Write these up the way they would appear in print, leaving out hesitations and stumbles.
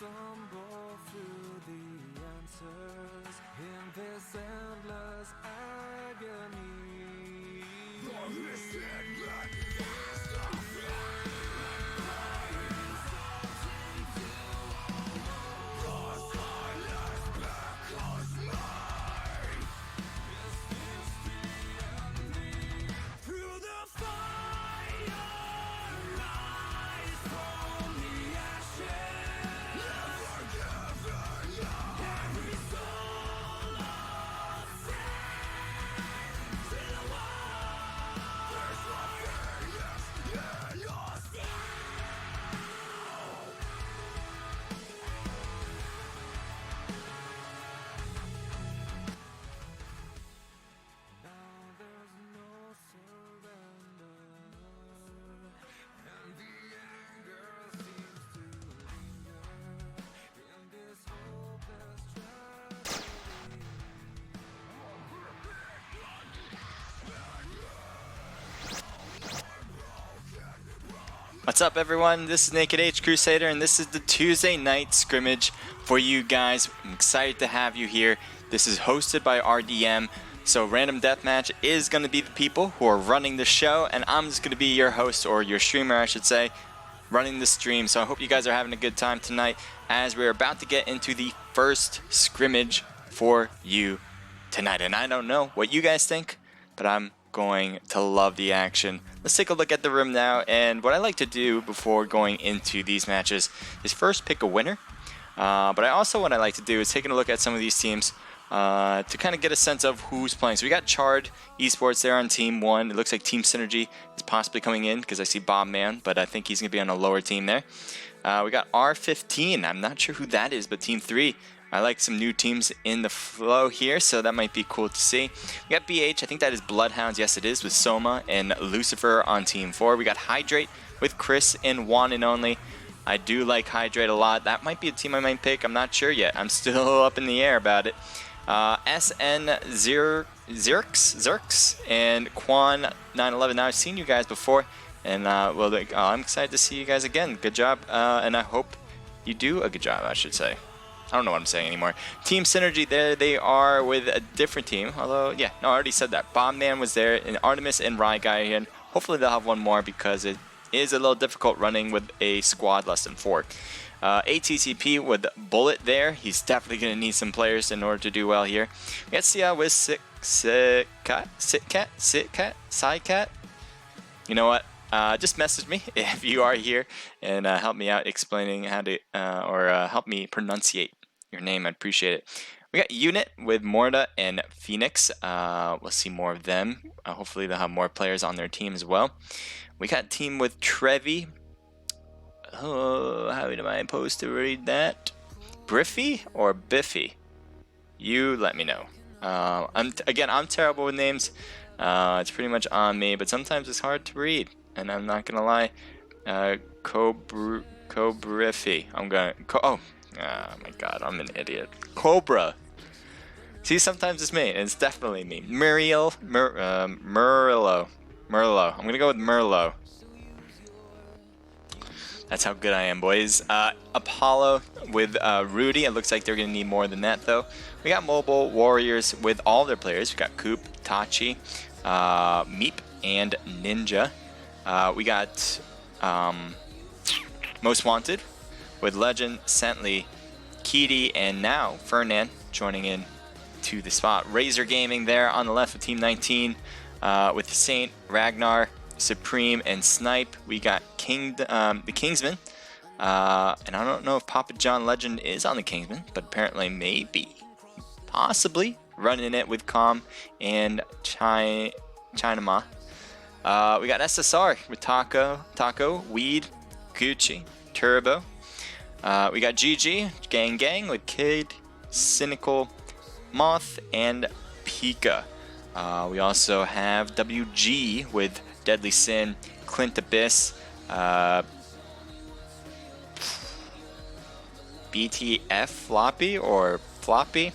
stumble through the answers in this endless agony. Through the fire, rise from the ashes. Every soul lost to the wall. There's nothing in your steel. Now there's no surrender, and the anger seems to linger in this hopeless tragedy. What's up, everyone? This is Naked H Crusader, and this is the Tuesday night scrimmage for you guys. I'm excited to have you here. This is hosted by RDM, so Random Deathmatch is going to be the people who are running the show, and I'm just going to be your host, or your streamer, I should say, running the stream. So I hope you guys are having a good time tonight, as we're about to get into the first scrimmage for you tonight. And I don't know what you guys think, but I'm going to love the action. Let's take a look at the room now, and what I like to do before going into these matches is first pick a winner, but what I like to do is taking a look at some of these teams to kind of get a sense of who's playing. So we got Chard Esports there on team 1. It looks like Team Synergy is possibly coming in because I see Bob Man, but I think he's going to be on a lower team there. We got R15. I'm not sure who that is, but team 3. I like some new teams in the flow here, so that might be cool to see. We got BH, I think that is Bloodhounds. Yes, it is, with Soma and Lucifer on Team 4. We got Hydrate with Chris and One and Only. I do like Hydrate a lot. That might be a team I might pick. I'm not sure yet. I'm still up in the air about it. SN Zerx and Quan 911. Now, I've seen you guys before, and I'm excited to see you guys again. Good job, and I hope you do a good job, I should say. I don't know what I'm saying anymore. Team Synergy, there they are with a different team. Although, yeah, no, I already said that. Bombman was there, and Artemis and Rye Guy again. Hopefully they'll have one more because it is a little difficult running with a squad less than 4. ATCP with Bullet there. He's definitely going to need some players in order to do well here. We got Sia with Sitcat. You know what? Just message me if you are here and help me out explaining how to, help me pronunciate your name. I'd appreciate it. We got Unit with Morta and Phoenix. We'll see more of them. Hopefully they'll have more players on their team as well. We got team with Trevi. Oh, how am I supposed to read that? Briffy or Biffy? You let me know. I'm terrible with names. It's pretty much on me, but sometimes it's hard to read. And I'm not gonna lie. Cobriffy. Oh my god, I'm an idiot. Cobra. See, sometimes it's me, and it's definitely me. Merlo. I'm gonna go with Merlo. That's how good I am, boys. Apollo with Rudy. It looks like they're gonna need more than that, though. We got Mobile Warriors with all their players. We got Coop, Tachi, Meep, and Ninja. We got Most Wanted with Legend, Sentley, Keedy, and now Fernan joining in to the spot. Razor Gaming there on the left with Team 19 with Saint, Ragnar, Supreme, and Snipe. We got the Kingsman. And I don't know if Papa John Legend is on the Kingsman, but apparently maybe, possibly, running it with Calm and Chinama. We got SSR with Taco, Weed, Gucci, Turbo. We got GG, Gang with Kid, Cynical, Moth, and Pika. We also have WG with Deadly Sin, Clint Abyss, BTF Floppy or Floppy.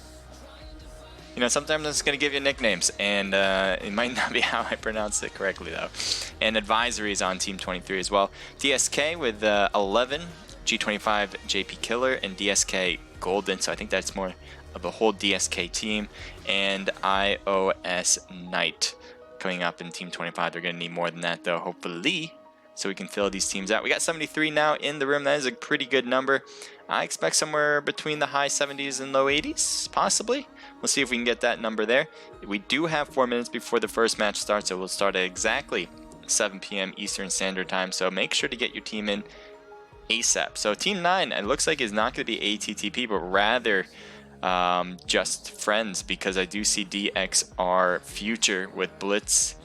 You know, sometimes I'm just going to give you nicknames, and it might not be how I pronounce it correctly, though. And Advisory is on Team 23 as well. TSK with 11, G25 JP Killer, and DSK Golden. So I think that's more of a whole DSK team, and iOS Knight coming up in Team 25. They're going to need more than that, though, hopefully, so we can fill these teams out. We got 73 now in the room. That is a pretty good number. I expect somewhere between the high 70s and low 80s, possibly. We'll see if we can get that number there. We do have 4 minutes before the first match starts, so we'll start at exactly 7 p.m. Eastern Standard Time. So make sure to get your team in ASAP. So Team 9, it looks like, is not going to be ATTP, but rather just friends, because I do see DXR Future with Blitz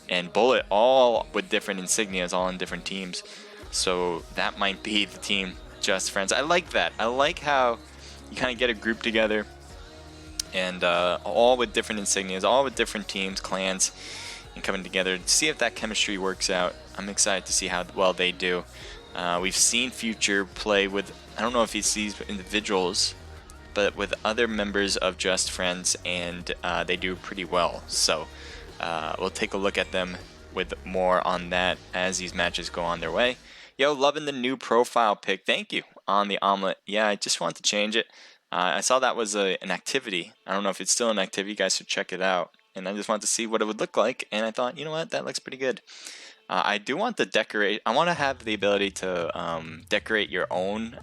and Bullet, all with different insignias, all in different teams. So that might be the team just friends. I like that. I like how you kind of get a group together and all with different insignias, all with different teams, clans, and coming together to see if that chemistry works out. I'm excited to see how well they do. We've seen Future play with, I don't know if he sees individuals, but with other members of Just Friends, and they do pretty well. So we'll take a look at them with more on that as these matches go on their way. Yo, loving the new profile pic. Thank you on the Omlet. Yeah, I just want to change it. I saw that was an activity. I don't know if it's still an activity. You guys should check it out. And I just wanted to see what it would look like. And I thought, you know what, that looks pretty good. I do want to decorate. I want to have the ability to decorate your own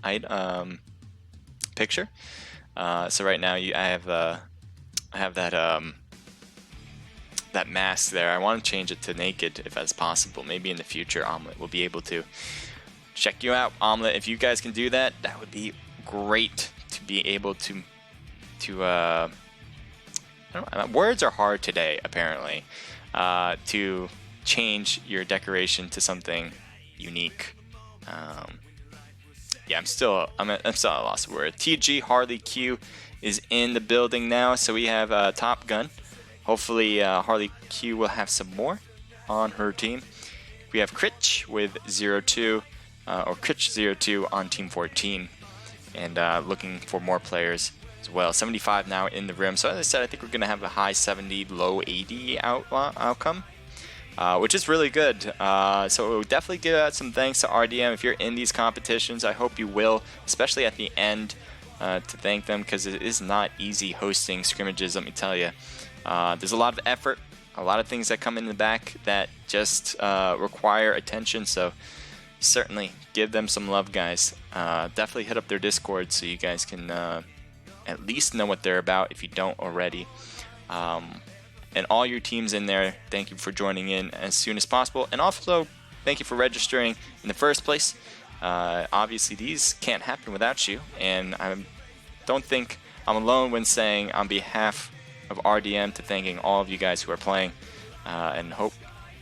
picture. So right now I have that that mask there. I want to change it to naked if that's possible. Maybe in the future Omlet will be able to. Check you out, Omlet. If you guys can do that, that would be great to be able to I don't know, words are hard today apparently, to change your decoration to something unique. Yeah, I'm still at a loss of words. TG Harley Q is in the building now, so we have Top Gun. Hopefully Harley Q will have some more on her team. We have Critch with 02, or Critch02 on Team 14, and looking for more players as well. 75 now in the room. So as I said, I think we're going to have a high 70, low 80 outcome, which is really good. So we'll definitely give out some thanks to RDM. If you're in these competitions, I hope you will, especially at the end, to thank them, because it is not easy hosting scrimmages, let me tell you. There's a lot of effort, a lot of things that come in the back that just require attention, so certainly give them some love, guys. Definitely hit up their Discord so you guys can at least know what they're about if you don't already. And all your teams in there, thank you for joining in as soon as possible, and also thank you for registering in the first place. Obviously these can't happen without you, and I don't think I'm alone when saying on behalf of RDM to thanking all of you guys who are playing, and hope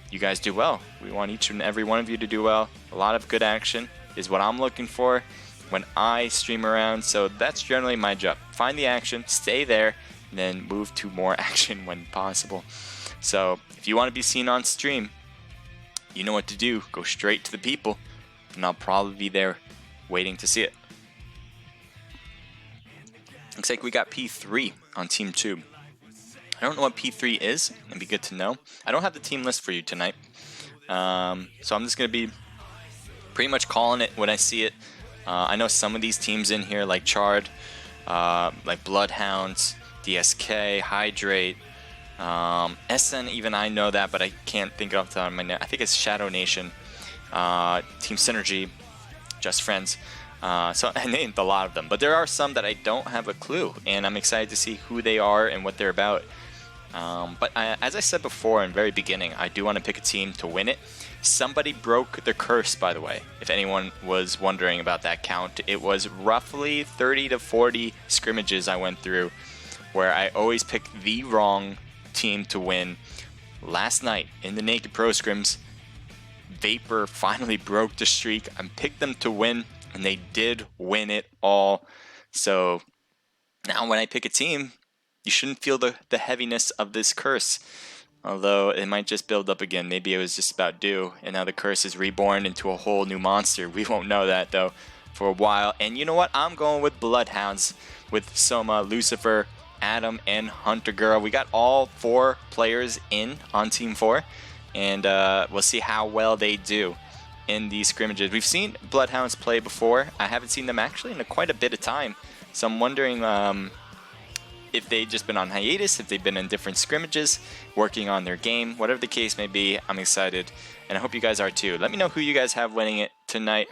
you guys do well. We want each and every one of you to do well. A lot of good action is what I'm looking for when I stream around, so that's generally my job. Find the action, stay there, and then move to more action when possible. So if you want to be seen on stream, you know what to do. Go straight to the people, and I'll probably be there waiting to see it. Looks like we got P3 on Team 2. I don't know what P3 is. It'd be good to know. I don't have the team list for you tonight, so I'm just going to be pretty much calling it when I see it. I know some of these teams in here, like Charred, like Bloodhounds, DSK, Hydrate, SN, even I know that, but I can't think off the top of my head. I think it's Shadow Nation, Team Synergy, Just Friends. So I named a lot of them, but there are some that I don't have a clue, and I'm excited to see who they are and what they're about. As I said before in the very beginning, I do want to pick a team to win it. Somebody broke the curse, by the way, if anyone was wondering about that count. It was roughly 30 to 40 scrimmages I went through where I always pick the wrong team to win. Last night in the Naked Pro Scrims, Vapor finally broke the streak. I picked them to win, and they did win it all. So now when I pick a team, you shouldn't feel the heaviness of this curse. Although it might just build up again. Maybe it was just about due, and now the curse is reborn into a whole new monster. We won't know that, though, for a while. And you know what? I'm going with Bloodhounds, with Soma, Lucifer, Adam, and Hunter Girl. We got all 4 players in on Team 4, and we'll see how well they do. in these scrimmages. We've seen Bloodhounds play before. I haven't seen them actually in quite a bit of time. So I'm wondering if they've just been on hiatus, if they've been in different scrimmages, working on their game. Whatever the case may be, I'm excited, and I hope you guys are too. Let me know who you guys have winning it tonight.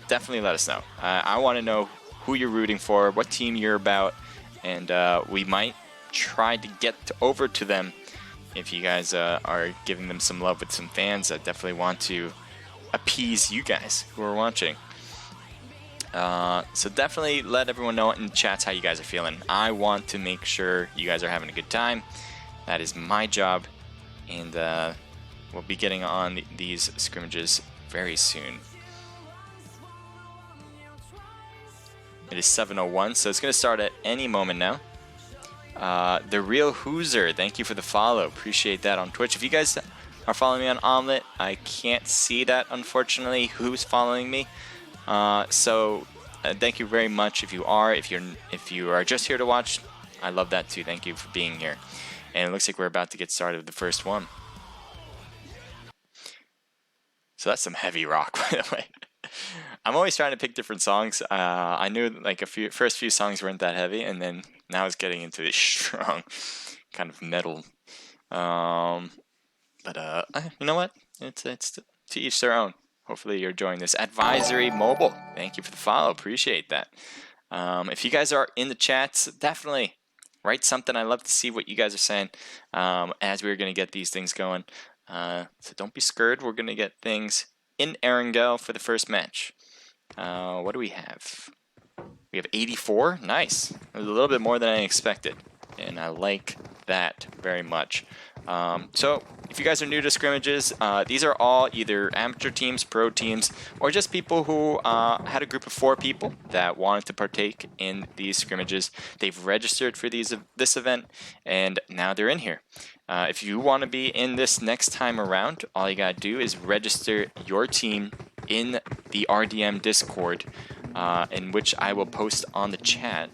Definitely let us know. I want to know who you're rooting for, what team you're about, and we might try to get over to them if you guys are giving them some love with some fans. I definitely want to appease you guys who are watching. So definitely let everyone know in the chats how you guys are feeling. I want to make sure you guys are having a good time. That is my job, and we'll be getting on these scrimmages very soon. It is 7:01, so it's going to start at any moment now. The Real Hooser, thank you for the follow. Appreciate that on Twitch. If you guys are following me on Omlet, I can't see that, unfortunately, who's following me. So thank you very much if you are. If you are just here to watch, I love that too. Thank you for being here. And it looks like we're about to get started with the first one. So that's some heavy rock, by the way. I'm always trying to pick different songs. I knew like first few songs weren't that heavy, and then now it's getting into this strong kind of metal. But you know what? It's to each their own. Hopefully you're enjoying this. Advisory Mobile, thank you for the follow. Appreciate that. If you guys are in the chats, definitely write something. I love to see what you guys are saying as we're going to get these things going. So don't be scared. We're going to get things in Erangel for the first match. What do we have? We have 84. Nice. It was a little bit more than I expected, and I like that very much. So if you guys are new to scrimmages, these are all either amateur teams, pro teams, or just people who had a group of 4 people that wanted to partake in these scrimmages. They've registered for this event, and now they're in here. If you want to be in this next time around, all you gotta do is register your team in the RDM Discord, in which I will post on the chat.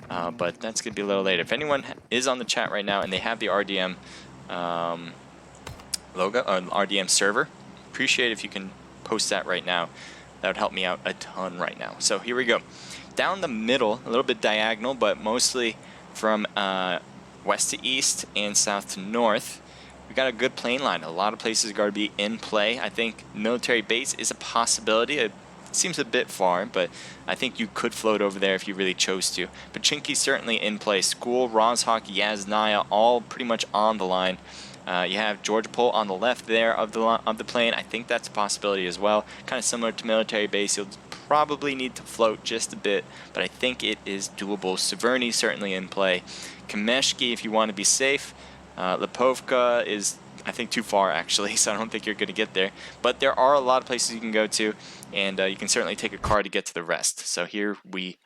But that's gonna be a little later. If anyone is on the chat right now and they have the RDM logo on RDM server, appreciate if you can post that right now. That would help me out a ton right now. So here we go. Down the middle, a little bit diagonal, but mostly from west to east and south to north, we got a good plane line. A lot of places are going to be in play. I think military base is a possibility. It seems a bit far, but I think you could float over there if you really chose to. Pachinki's certainly in play. School, Rozhok, Yasnaya, all pretty much on the line. You have Georgia Pole on the left there of the plane. I think that's a possibility as well. Kind of similar to military base. You'll probably need to float just a bit, but I think it is doable. Severny certainly in play. Kameshki if you want to be safe. Lipovka is, I think, too far actually, so I don't think you're going to get there. But there are a lot of places you can go to, and you can certainly take a car to get to the rest. So here we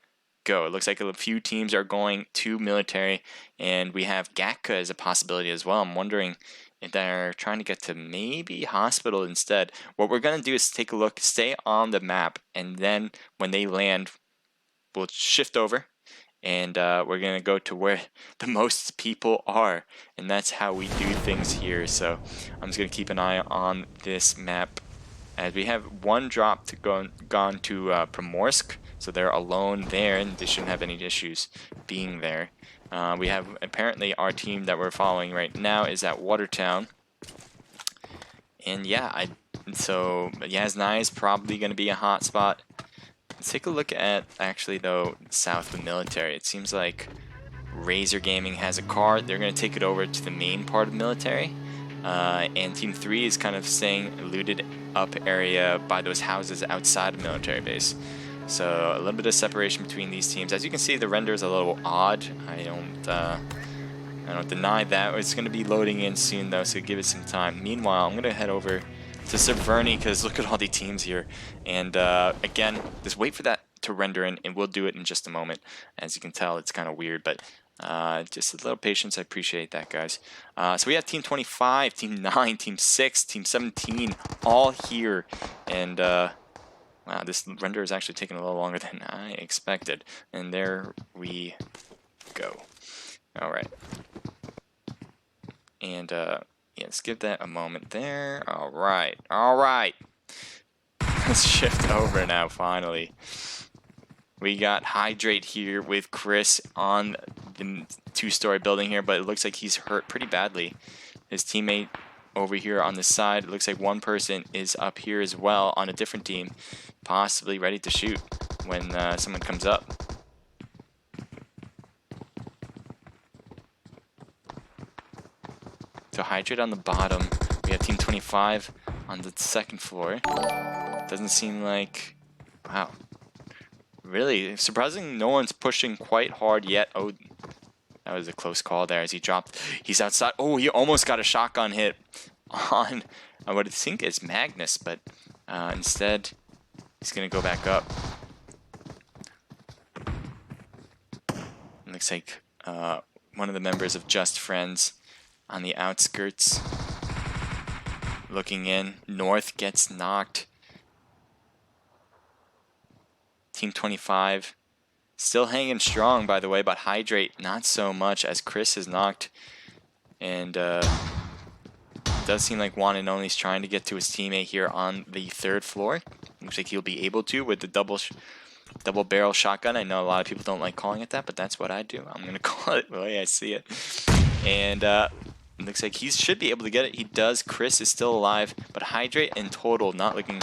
go. It looks like a few teams are going to military, and we have Gatka as a possibility as well. I'm wondering if they're trying to get to maybe hospital instead. What we're going to do is take a look, stay on the map, and then when they land, we'll shift over, and we're going to go to where the most people are, and that's how we do things here. So I'm just going to keep an eye on this map, as we have one drop to gone to Primorsk, so they're alone there, and they shouldn't have any issues being there. We have apparently our team that we're following right now is at Watertown, and yeah, so Yasnaya is probably going to be a hot spot. Let's take a look at, actually though, south of military. It seems like Razor Gaming has a car. They're going to take it over to the main part of military. And Team 3 is kind of staying looted up area by those houses outside of military base. So a little bit of separation between these teams. As you can see, the render is a little odd. I don't deny that. It's going to be loading in soon though, so give it some time. Meanwhile, I'm going to head over to Severny, because look at all the teams here. And again, just wait for that to render in, and we'll do it in just a moment. As you can tell, it's kind of weird, but just a little patience. I appreciate that, guys. So we have Team 25, Team 9, Team 6, Team 17, all here. And wow, this render is actually taking a little longer than I expected. And there we go. All right. And Yeah, let's give that a moment there. All right, all right. Let's shift over now, finally. We got Hydrate here with Chris on the 2-story building here, but it looks like he's hurt pretty badly. His teammate over here on the side, it looks like one person is up here as well on a different team, possibly ready to shoot when someone comes up. So Hydrate on the bottom. We have Team 25 on the second floor. Doesn't seem like... Wow. Really surprising no one's pushing quite hard yet. Oh, that was a close call there as he dropped. He's outside. Oh, he almost got a shotgun hit on I would think is Magnus, but instead he's going to go back up. Looks like one of the members of Just Friends on the outskirts looking in. North gets knocked. Team 25 still hanging strong, by the way, but Hydrate not so much as Chris is knocked. And it does seem like One and Only's trying to get to his teammate here on the 3rd floor. Looks like he'll be able to with the double barrel shotgun. I know a lot of people don't like calling it that, but that's what I do. I'm going to call it the way I see it. And it looks like he should be able to get it. He does. Chris is still alive, but Hydrate in total not looking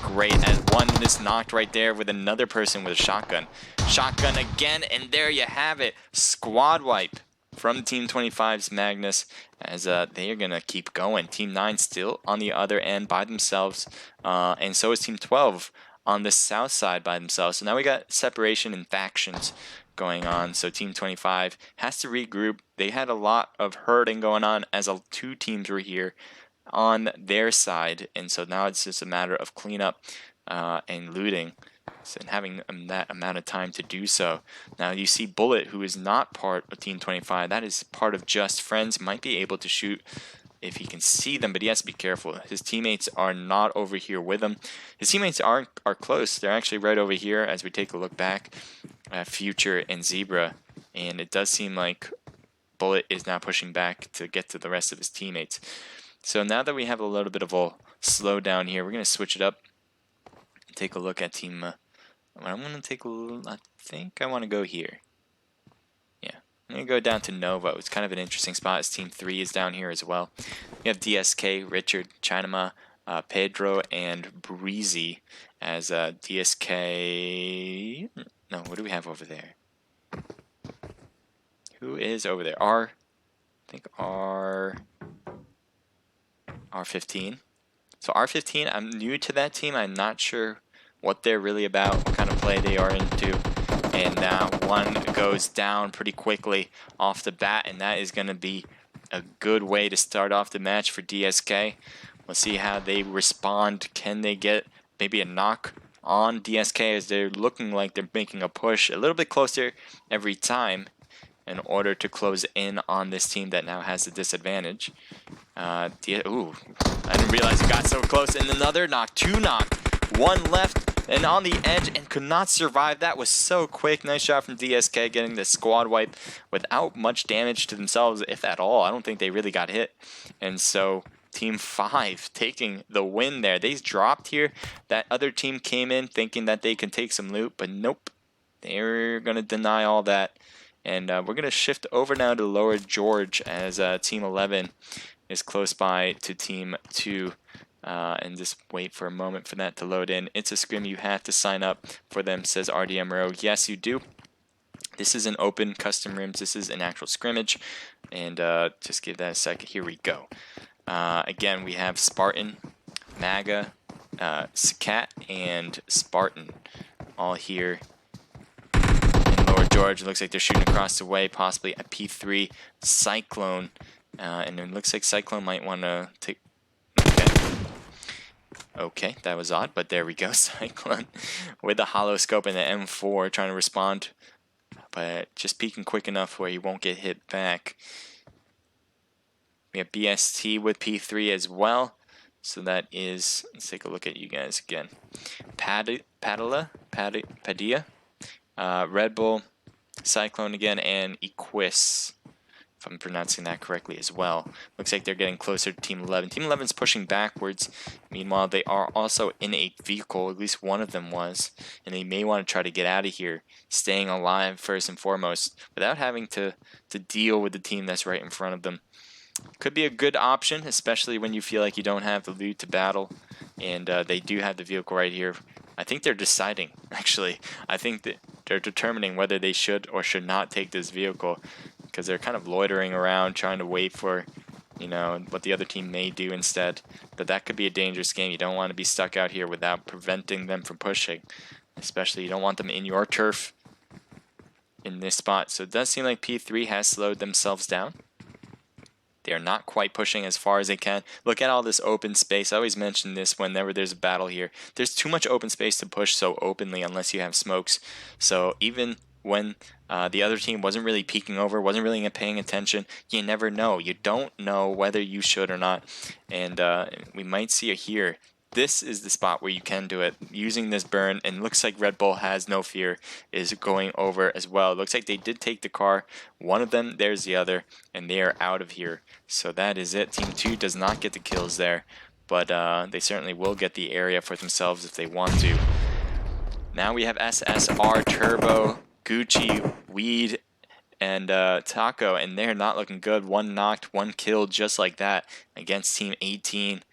great as one is knocked right there with another person with a shotgun. Shotgun again, and there you have it. Squad wipe from Team 25's Magnus as they are going to keep going. Team 9 still on the other end by themselves, and so is Team 12 on the south side by themselves. So now we got separation and factions going on. So Team 25 has to regroup. They had a lot of hurting going on as 2 teams were here on their side, and so now it's just a matter of cleanup and looting, and having that amount of time to do so. Now you see Bullet, who is not part of Team 25, that is part of Just Friends, might be able to shoot if he can see them, but he has to be careful. His teammates are not over here with him. His teammates are close. They're actually right over here as we take a look back at Future and Zebra, and it does seem like Bullet is now pushing back to get to the rest of his teammates. So now that we have a little bit of a slowdown here, we're going to switch it up. Take a look at Team... I'm going to take a little... I think I want to go here. Yeah, I'm going to go down to Nova. It's kind of an interesting spot as Team 3 is down here as well. We have DSK, Richard, Chinama, Pedro, and Breezy as DSK... No, what do we have over there? Who is over there? I think R15. So R15, I'm new to that team. I'm not sure what they're really about, what kind of play they are into. And now one goes down pretty quickly off the bat, and that is going to be a good way to start off the match for DSK. We'll see how they respond. Can they get maybe a knock on DSK as they're looking like they're making a push a little bit closer every time in order to close in on this team that now has the disadvantage. Ooh, I didn't realize it got so close. And another knock, 2 knock, 1 left and on the edge and could not survive. That was so quick. Nice shot from DSK getting the squad wipe without much damage to themselves, if at all. I don't think they really got hit. And so Team 5 taking the win there. They dropped here. That other team came in thinking that they can take some loot, but nope. They're going to deny all that. And we're going to shift over now to Lower George as Team 11 is close by to Team 2. And just wait for a moment for that to load in. It's a scrim. You have to sign up for them, says RDM Rogue. Yes, you do. This is an open custom rooms. This is an actual scrimmage. And just give that a second. Here we go. Again, we have Spartan, Maga, Sakat, and Spartan all here. Lower George, looks like they're shooting across the way, possibly a P3 Cyclone, and it looks like Cyclone might want to take... Okay, that was odd, but there we go. Cyclone with the hollow scope and the M4 trying to respond, but just peeking quick enough where he won't get hit back. We have BST with P3 as well, so that is... Let's take a look at you guys again. Padilla, Red Bull, Cyclone again, and Equus if I'm pronouncing that correctly as well. Looks like they're getting closer to Team 11. Team 11's pushing backwards. Meanwhile, they are also in a vehicle, at least one of them was, and they may want to try to get out of here, staying alive first and foremost, without having to deal with the team that's right in front of them. Could be a good option, especially when you feel like you don't have the loot to battle, and they do have the vehicle right here. I think they're deciding, actually. I think that they're determining whether they should or should not take this vehicle, because they're kind of loitering around trying to wait for, you know, what the other team may do instead. But that could be a dangerous game. You don't want to be stuck out here without preventing them from pushing, especially you don't want them in your turf in this spot. So it does seem like P3 has slowed themselves down. They are not quite pushing as far as they can. Look at all this open space. I always mention this whenever there's a battle here. There's too much open space to push so openly unless you have smokes. So even when the other team wasn't really peeking over, wasn't really paying attention, you never know. You don't know whether you should or not. And we might see it here. This is the spot where you can do it using this burn, and looks like Red Bull has no fear is going over as well. It looks like they did take the car. One of them, there's the other, and they are out of here. So that is it. Team 2 does not get the kills there, but they certainly will get the area for themselves if they want to. Now we have SSR, Turbo, Gucci, Weed, and Taco, and they're not looking good. One knocked, one killed just like that against Team 18.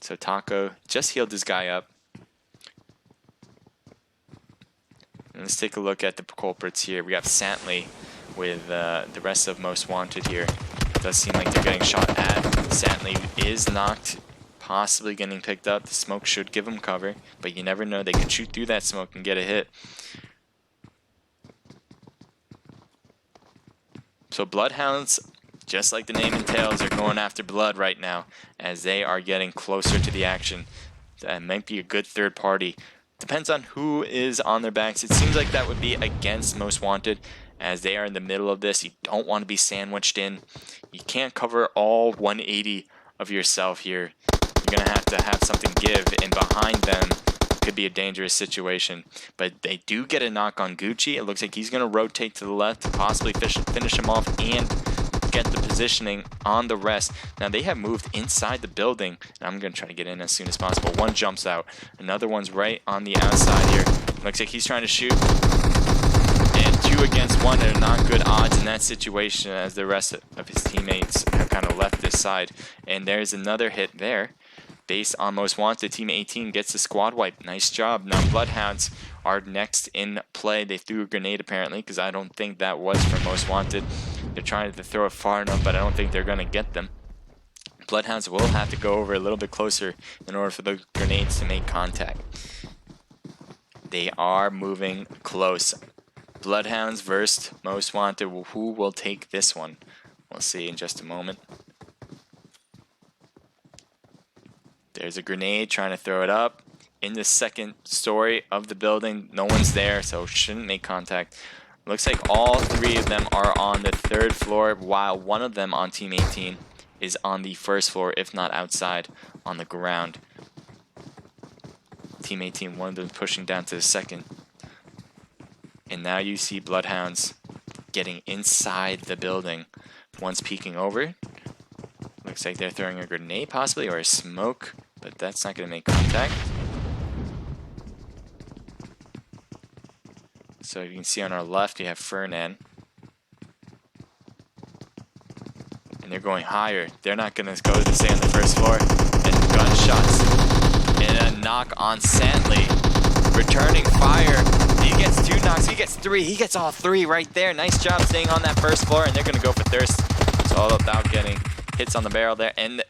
So Taco just healed this guy up. And let's take a look at the culprits here. We got Santley with the rest of Most Wanted here. It does seem like they're getting shot at. Santley is knocked, possibly getting picked up. The smoke should give him cover, but you never know. They could shoot through that smoke and get a hit. So Bloodhounds, just like the name entails, are going after blood right now as they are getting closer to the action. That might be a good third party. Depends on who is on their backs. It seems like that would be against Most Wanted as they are in the middle of this. You don't want to be sandwiched in. You can't cover all 180 of yourself here. You're going to have something give, and behind them could be a dangerous situation. But they do get a knock on Gucci. It looks like he's going to rotate to the left to possibly finish him off and get the positioning on the rest. Now they have moved inside the building, and I'm going to try to get in as soon as possible. One jumps out. Another one's right on the outside here. Looks like he's trying to shoot. And 2 against 1 are not good odds in that situation as the rest of his teammates have kind of left this side. And there's another hit there. Based on Most Wanted, Team 18 gets the squad wipe. Nice job. Now Bloodhounds are next in play. They threw a grenade apparently, because I don't think that was for Most Wanted. They're trying to throw it far enough, but I don't think they're going to get them. Bloodhounds will have to go over a little bit closer in order for the grenades to make contact. They are moving close. Bloodhounds versus Most Wanted. Who will take this one? We'll see in just a moment. There's a grenade trying to throw it up in the second story of the building. No one's there, so shouldn't make contact. Looks like all 3 of them are on the 3rd floor, while one of them on Team 18 is on the 1st floor, if not outside on the ground. Team 18, one of them pushing down to the 2nd. And now you see Bloodhounds getting inside the building. One's peeking over. Looks like they're throwing a grenade possibly, or a smoke, but that's not going to make contact. So you can see on our left, you have Fernan. And they're going higher. They're not going to go to stay on the 1st floor. And gunshots. And a knock on Santley. Returning fire. He gets 2 knocks. He gets 3. He gets all 3 right there. Nice job staying on that 1st floor. And they're going to go for thirst. It's all about getting hits on the barrel there. And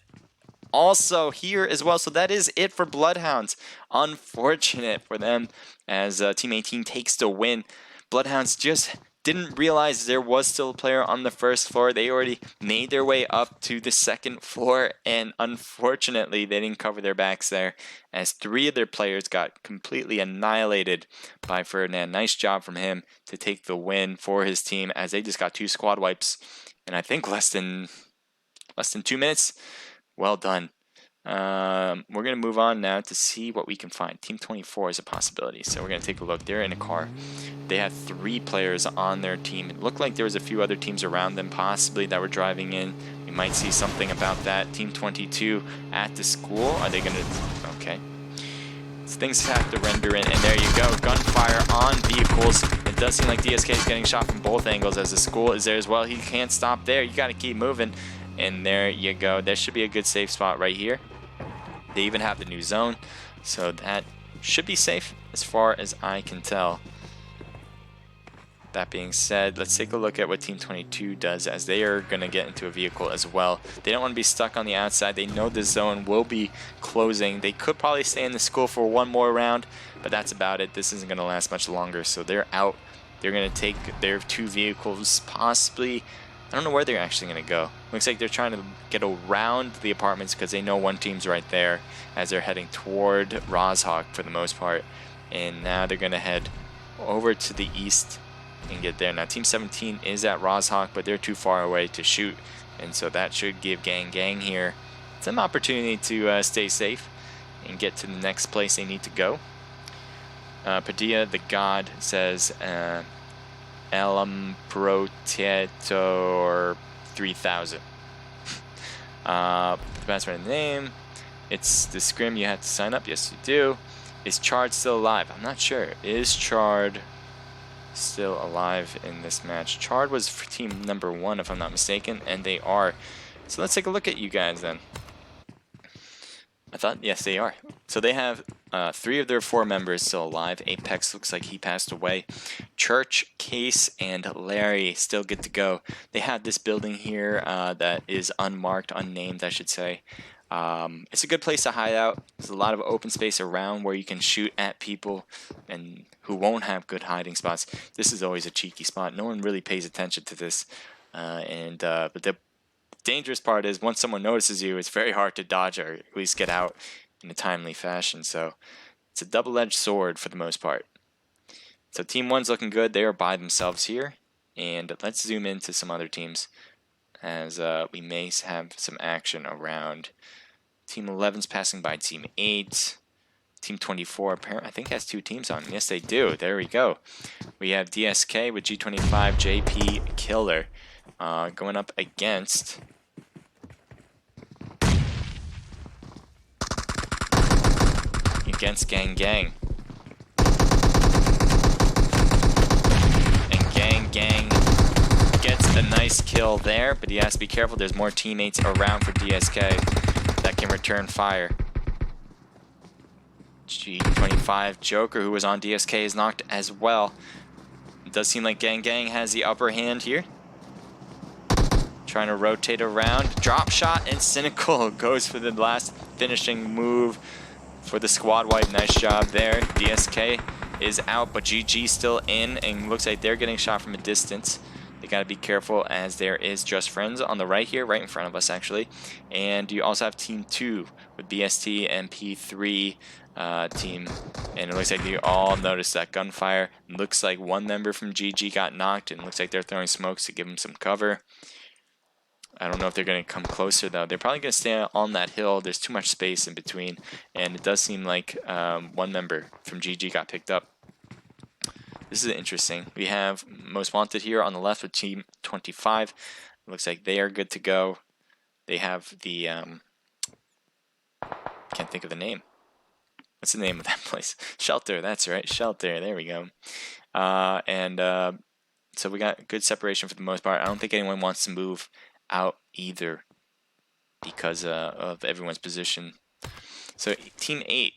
also here as well. So that is it for Bloodhounds. Unfortunate for them as Team 18 takes the win. Bloodhounds just didn't realize there was still a player on the 1st floor. They already made their way up to the 2nd floor, and unfortunately they didn't cover their backs there as 3 of their players got completely annihilated by Ferdinand. Nice job from him to take the win for his team as they just got 2 squad wipes in I think less than 2 minutes. Well done. We're going to move on now to see what we can find. Team 24 is a possibility, so we're going to take a look. They're in a car. They had 3 players on their team. It looked like there was a few other teams around them possibly that were driving in. We might see something about that. Team 22 at the school. Are they going to... Okay. So things have to render in, and there you go. Gunfire on vehicles. It does seem like DSK is getting shot from both angles as the school is there as well. He can't stop there. You got to keep moving. And there you go. There should be a good safe spot right here. They even have the new zone, so that should be safe as far as I can tell. That being said, let's take a look at what Team 22 does, as they are going to get into a vehicle as well. They don't want to be stuck on the outside. They know the zone will be closing. They could probably stay in the school for one more round, but that's about it. This isn't going to last much longer, so they're out. They're going to take their 2 vehicles, possibly. I don't know where they're actually going to go. Looks like they're trying to get around the apartments because they know one team's right there as they're heading toward Rozhok for the most part. And now they're going to head over to the east and get there. Now Team 17 is at Rozhok, but they're too far away to shoot. And so that should give Gang here some opportunity to stay safe and get to the next place they need to go. Padilla, the god, says... Elam Protector 3000. That's my name. It's the scrim you have to sign up. Yes, you do. Is Chard still alive? I'm not sure. Is Chard still alive in this match? Chard was for team number 1, if I'm not mistaken, and they are. So let's take a look at you guys then. I thought, yes, they are. So they have 3 of their 4 members still alive. Apex looks like he passed away. Church, Case, and Larry still good to go. They have this building here that is unmarked, unnamed, I should say. It's a good place to hide out. There's a lot of open space around where you can shoot at people and who won't have good hiding spots. This is always a cheeky spot. No one really pays attention to this. But the dangerous part is once someone notices you, it's very hard to dodge or at least get out in a timely fashion. So it's a double-edged sword for the most part. So Team 1's looking good. They are by themselves here. And let's zoom into some other teams as we may have some action around. Team 11's passing by Team 8. Team 24, apparently, I think has 2 teams on. Yes, they do. There we go. We have DSK with G25, JP, Killer. Going up against Gang. And Gang gets a nice kill there, but he has to be careful. There's more teammates around for DSK that can return fire. G25 Joker, who was on DSK, is knocked as well. It does seem like Gang has the upper hand here. Trying to rotate around. Drop shot, and Cynical goes for the last finishing move for the squad wipe. Nice job there. DSK is out, but GG still in, and looks like they're getting shot from a distance. They got to be careful as there is Just Friends on the right here, right in front of us actually. And you also have Team 2 with BST and P3 team. And it looks like you all noticed that gunfire. It looks like one member from GG got knocked, and it looks like they're throwing smokes to give him some cover. I don't know if they're going to come closer, though. They're probably going to stay on that hill. There's too much space in between, and it does seem like one member from GG got picked up. This is interesting. We have Most Wanted here on the left with Team 25. It looks like they are good to go. They have the... can't think of the name. What's the name of that place? Shelter, that's right. Shelter, there we go. So we got good separation for the most part. I don't think anyone wants to move out either because of everyone's position. So Team 8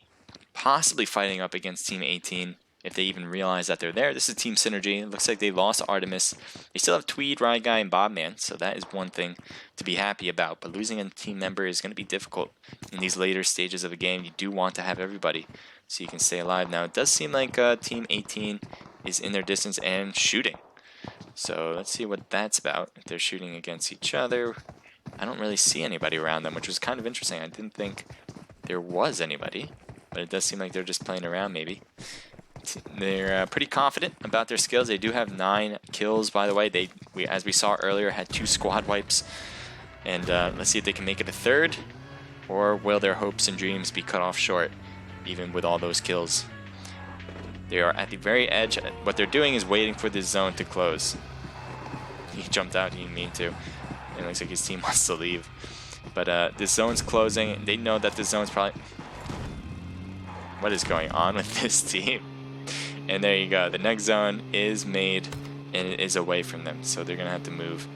possibly fighting up against Team 18 if they even realize that they're there. This is Team Synergy. It looks like they lost Artemis. They still have Tweed, Ride Guy, and Bobman, so that is one thing to be happy about. But losing a team member is going to be difficult in these later stages of a game. You do want to have everybody so you can stay alive. Now, it does seem like Team 18 is in their distance and shooting. So let's see what that's about. If they're shooting against each other, I don't really see anybody around them, which was kind of interesting. I didn't think there was anybody, but it does seem like they're just playing around maybe. They're pretty confident about their skills. They do have 9 kills, by the way. As we saw earlier, had 2 squad wipes. And let's see if they can make it a third, Or will their hopes and dreams be cut off short, even with all those kills? They are at the very edge. What they're doing is waiting for this zone to close. He jumped out, he didn't mean to. It looks like his team wants to leave. But this zone's closing. They know that this zone's probably... What is going on with this team? And there you go. The next zone is made and it is away from them. So they're going to have to move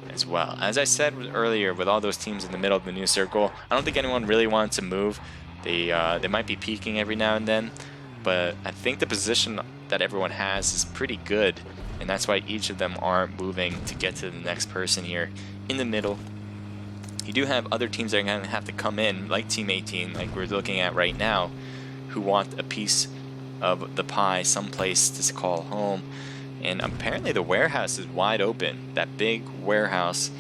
as well. As I said earlier, with all those teams in the middle of the new circle, I don't think anyone really wants to move. They might be peeking every now and then. But I think the position that everyone has is pretty good. And that's why each of them aren't moving to get to the next person here in the middle. You do have other teams that are going to have to come in, like Team 18, like we're looking at right now, who want a piece of the pie, someplace to call home. And apparently the warehouse is wide open. That big warehouse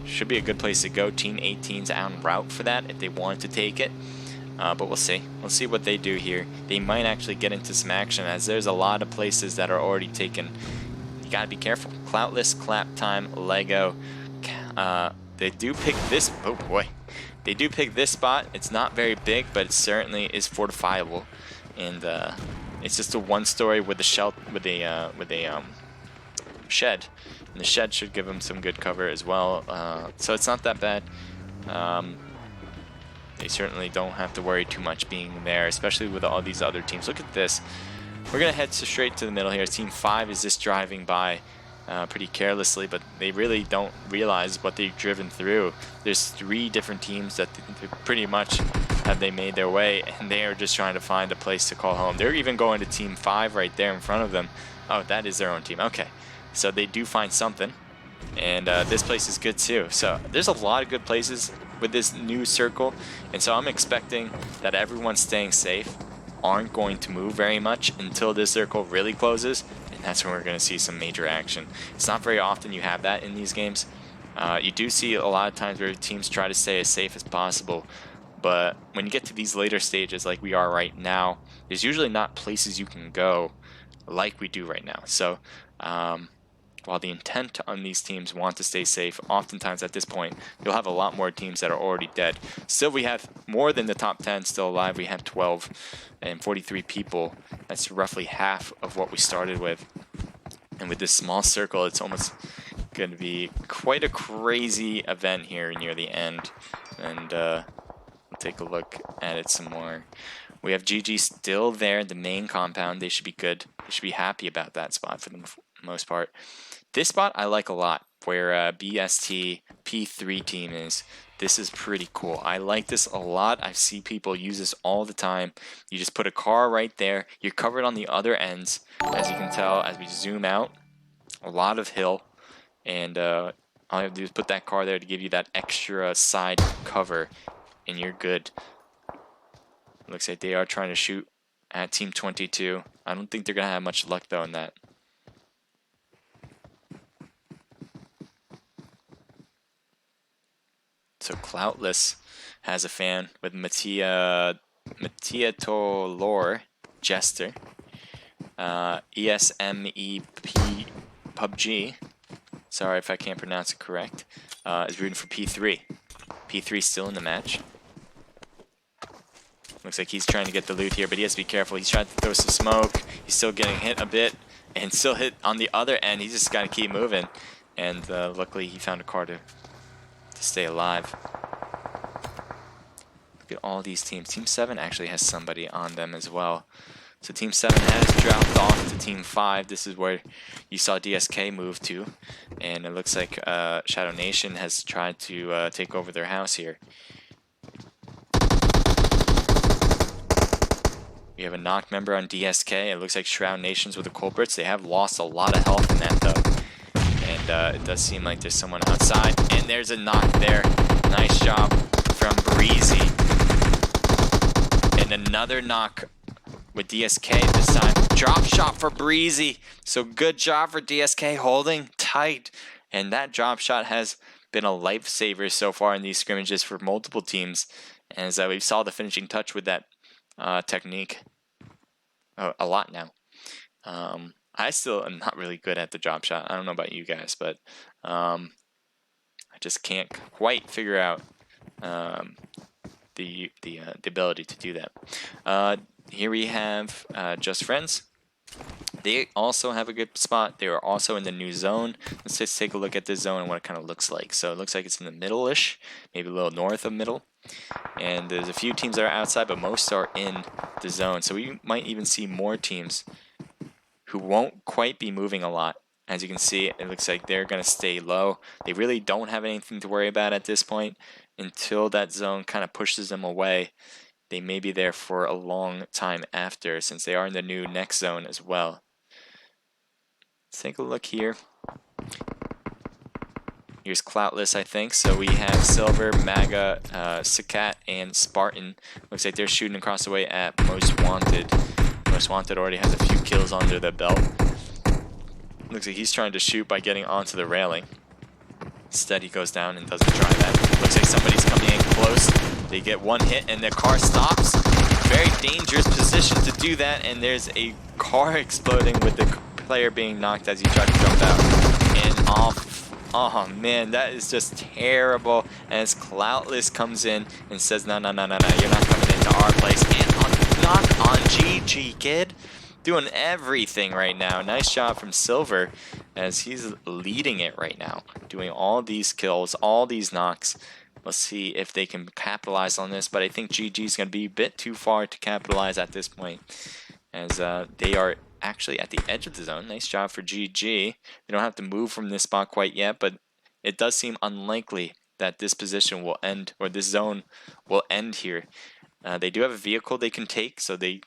should be a good place to go. Team 18's en route for that if they want to take it. But we'll see. We'll see what they do here. They might actually get into some action, as there's a lot of places that are already taken. You gotta be careful. Cloutless, Clap Time, Lego. They do pick this. Oh boy, they do pick this spot. It's not very big, but it certainly is fortifiable, and it's just a one-story with a shed, shed, and the shed should give them some good cover as well. So it's not that bad. They certainly don't have to worry too much being there, especially with all these other teams. Look at this. We're gonna head straight to the middle here. Team 5 is just driving by pretty carelessly, but they really don't realize what they've driven through. There's 3 different teams that pretty much have they made their way, and they are just trying to find a place to call home. They're even going to Team 5 right there in front of them. Oh, that is their own team. Okay, so they do find something, and this place is good too. So there's a lot of good places with this new circle, and so I'm expecting that everyone staying safe aren't going to move very much until this circle really closes, and that's when we're going to see some major action. It's not very often you have that in these games. You do see a lot of times where teams try to stay as safe as possible, but when you get to these later stages like we are right now, there's usually not places you can go like we do right now. So while the intent on these teams want to stay safe, oftentimes at this point, you'll have a lot more teams that are already dead. Still, we have more than the top 10 still alive. We have 12 and 43 people. That's roughly half of what we started with. And with this small circle, it's almost going to be quite a crazy event here near the end. And we'll take a look at it some more. We have GG still there in the main compound. They should be good. They should be happy about that spot for the most part. This spot I like a lot, where BST P3 team is. This is pretty cool. I like this a lot. I see people use this all the time. You just put a car right there. You're covered on the other ends, as you can tell as we zoom out. A lot of hill, and all you have to do is put that car there to give you that extra side cover, and you're good. Looks like they are trying to shoot at Team 22. I don't think they're going to have much luck, though, in that. So Cloutless has a fan with Mattia Tolor, Jester, ESMEP PUBG, sorry if I can't pronounce it correct, is rooting for P3. P3 still in the match. Looks like he's trying to get the loot here, but he has to be careful. He's trying to throw some smoke. He's still getting hit a bit, and still hit on the other end. He's just got to keep moving, and luckily he found a car to stay alive. Look at all these teams. Team 7 actually has somebody on them as well. So Team 7 has dropped off to Team 5. This is where you saw DSK move to. And it looks like Shadow Nation has tried to take over their house here. We have a knocked member on DSK. It looks like Shroud Nation's with the culprits. They have lost a lot of health in that though. And it does seem like there's someone outside. And there's a knock there. Nice job from Breezy. And another knock with DSK this time. Drop shot for Breezy. So good job for DSK holding tight. And that drop shot has been a lifesaver so far in these scrimmages for multiple teams. As we saw the finishing touch with that technique a lot now. I still am not really good at the drop shot. I don't know about you guys, but I just can't quite figure out the ability to do that. Here we have Just Friends. They also have a good spot. They are also in the new zone. Let's just take a look at this zone and what it kind of looks like. So it looks like it's in the middle-ish, maybe a little north of middle. And there's a few teams that are outside, but most are in the zone. So we might even see more teams who won't quite be moving a lot. As you can see, it looks like they're going to stay low. They really don't have anything to worry about at this point until that zone kind of pushes them away. They may be there for a long time after, since they are in the new next zone as well. Let's take a look here. Here's Cloutless, I think. So we have Silver, Maga, Sakat, and Spartan. Looks like they're shooting across the way at Most Wanted. Most Wanted already has a few kills under their belt. Looks like he's trying to shoot by getting onto the railing. Instead, he goes down and doesn't try that. Looks like somebody's coming in close. They get one hit and their car stops. Very dangerous position to do that, and there's a car exploding with the player being knocked as he tried to jump out and off. Oh man, that is just terrible. As Cloutless comes in and says, no, you're not coming into our place. And knock on GG, kid. Doing everything right now. Nice job from Silver as he's leading it right now. Doing all these kills, all these knocks. Let's see if they can capitalize on this, but I think GG is going to be a bit too far to capitalize at this point, as they are actually at the edge of the zone. Nice job for GG. They don't have to move from this spot quite yet, but it does seem unlikely that this position will end, or this zone will end here. They do have a vehicle they can take, so they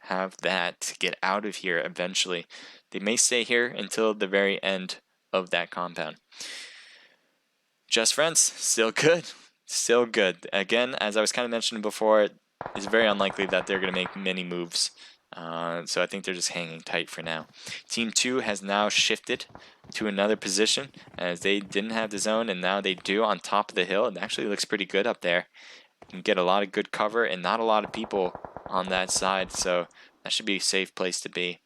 have that to get out of here eventually. They may stay here until the very end of that compound. Just Friends, still good. Still good. Again, as I was kind of mentioning before, it's very unlikely that they're going to make many moves. So I think they're just hanging tight for now. Team 2 has now shifted to another position, as they didn't have the zone, and now they do on top of the hill. It actually looks pretty good up there. You can get a lot of good cover and not a lot of people on that side, so that should be a safe place to be.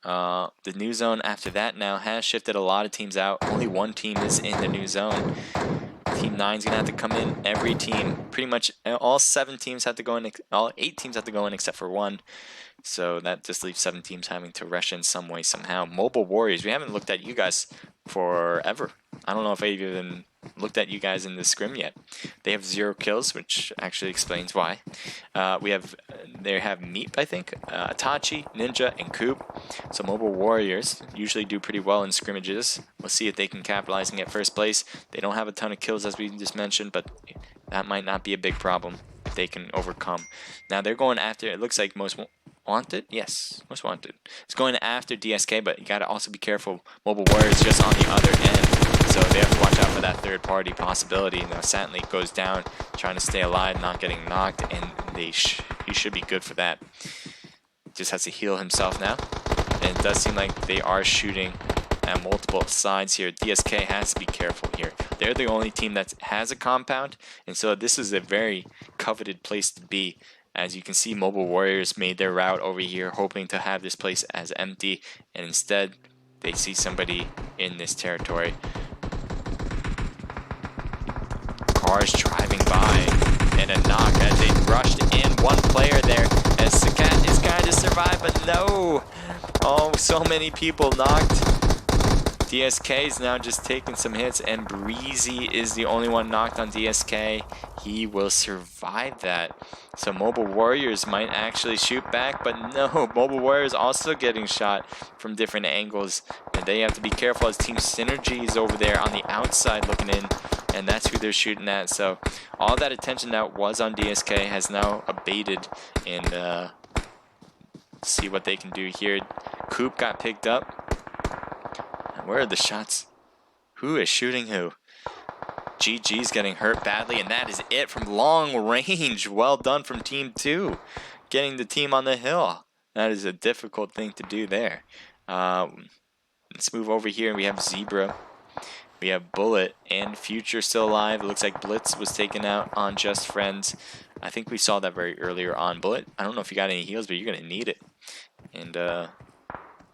The new zone after that now has shifted a lot of teams out. Only one team is in the new zone. Team 9 is going to have to come in. Every team, pretty much all 7 teams have to go in, all 8 teams have to go in except for 1. So that just leaves 7 teams having to rush in some way, somehow. Mobile Warriors, we haven't looked at you guys forever. I don't know if I've even looked at you guys in the scrim yet. They have 0 kills, which actually explains why. They have Meep, I think, Itachi, Ninja, and Coop. So Mobile Warriors usually do pretty well in scrimmages. We'll see if they can capitalize and get first place. They don't have a ton of kills, as we just mentioned, but that might not be a big problem if they can overcome. Now they're going after, it looks like Most Wanted? Yes, Most Wanted. It's going after DSK, but you got to also be careful. Mobile Warriors just on the other end, so they have to watch out for that third-party possibility. Now Santley goes down, trying to stay alive, not getting knocked, and he should be good for that. Just has to heal himself now, and it does seem like they are shooting at multiple sides here. DSK has to be careful here. They're the only team that has a compound, and so this is a very coveted place to be. As you can see, Mobile Warriors made their route over here, hoping to have this place as empty, and instead they see somebody in this territory. Cars driving by, and a knock as they rushed in. One player there, as Sakat is going to survive, but no! Oh, so many people knocked. DSK is now just taking some hits, and Breezy is the only one knocked on DSK. He will survive that. So Mobile Warriors might actually shoot back, but no, Mobile Warriors also getting shot from different angles, and they have to be careful as Team Synergy is over there on the outside looking in, and that's who they're shooting at. So all that attention that was on DSK has now abated, and see what they can do here. Coop got picked up. Where are the shots? Who is shooting who? GG's getting hurt badly, and that is it from long range. Well done from Team 2. Getting the team on the hill. That is a difficult thing to do there. Let's move over here. We have Zebra. We have Bullet and Future still alive. It looks like Blitz was taken out on Just Friends. I think we saw that very earlier on. Bullet, I don't know if you got any heals, but you're going to need it. And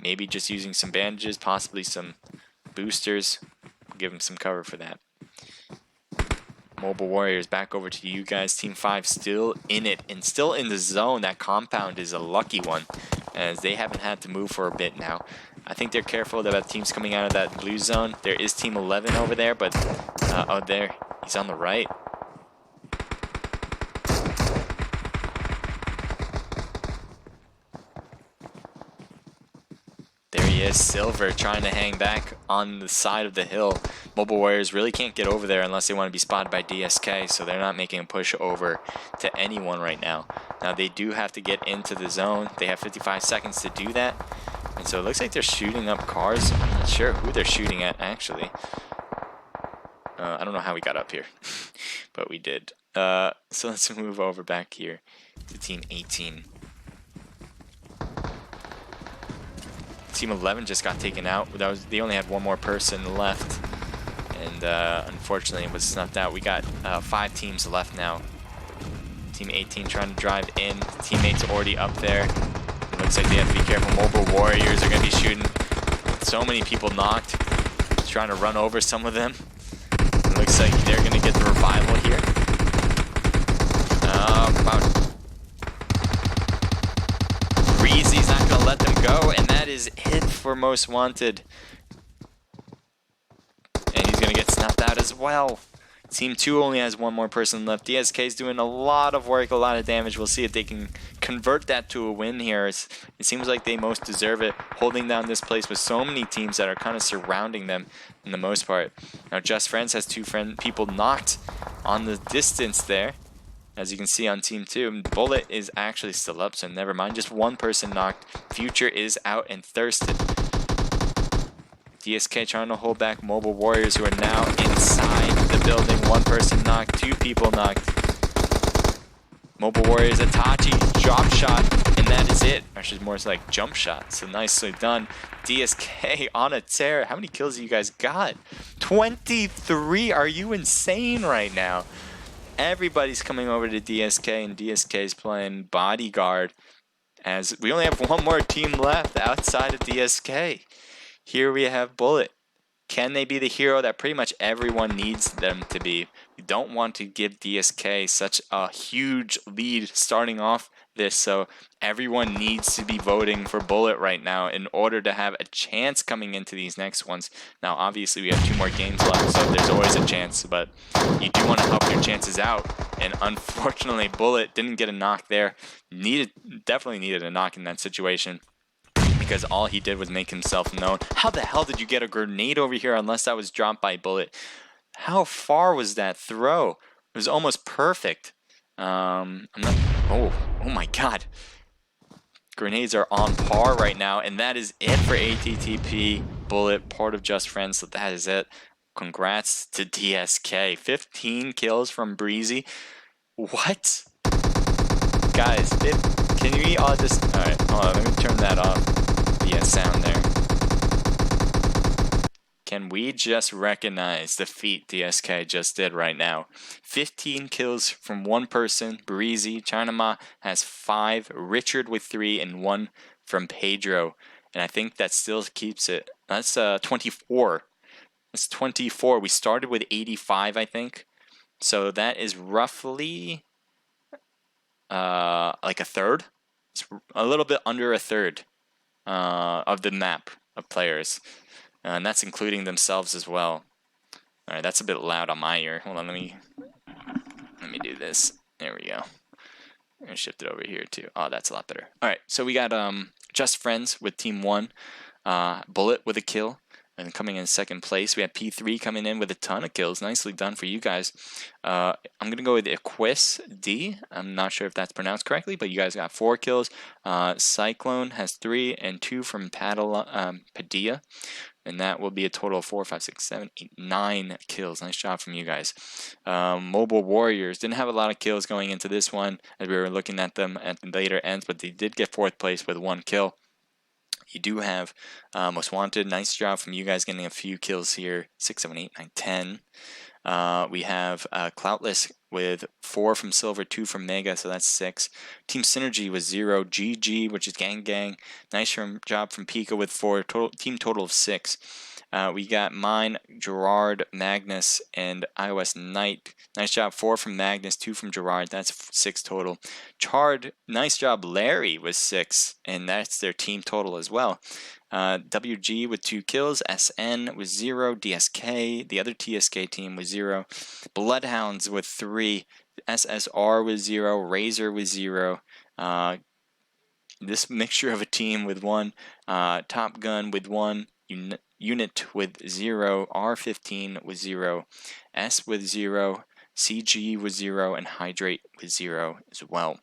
maybe just using some bandages, possibly some boosters. Give him some cover for that. Mobile Warriors, back over to you guys. Team 5 still in it and still in the zone. That compound is a lucky one, as they haven't had to move for a bit now. I think they're careful about teams coming out of that blue zone. There is Team 11 over there, but oh, there. He's on the right. There he is, Silver, trying to hang back on the side of the hill. Mobile Warriors really can't get over there unless they want to be spotted by DSK, so they're not making a push over to anyone right now. Now they do have to get into the zone. They have 55 seconds to do that. And so it looks like they're shooting up cars. I'm not sure who they're shooting at, actually. I don't know how we got up here, but we did. So let's move over back here to Team 18. Team 11 just got taken out. They only had one more person left, and unfortunately it was snuffed out. We got 5 teams left now. Team 18 trying to drive in. Teammates already up there. It looks like they have to be careful. Mobile Warriors are going to be shooting. So many people knocked. Trying to run over some of them. It looks like they're going to get the revival here. Oh, come on. Breezy's not going to let them go, and that is it for Most Wanted. And he's going to get snapped out as well. Team 2 only has one more person left. DSK is doing a lot of work, a lot of damage. We'll see if they can convert that to a win here. It seems like they most deserve it, holding down this place with so many teams that are kind of surrounding them in the most part. Now, Just Friends has 2 people knocked on the distance there. As you can see on Team 2, Bullet is actually still up, so never mind. Just one person knocked. Future is out and thirsted. DSK trying to hold back Mobile Warriors, who are now inside the building. One person knocked, 2 people knocked. Mobile Warriors, Itachi, drop shot, and that is it. Actually, more like jump shot, so nicely done. DSK on a tear. How many kills have you guys got? 23! Are you insane right now? Everybody's coming over to DSK, and DSK is playing bodyguard, as we only have one more team left outside of DSK. Here we have Bullet. Can they be the hero that pretty much everyone needs them to be? We don't want to give DSK such a huge lead starting off this, so everyone needs to be voting for Bullet right now in order to have a chance coming into these next ones. Now, obviously, we have 2 more games left, so there's always a chance, but you do want to help your chances out. And unfortunately, Bullet didn't get a knock there. Definitely needed a knock in that situation, because all he did was make himself known. How the hell did you get a grenade over here unless that was dropped by Bullet? How far was that throw? It was almost perfect. I'm not... Oh my god. Grenades are on par right now, and that is it for ATTP. Bullet, part of Just Friends, so that is it. Congrats to DSK. 15 kills from Breezy. What? Guys, can you all just... Alright, hold on, let me turn that off. The sound there. Can we just recognize the feat DSK just did right now? 15 kills from one person, Breezy. Chinama has 5, Richard with 3, and 1 from Pedro. And I think that still keeps it. That's 24. That's 24. We started with 85, I think. So that is roughly like a third. It's a little bit under a third of the map of players. And that's including themselves as well. Alright, that's a bit loud on my ear. Hold on, let me do this. There we go. I'm gonna shift it over here too. Oh, that's a lot better. Alright, so we got Just Friends with Team 1. Bullet with a kill. And coming in second place, we have P3 coming in with a ton of kills. Nicely done for you guys. I'm going to go with Equis D. I'm not sure if that's pronounced correctly, but you guys got 4 kills. Cyclone has 3 and 2 from Padilla. And that will be a total of 4, 5, 6, 7, 8, 9 kills. Nice job from you guys. Mobile Warriors didn't have a lot of kills going into this one, as we were looking at them at the later ends, but they did get 4th place with 1 kill. You do have Most Wanted. Nice job from you guys getting a few kills here. 6, 7, 8, 9, 10. We have Cloutless with 4 from Silver, 2 from Mega, so that's 6. Team Synergy with 0. GG, which is Gang Gang. Nice job from Pika with 4. Team total of 6. We got mine, Gerard, Magnus, and iOS Knight. Nice job. 4 from Magnus, 2 from Gerard. That's 6 total. Chard, nice job. Larry was 6, and that's their team total as well. WG with 2 kills. SN with 0. DSK, the other TSK team, with 0. Bloodhounds with 3. SSR with 0. Razor with 0. This mixture of a team with 1. Top Gun with 1. Unit with 0. R15 with 0. S with 0. CG with 0. And Hydrate with 0 as well.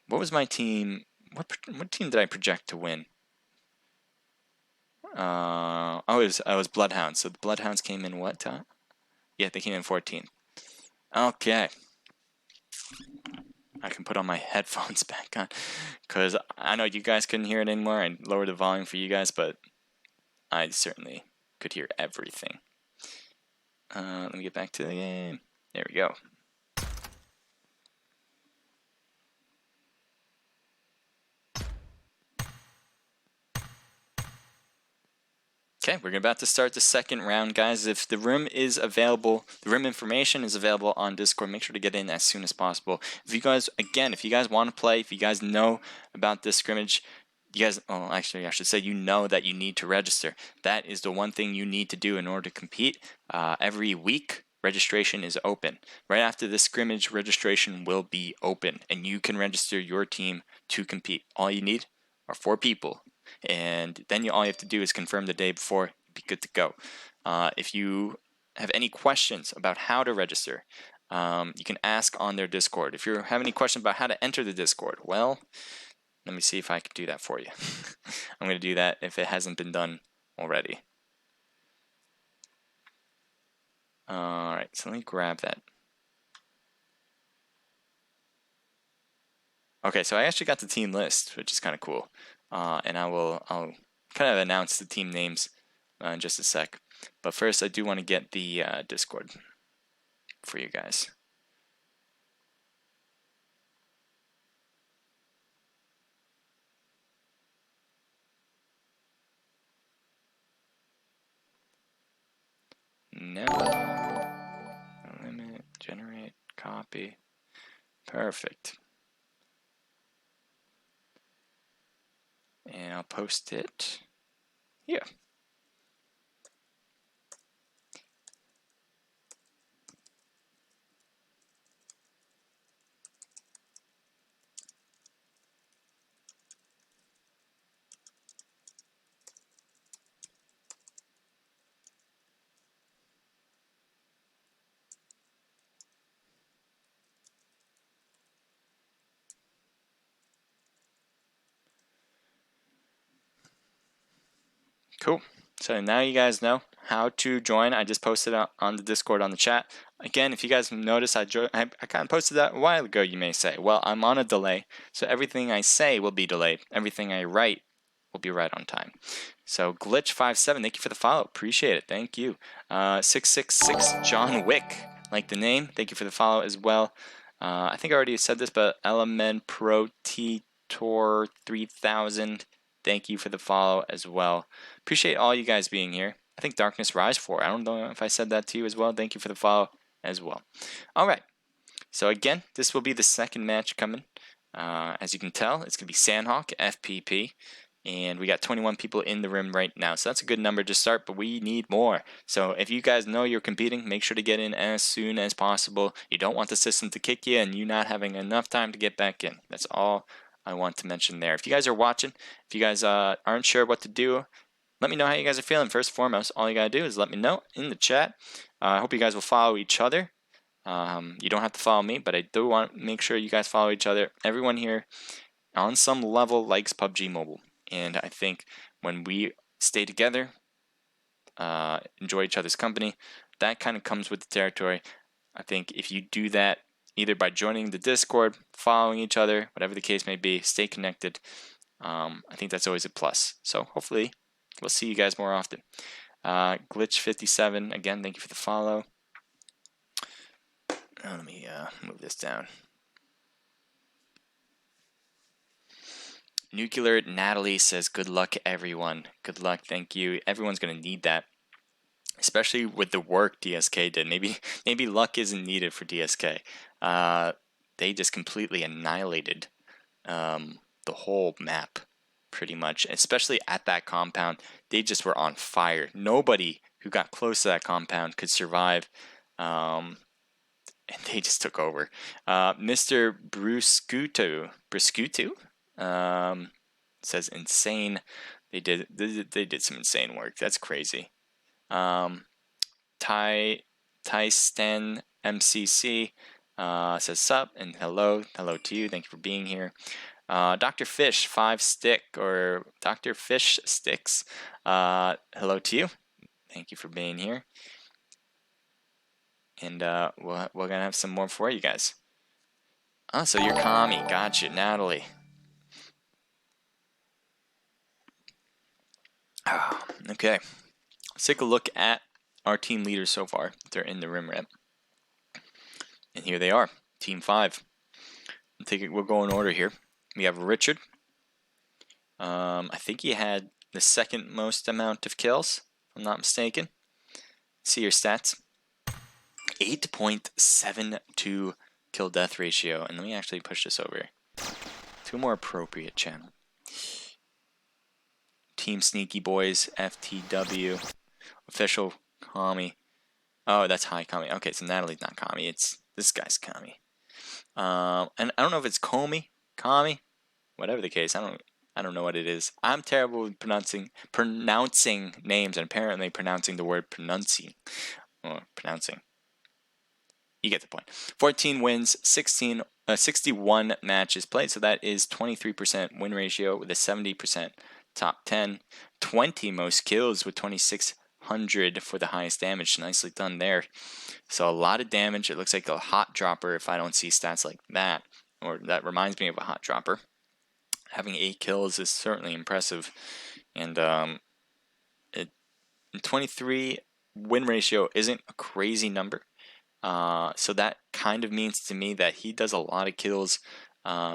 What was my team? What team did I project to win? It was Bloodhounds. So the Bloodhounds came in what time? Yeah, they came in 14th. Okay. I can put on my headphones back on because I know you guys couldn't hear it anymore. I lowered the volume for you guys, but I certainly could hear everything. Let me get back to the game. There we go. Okay, we're about to start the second round, guys. If the room is available, the room information is available on Discord. Make sure to get in as soon as possible. If you guys, again, if you guys want to play, if you guys know about this scrimmage, you guys, well, actually, I should say you know that you need to register. That is the one thing you need to do in order to compete. Every week, registration is open. Right after this scrimmage, registration will be open, and you can register your team to compete. All you need are 4 people. And then all you have to do is confirm the day before, be good to go. If you have any questions about how to register, you can ask on their Discord. If you have any questions about how to enter the Discord, well, let me see if I can do that for you. I'm going to do that if it hasn't been done already. Alright, so let me grab that. Okay, so I actually got the team list, which is kind of cool. And I'll kind of announce the team names in just a sec. But first, I do want to get the Discord for you guys. No. Limit, generate, copy. Perfect. And I'll post it here. Cool. So now you guys know how to join. I just posted it on the Discord on the chat. Again, if you guys notice, I kind of posted that a while ago, you may say. Well, I'm on a delay, so everything I say will be delayed. Everything I write will be right on time. So Glitch57, thank you for the follow. Appreciate it. Thank you. 666 John Wick, like the name. Thank you for the follow as well. I think I already said this, but Element Pro T-Tor 3000. Thank you for the follow as well. Appreciate all you guys being here. I think Darkness Rise 4. I don't know if I said that to you as well. Thank you for the follow as well. All right. So again, this will be the second match coming. As you can tell, it's going to be Sandhawk, FPP. And we got 21 people in the room right now. So that's a good number to start, but we need more. So if you guys know you're competing, make sure to get in as soon as possible. You don't want the system to kick you and you not having enough time to get back in. That's all I want to mention there. If you guys are watching, if you guys aren't sure what to do, let me know how you guys are feeling. First and foremost, all you gotta do is let me know in the chat. I hope you guys will follow each other. You don't have to follow me, but I do want to make sure you guys follow each other. Everyone here on some level likes PUBG Mobile, and I think when we stay together, enjoy each other's company, that kind of comes with the territory. I think if you do that either by joining the Discord, following each other, whatever the case may be, stay connected. I think that's always a plus. So hopefully we'll see you guys more often. Glitch57, again, thank you for the follow. Let me move this down. Nuclear Natalie says, good luck, everyone. Good luck, thank you. Everyone's going to need that. especially with the work DSK did. Maybe luck isn't needed for DSK. They just completely annihilated the whole map, pretty much, especially at that compound. They just were on fire. Nobody who got close to that compound could survive, and they just took over. Mr. Bruscutu says insane. They did some insane work. That's crazy. Tysten MCC says sup and hello to you. Thank you for being here. Dr. Fish 5 Stick or Dr. Fish Sticks, hello to you. Thank you for being here. And we're gonna have some more for you guys. Oh, so you're Kami. Gotcha, Natalie. Okay, let's take a look at our team leaders so far. They're in the rim rep. And here they are, Team 5. We'll go in order here. We have Richard. I think he had the second most amount of kills, if I'm not mistaken. See your stats. 8.72 kill death ratio. And let me actually push this over to a more appropriate channel. Team Sneaky Boys, FTW, official Kami. Oh, that's high Kami. Okay, so Natalie's not Kami. It's this guy's Kami. And I don't know if it's Kami, whatever the case. I don't know what it is. I'm terrible with pronouncing names, and apparently pronouncing the word pronouncing. You get the point. 14 wins, 61 matches played, so that is 23% win ratio with a 70% top 10. 20 most kills with 2,600 for the highest damage. Nicely done there. So a lot of damage. It looks like a hot dropper if I don't see stats like that, or that reminds me of a hot dropper. Having 8 kills is certainly impressive, and 23 win ratio isn't a crazy number. So that kind of means to me that he does a lot of kills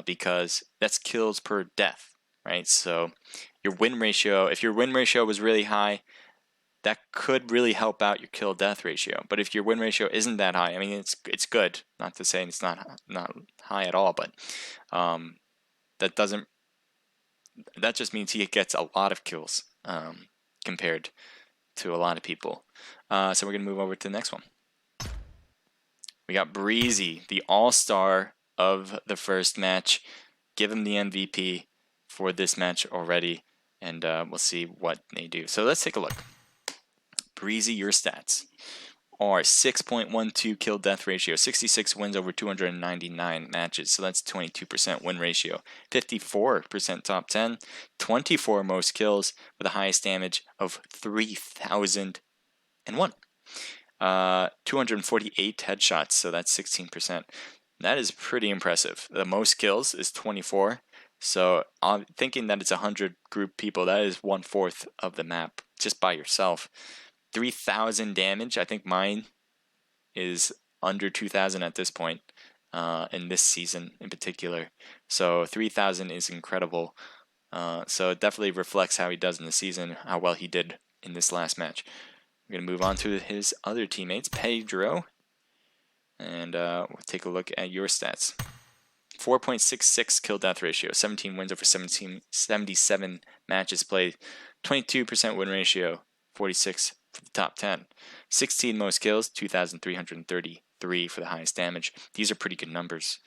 because that's kills per death, right? So your win ratio, if your win ratio was really high, that could really help out your kill death ratio. But if your win ratio isn't that high, I mean, it's good. Not to say it's not high at all, but that just means he gets a lot of kills compared to a lot of people. So we're gonna move over to the next one. We got Breezy, the all-star of the first match. Give him the MVP for this match already, and we'll see what they do. So let's take a look. Breezy, your stats are 6.12 kill death ratio, 66 wins over 299 matches, so that's 22% win ratio, 54% top 10, 24 most kills with the highest damage of 3,001. 248 headshots, so that's 16%. That is pretty impressive. The most kills is 24, so I'm thinking that it's 100 group people. That is 1/4 of the map just by yourself. 3,000 damage. I think mine is under 2,000 at this point in this season in particular. So 3,000 is incredible. So it definitely reflects how he does in the season, how well he did in this last match. We're going to move on to his other teammates, Pedro. And we'll take a look at your stats. 4.66 kill death ratio, 17 wins over 77 matches played, 22% win ratio, 46 for the top 10. 16 most kills, 2,333 for the highest damage. These are pretty good numbers.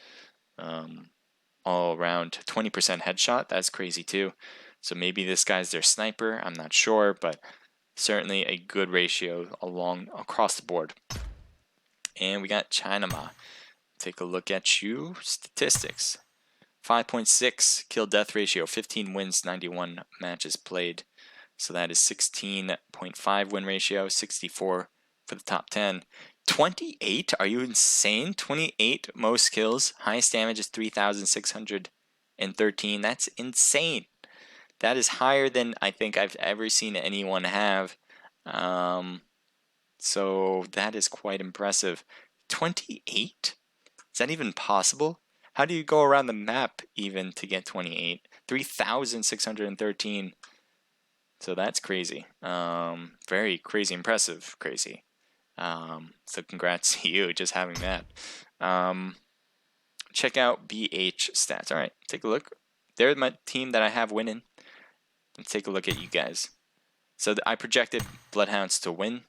All around 20% headshot, that's crazy too. So maybe this guy's their sniper, I'm not sure, but certainly a good ratio across the board. And we got Chinama. Take a look at you statistics. 5.6 kill death ratio, 15 wins, 91 matches played. So that is 16.5 win ratio, 64 for the top 10. 28? Are you insane? 28 most kills. Highest damage is 3,613. That's insane. That is higher than I think I've ever seen anyone have. So that is quite impressive. 28? Is that even possible? How do you go around the map even to get 28? 3,613. So that's crazy. Very crazy, impressive, crazy. So congrats to you just having that. Check out BH stats. All right, take a look. They're my team that I have winning. Let's take a look at you guys. So I projected Bloodhounds to win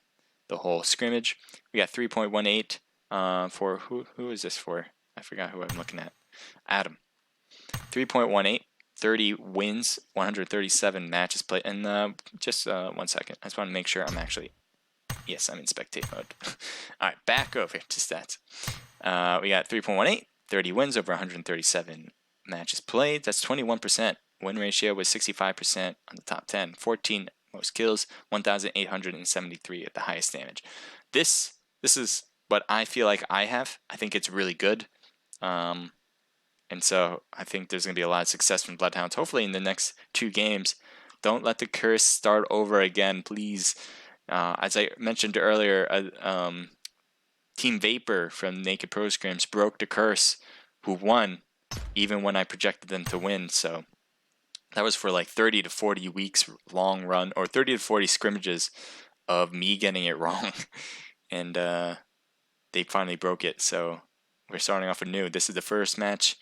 the whole scrimmage. We got 3.18 for who is this for? I forgot who I'm looking at. Adam. 3.18, 30 wins, 137 matches played. And just 1 second. I just want to make sure I'm actually. Yes, I'm in spectate mode. All right, back over to stats. We got 3.18, 30 wins over 137 matches played. That's 21%. Win ratio was 65% on the top 10. 14 most kills, 1,873 at the highest damage. This is what I feel like I have. I think it's really good. And so I think there's going to be a lot of success from Bloodhounds. Hopefully in the next 2 games. Don't let the curse start over again, please. As I mentioned earlier, Team Vapor from Naked Pro Scrims broke the curse, who won, even when I projected them to win. So that was for like 30 to 40 weeks long run, or 30 to 40 scrimmages of me getting it wrong. And they finally broke it. So we're starting off anew. This is the first match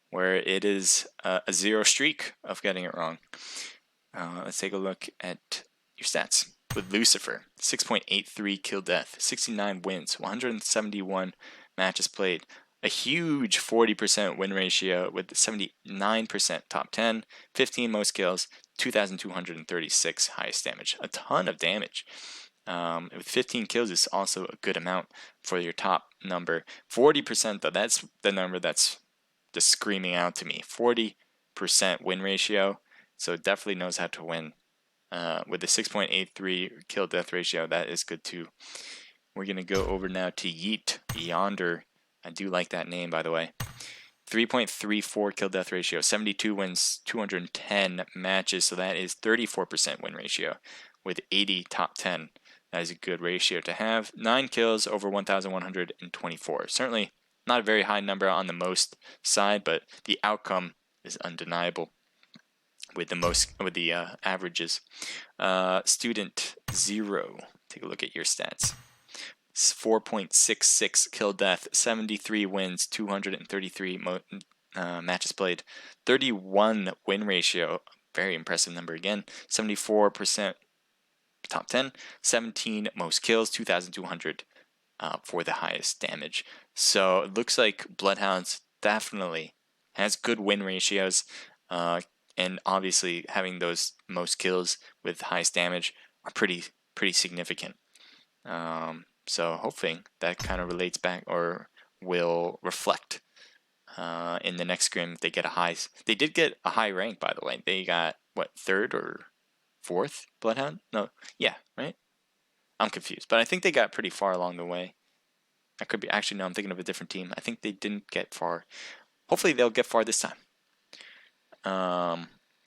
where it is a 0 streak of getting it wrong. Let's take a look at your stats. With Lucifer, 6.83 kill death, 69 wins, 171 matches played, a huge 40% win ratio with 79% top 10, 15 most kills, 2,236 highest damage, a ton of damage. With 15 kills is also a good amount for your top number. 40% though, that's the number that's just screaming out to me. 40% win ratio, so it definitely knows how to win. With the 6.83 kill death ratio, that is good too. We're going to go over now to Yeet Yonder. I do like that name, by the way. 3.34 kill death ratio, 72 wins, 210 matches, so that is 34% win ratio with 80 top 10. That is a good ratio to have. 9 kills over 1,124. Certainly not a very high number on the most side, but the outcome is undeniable with the averages. Student 0. Take a look at your stats. 4.66 kill death, 73 wins, 233 matches played, 31 win ratio, very impressive number again, 74% top 10, 17 most kills, 2,200 for the highest damage. So it looks like Bloodhounds definitely has good win ratios. And obviously having those most kills with highest damage are pretty significant. So hoping that kind of relates back or will reflect in the next scrim if they get a high. They did get a high rank, by the way. They got what, 3rd or 4th Bloodhound? No, yeah, right. I'm confused, but I think they got pretty far along the way. I could be actually no. I'm thinking of a different team. I think they didn't get far. Hopefully they'll get far this time.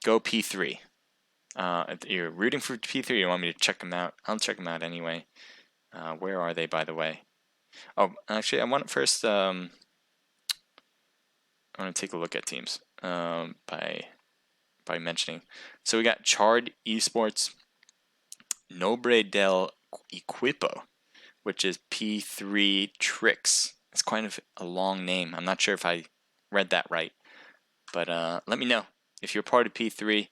Go P3. If you're rooting for P3, you want me to check them out? I'll check them out anyway. Where are they, by the way? Oh, actually, I want first. I want to take a look at teams by mentioning. So we got Chard Esports, Nobre del Equipo, which is P3 Tricks. It's kind of a long name. I'm not sure if I read that right. But let me know if you're part of P3,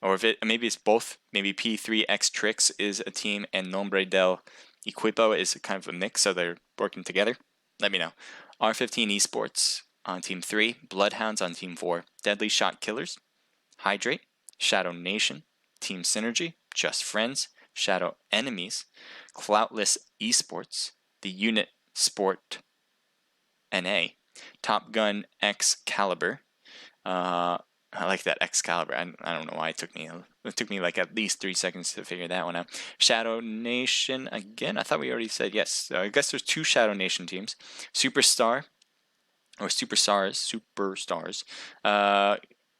or if maybe it's both. Maybe P3X Tricks is a team and Nombre del Equipo is kind of a mix, so they're working together. Let me know. R15 Esports on Team 3, Bloodhounds on Team 4, Deadly Shot Killers, Hydrate, Shadow Nation, Team Synergy, Just Friends, Shadow Enemies, Cloutless Esports, The Unit Sport NA, Top Gun Excalibur. I like that Excalibur. I don't know why it took me like at least 3 seconds to figure that one out. Shadow Nation again. I thought we already said yes. So I guess there's 2 Shadow Nation teams. Superstars.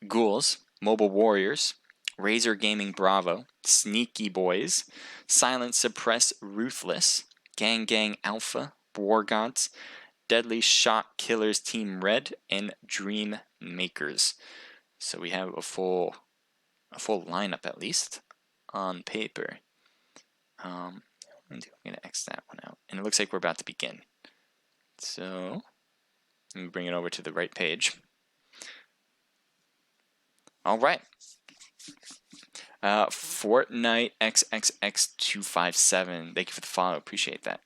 Ghouls, Mobile Warriors, Razor Gaming Bravo, Sneaky Boys, Silent Suppress Ruthless, Gang Alpha, War Gods, Deadly Shot Killers Team Red, and Dream Makers. So we have a full lineup at least on paper. I'm going to X that one out. And it looks like we're about to begin. So, let me bring it over to the right page. All right. Fortnite XXX257. Thank you for the follow. Appreciate that.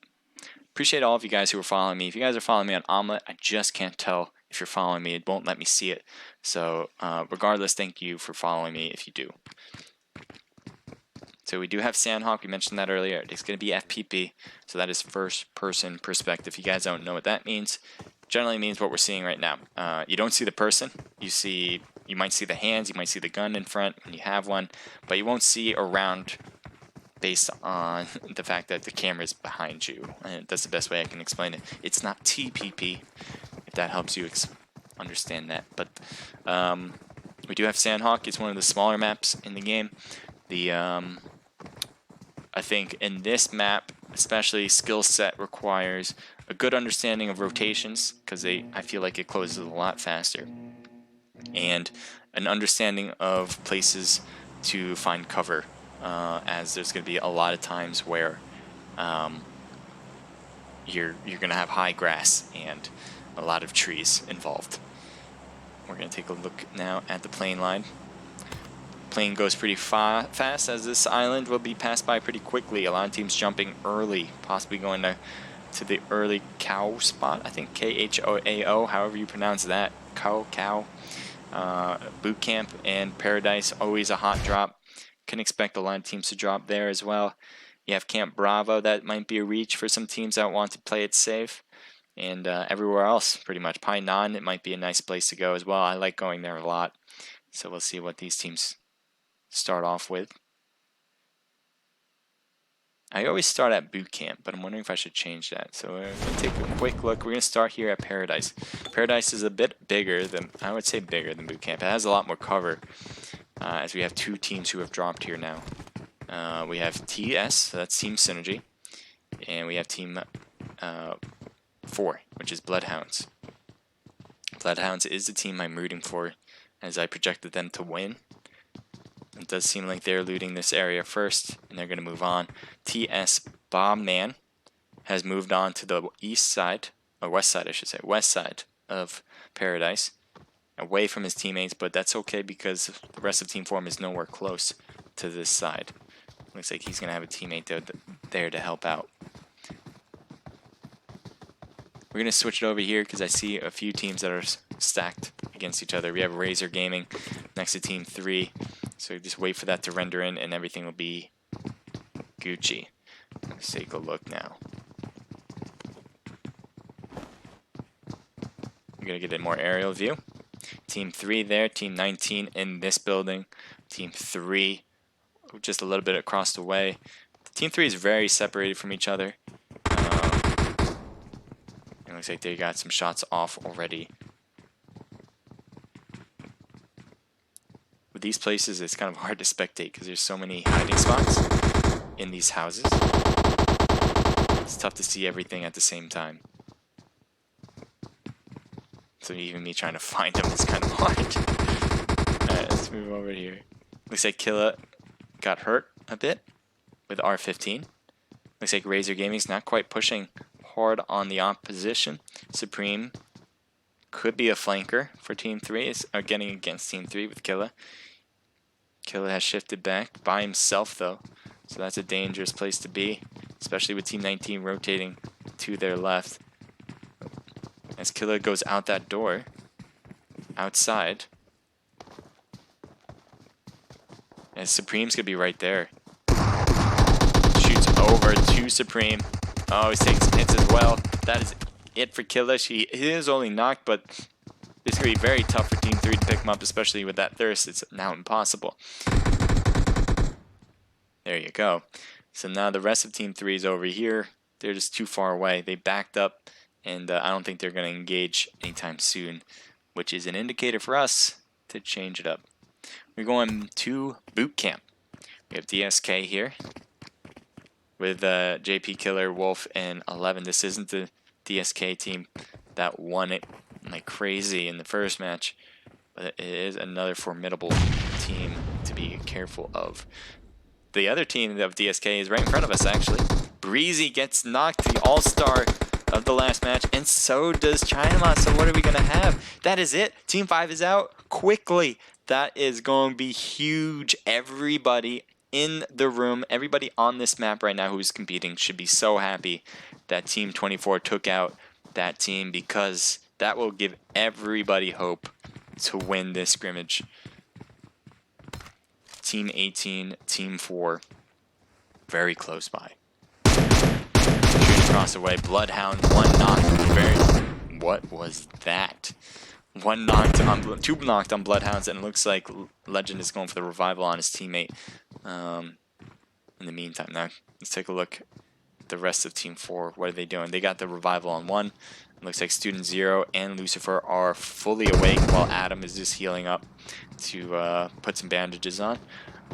Appreciate all of you guys who are following me. If you guys are following me on Omlet, I just can't tell if you're following me. It won't let me see it. So regardless, thank you for following me if you do. So we do have Sandhawk. We mentioned that earlier. It's going to be FPP. So that is first person perspective. If you guys don't know what that means, generally means what we're seeing right now. You don't see the person. You might see the hands. You might see the gun in front when you have one, but you won't see around based on the fact that the camera is behind you. And that's the best way I can explain it. It's not TPP, if that helps you understand that. But we do have Sandhawk. It's one of the smaller maps in the game. I think in this map, especially, skill set requires a good understanding of rotations, because I feel like it closes a lot faster, and an understanding of places to find cover, as there's going to be a lot of times where you're going to have high grass and a lot of trees involved. We're going to take a look now at the plane line. Plane goes pretty fast, as this island will be passed by pretty quickly. A lot of teams jumping early, possibly going to the early cow spot. I think KHOAO, however you pronounce that. Cow. Boot camp and Paradise, always a hot drop. Can expect a lot of teams to drop there as well. You have Camp Bravo, that might be a reach for some teams that want to play it safe. And everywhere else, pretty much. Painan, it might be a nice place to go as well. I like going there a lot. So we'll see what these teams start off with. I always start at boot camp, but I'm wondering if I should change that. So we're going to take a quick look. We're going to start here at Paradise. Paradise is a bit bigger than, I would say bigger than boot camp. It has a lot more cover, as we have two teams who have dropped here now. We have TS, so that's Team Synergy, and we have Team 4, which is Bloodhounds. Bloodhounds is the team I'm rooting for, as I projected them to win. It does seem like they're looting this area first, and they're going to move on. TS Bombman has moved on to the east side, or west side I should say, west side of Paradise, away from his teammates, but that's okay because the rest of Team Form is nowhere close to this side. Looks like he's going to have a teammate there to help out. We're going to switch it over here because I see a few teams that are stacked against each other. We have Razor Gaming next to Team 3. So just wait for that to render in and everything will be Gucci. Let's take a look now. We're going to get a more aerial view. Team 3 there, Team 19 in this building. Team 3 just a little bit across the way. Team 3 is very separated from each other. It looks like they got some shots off already. With these places, it's kind of hard to spectate because there's so many hiding spots in these houses. It's tough to see everything at the same time. So even me trying to find them is kind of hard. Alright, let's move over here. Looks like Killa got hurt a bit with R15. Looks like Razor Gaming's not quite pushing hard on the opposition. Supreme could be a flanker for Team 3. Is getting against Team 3 with Killa. Killa has shifted back by himself though, so that's a dangerous place to be, especially with Team 19 rotating to their left. As Killa goes out that door, outside, and Supreme's gonna be right there. Shoots over to Supreme. Oh, he's taking some hits as well. That is it for Killa. He is only knocked, but it's going to be very tough for Team 3 to pick him up, especially with that thirst. It's now impossible. There you go. So now the rest of Team 3 is over here. They're just too far away. They backed up, and I don't think they're going to engage anytime soon, which is an indicator for us to change it up. We're going to boot camp. We have DSK here with JP Killer, Wolf, and 11. This isn't the DSK team that won it like crazy in the first match, but it is another formidable team to be careful of. the other team of DSK is right in front of us, actually. Breezy gets knocked, the all-star of the last match, and so does Chinaman. So what are we going to have? That is it. Team 5 is out quickly. That is going to be huge. Everybody in the room, everybody on this map right now who's competing should be so happy that Team 24 took out that team, because that will give everybody hope to win this scrimmage. Team 18, Team 4, very close by. Shooting across the way, Bloodhound, one knock. What was that? One knocked on, two knocked on Bloodhounds, and it looks like Legend is going for the revival on his teammate. In the meantime, now let's take a look at the rest of Team 4. What are they doing? They got the revival on one. It looks like Student Zero and Lucifer are fully awake, while Adam is just healing up to put some bandages on.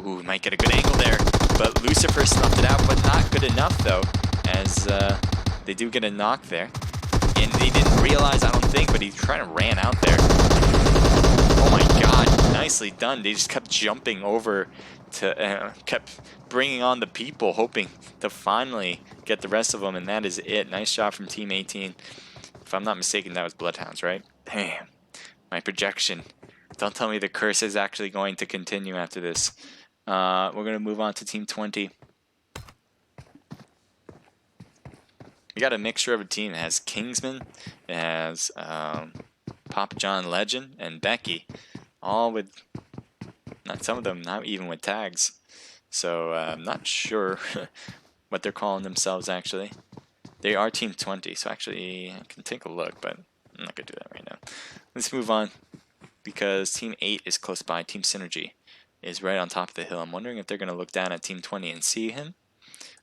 Ooh, might get a good angle there, but Lucifer snuffed it out, but not good enough though, as they do get a knock there. And they didn't realize, I don't think, but he kind of ran out there. Oh my god, nicely done. They just kept jumping over to, kept bringing on the people, hoping to finally get the rest of them, and that is it. Nice job from Team 18. If I'm not mistaken, that was Bloodhounds, right? Damn, my projection. Don't tell me the curse is actually going to continue after this. We're going to move on to Team 20. We got a mixture of a team. It has Kingsman, it has Papa John Legend, and Becky. All with, not some of them, not even with tags. So I'm not sure what they're calling themselves actually. They are Team 20, so actually I can take a look, but I'm not going to do that right now. Let's move on, because Team 8 is close by. Team Synergy is right on top of the hill. I'm wondering if they're going to look down at Team 20 and see him.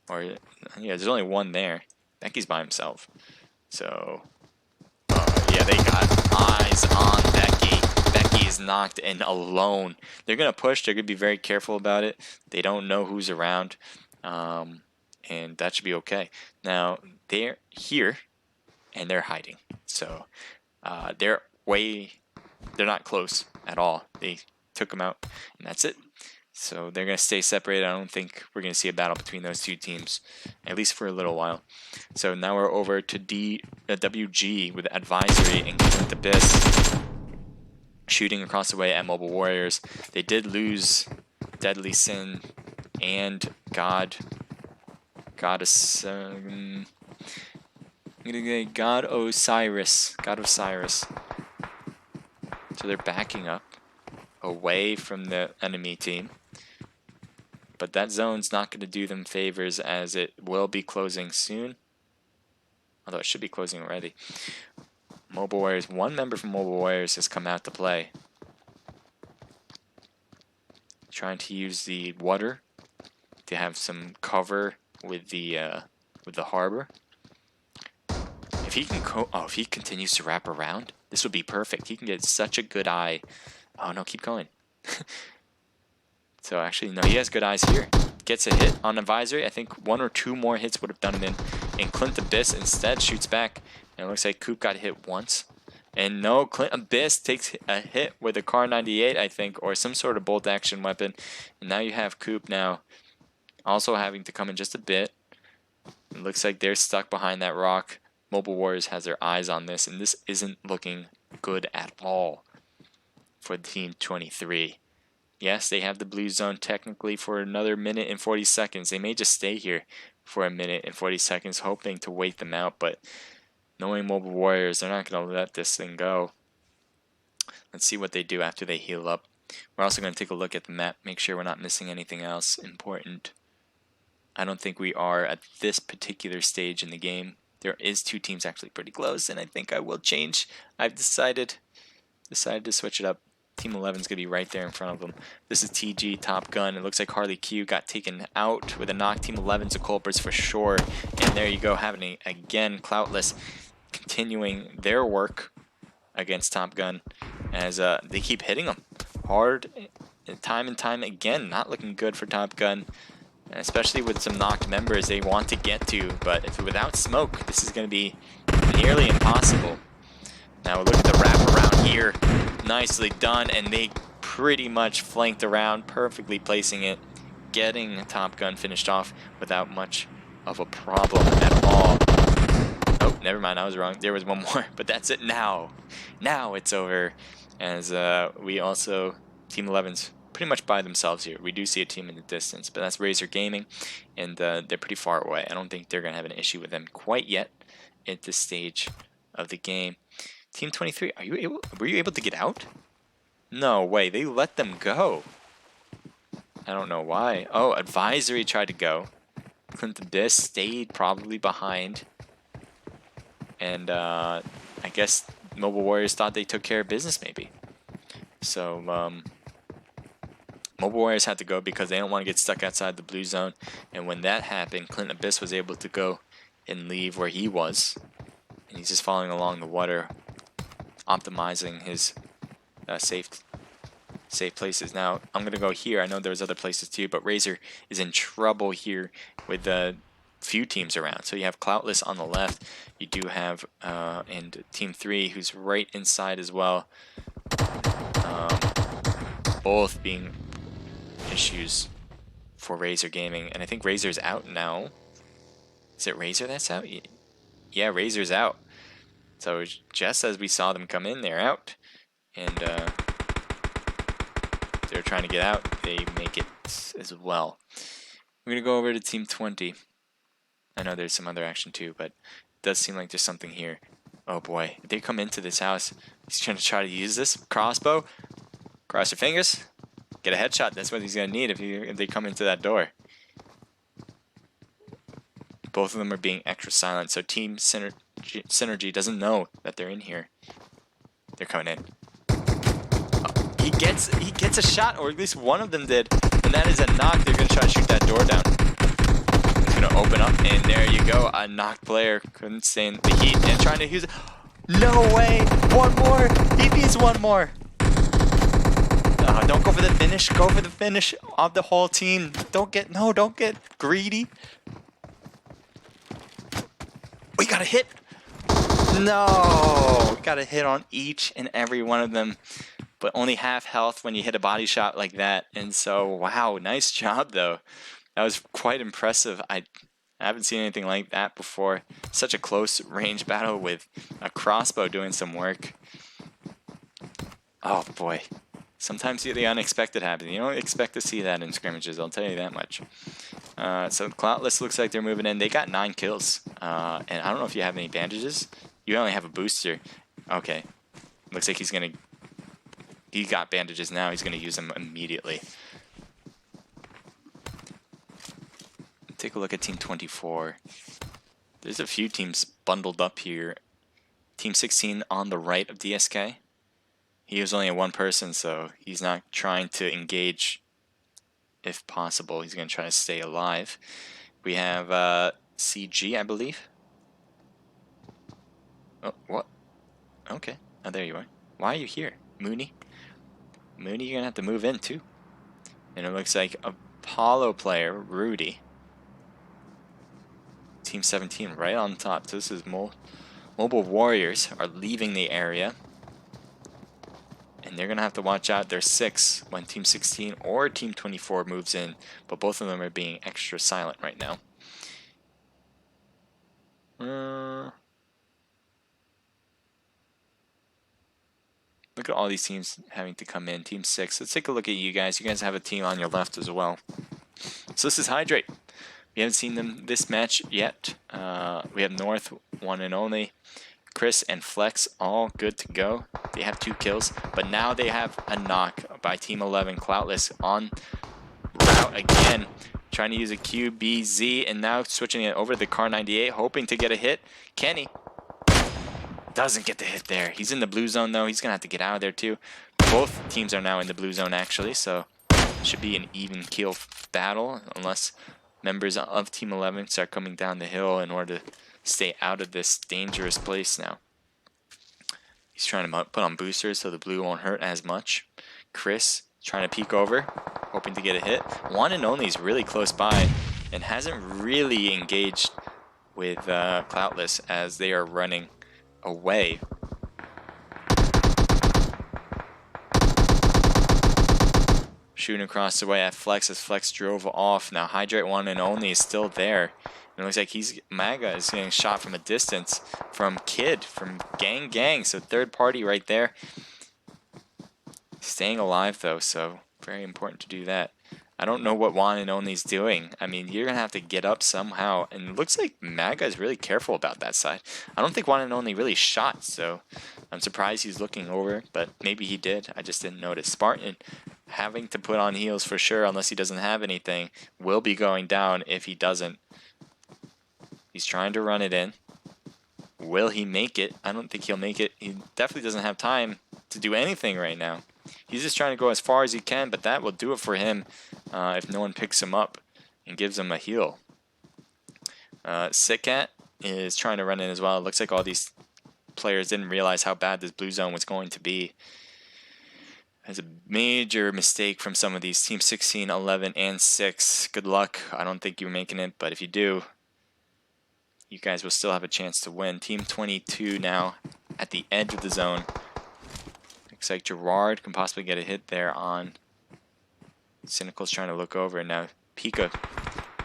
Or, yeah, there's only one there. Becky's by himself. So, yeah, they got eyes on Becky. Becky is knocked in alone. They're going to push. They're going to be very careful about it. They don't know who's around. And that should be okay. Now, they're here, and they're hiding. So, they're not close at all. They took them out, and that's it. So they're going to stay separated. I don't think we're going to see a battle between those two teams, at least for a little while. So now we're over to WG with Advisory and Clint Abyss shooting across the way at Mobile Warriors. They did lose Deadly Sin and God Osiris. So they're backing up away from the enemy team. But that zone's not going to do them favors, as it will be closing soon. Although it should be closing already. Mobile Warriors, one member from Mobile Warriors has come out to play. Trying to use the water to have some cover with the harbor. If he can if he continues to wrap around, this would be perfect. He can get such a good eye. Oh no, keep going. So actually, no, he has good eyes here. Gets a hit on Advisory. I think one or two more hits would have done him in. And Clint Abyss instead shoots back. And it looks like Coop got hit once. And no, Clint Abyss takes a hit with a Car 98, I think, or some sort of bolt action weapon. And now you have Coop now also having to come in just a bit. It looks like they're stuck behind that rock. Mobile Warriors has their eyes on this, and this isn't looking good at all for Team 23. Yes, they have the blue zone technically for another minute and 40 seconds. They may just stay here for a minute and 40 seconds, hoping to wait them out, but knowing Mobile Warriors, they're not going to let this thing go. Let's see what they do after they heal up. We're also going to take a look at the map, make sure we're not missing anything else important. I don't think we are at this particular stage in the game. There is two teams actually pretty close, and I think I will change. I've decided to switch it up. Team 11 is going to be right there in front of them. This is TG, Top Gun. It looks like Harley Q got taken out with a knock. Team 11's the culprits for sure. And there you go, having again Cloutless continuing their work against Top Gun as they keep hitting them hard time and time again. Not looking good for Top Gun, especially with some knocked members they want to get to. But if without smoke, this is going to be nearly impossible. Now look at the wraparound here. Nicely done, and they pretty much flanked around, perfectly placing it getting Top Gun finished off without much of a problem at all. Oh, never mind, I was wrong. There was one more, but that's it now. Now it's over, as we also, Team 11's pretty much by themselves here. We do see a team in the distance, but that's Razor Gaming, and they're pretty far away. I don't think they're going to have an issue with them quite yet at this stage of the game. Team 23, were you able to get out? No way, they let them go. I don't know why. Oh, Advisory tried to go. Clint Abyss stayed probably behind. And I guess Mobile Warriors thought they took care of business maybe. So Mobile Warriors had to go because they don't want to get stuck outside the blue zone. And when that happened, Clint Abyss was able to go and leave where he was. And he's just following along the water, optimizing his safe places. Now, I'm going to go here. I know there's other places too, but Razor is in trouble here with the few teams around. So you have Cloutless on the left. You do have and Team 3 who's right inside as well. Both being issues for Razor Gaming. And I think Razor's out now. Is it Razor that's out? Yeah, Razor's out. So just as we saw them come in, they're out. And they're trying to get out. They make it as well. We're going to go over to Team 20. I know there's some other action too, but it does seem like there's something here. Oh boy, if they come into this house, he's trying to use this crossbow. Cross your fingers. Get a headshot. That's what he's going to need if they come into that door. Both of them are being extra silent, so Team Synergy doesn't know that they're in here. They're coming in. Oh, he gets a shot, or at least one of them did, and that is a knock. They're going to try to shoot that door down. It's going to open up, and there you go. A knocked player couldn't stand the heat and trying to use it. No way! One more! He needs one more! Don't go for the finish. Go for the finish of the whole team. Don't get greedy. We got a hit. No, we got a hit on each and every one of them, but only half health when you hit a body shot like that. And so, wow, nice job though. That was quite impressive. I haven't seen anything like that before. Such a close range battle with a crossbow doing some work. Oh boy. Sometimes the unexpected happens. You don't expect to see that in scrimmages, I'll tell you that much. So Cloutless looks like they're moving in. They got 9 kills. And I don't know if you have any bandages. You only have a booster. Okay. Looks like he got bandages now. He's going to use them immediately. Take a look at Team 24. There's a few teams bundled up here. Team 16 on the right of DSK. He was only a one person, so he's not trying to engage if possible. He's going to try to stay alive. We have CG, I believe. Oh, what? Okay. Oh, there you are. Why are you here? Mooney? Mooney, you're going to have to move in, too. And it looks like Apollo player, Rudy. Team 17 right on top. So this is Mobile Warriors are leaving the area. And they're going to have to watch out. There's 6 when Team 16 or Team 24 moves in. But both of them are being extra silent right now. Look at all these teams having to come in. Team 6. Let's take a look at you guys. You guys have a team on your left as well. So this is Hydrate. We haven't seen them this match yet. We have North, one and only. Chris and Flex all good to go. They have 2 kills, but now they have a knock by Team 11. Cloutless on route again, trying to use a QBZ, and now switching it over to the Car 98, hoping to get a hit. Kenny doesn't get the hit there. He's in the blue zone though. He's gonna have to get out of there too. Both teams are now in the blue zone actually, so it should be an even kill battle unless members of Team 11 start coming down the hill in order to stay out of this dangerous place now. He's trying to put on boosters so the blue won't hurt as much. Chris trying to peek over, hoping to get a hit. One and only is really close by and hasn't really engaged with Cloutless as they are running away. shooting across the way at Flex as Flex drove off. Now Hydrate one and only is still there. And it looks like Maga is getting shot from a distance from Kid, from Gang. So third party right there. Staying alive though, so very important to do that. I don't know what One and Only's doing. I mean, you're going to have to get up somehow. And it looks like Maga is really careful about that side. I don't think One and Only really shot, so I'm surprised he's looking over. But maybe he did. I just didn't notice. Spartan having to put on heals for sure, unless he doesn't have anything. Will be going down if he doesn't. He's trying to run it in. Will he make it? I don't think he'll make it. He definitely doesn't have time to do anything right now. He's just trying to go as far as he can, but that will do it for him if no one picks him up and gives him a heal. Sitcat is trying to run in as well. It looks like all these players didn't realize how bad this blue zone was going to be. That's a major mistake from some of these. Team 16, 11, and 6. Good luck. I don't think you're making it, but if you do, you guys will still have a chance to win. Team 22 now at the edge of the zone. Looks like Gerard can possibly get a hit there on. Cynical's trying to look over, and now Pika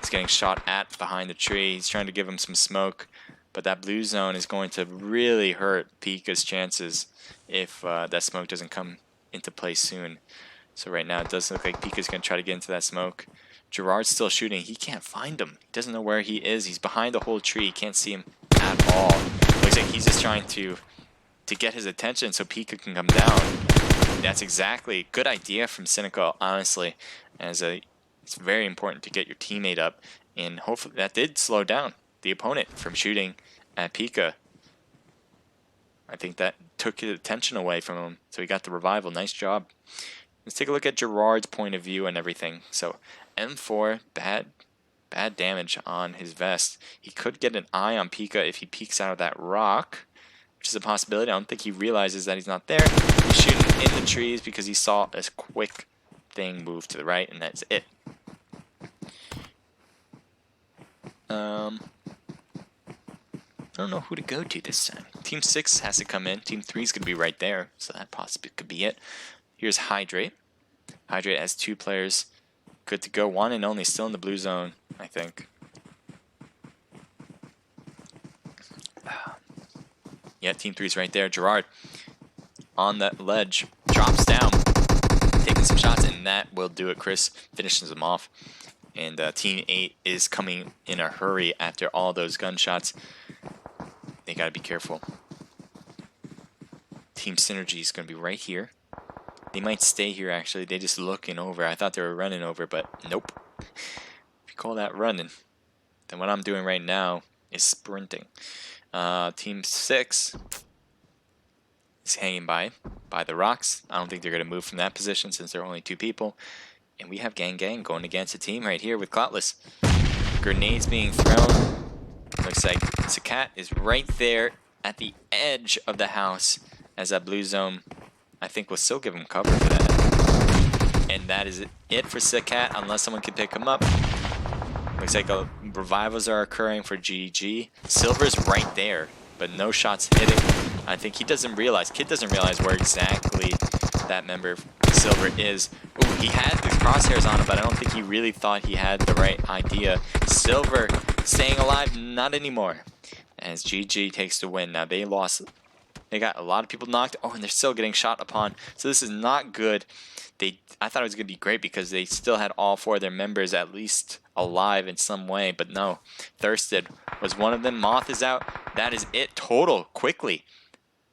is getting shot at behind the tree. He's trying to give him some smoke, but that blue zone is going to really hurt Pika's chances if that smoke doesn't come into play soon. So right now it does look like Pika's going to try to get into that smoke. Gerard's still shooting. He can't find him. He doesn't know where he is. He's behind the whole tree. He can't see him at all. Looks like he's just trying to get his attention so Pika can come down. That's exactly a good idea from Cynical, honestly, as it's very important to get your teammate up, and hopefully that did slow down the opponent from shooting at Pika. I think that took his attention away from him, so he got the revival. Nice job. Let's take a look at Gerard's point of view and everything. So M4, bad damage on his vest. He could get an eye on Pika if he peeks out of that rock, which is a possibility. I don't think he realizes that he's not there. He's shooting in the trees because he saw a quick thing move to the right, and that's it. I don't know who to go to this time. Team 6 has to come in. Team 3 is going to be right there, so that possibly could be it. Here's Hydrate. Hydrate has 2 players good to go. One and only still in the blue zone, I think. Yeah, Team 3's right there. Gerard on that ledge, drops down, taking some shots, and that will do it. Chris finishes him off. And Team 8 is coming in a hurry after all those gunshots. They got to be careful. Team Synergy is going to be right here. They might stay here, actually. They just looking over. I thought they were running over, but nope. If you call that running, then what I'm doing right now is sprinting. Team 6 is hanging by the rocks. I don't think they're going to move from that position since there are only 2 people. And we have Gang going against a team right here with Cloutless. Grenades being thrown. Looks like Sakat is right there at the edge of the house as that blue zone, I think, will still give him cover for that. And that is it for Sakat unless someone can pick him up. Looks like revivals are occurring for GG. Silver's right there, but no shots hitting. I think he doesn't realize, Kid doesn't realize where exactly that member Silver is. Ooh, he had the crosshairs on him, but I don't think he really thought he had the right idea. Silver staying alive, not anymore. As GG takes the win. Now they lost. They got a lot of people knocked. Oh, and they're still getting shot upon. So this is not good. I thought it was going to be great because they still had all 4 of their members at least alive in some way. But no. Thirsted was one of them. Moth is out. That is it. Total. Quickly.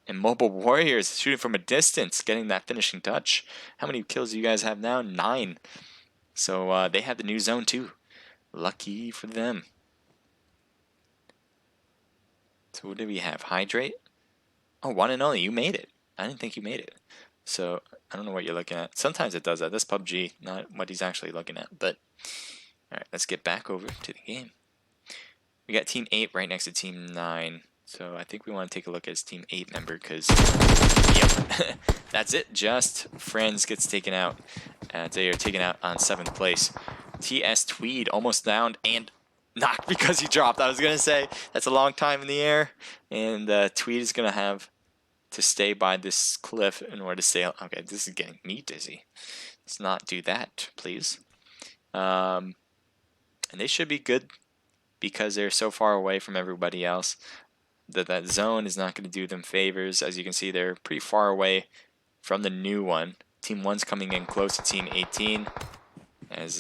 And Mobile Warriors shooting from a distance, getting that finishing touch. How many kills do you guys have now? 9. So they have the new zone too. Lucky for them. So what do we have? Hydrate? Oh, One and Only. You made it. I didn't think you made it. So I don't know what you're looking at. Sometimes it does that. This PUBG, not what he's actually looking at. But all right, let's get back over to the game. We got Team 8 right next to Team 9. So I think we want to take a look at his Team 8 member because, yep, that's it. Just Friends gets taken out. They are taken out on 7th place. TS Tweed almost downed and knocked because he dropped. I was going to say that's a long time in the air. And Tweed is going to have to stay by this cliff in order to stay. Okay, this is getting me dizzy. Let's not do that, please. And they should be good because they're so far away from everybody else that zone is not going to do them favors. As you can see, they're pretty far away from the new one. Team 1's coming in close to Team 18, as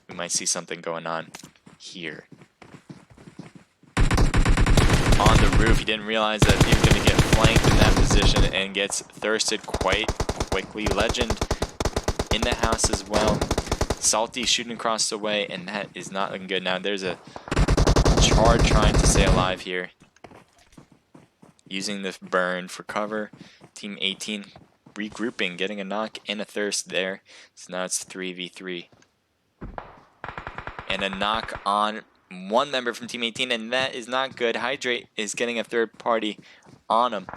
we might see something going on here. On the roof, he didn't realize that he was going to get flanked in that position and gets thirsted quite quickly. Legend in the house as well. Salty shooting across the way, and that is not looking good. Now there's a Chard trying to stay alive here, using the burn for cover. Team 18 regrouping, getting a knock and a thirst there. So now it's 3v3. And a knock on one member from Team 18, and that is not good. Hydrate is getting a third party on him.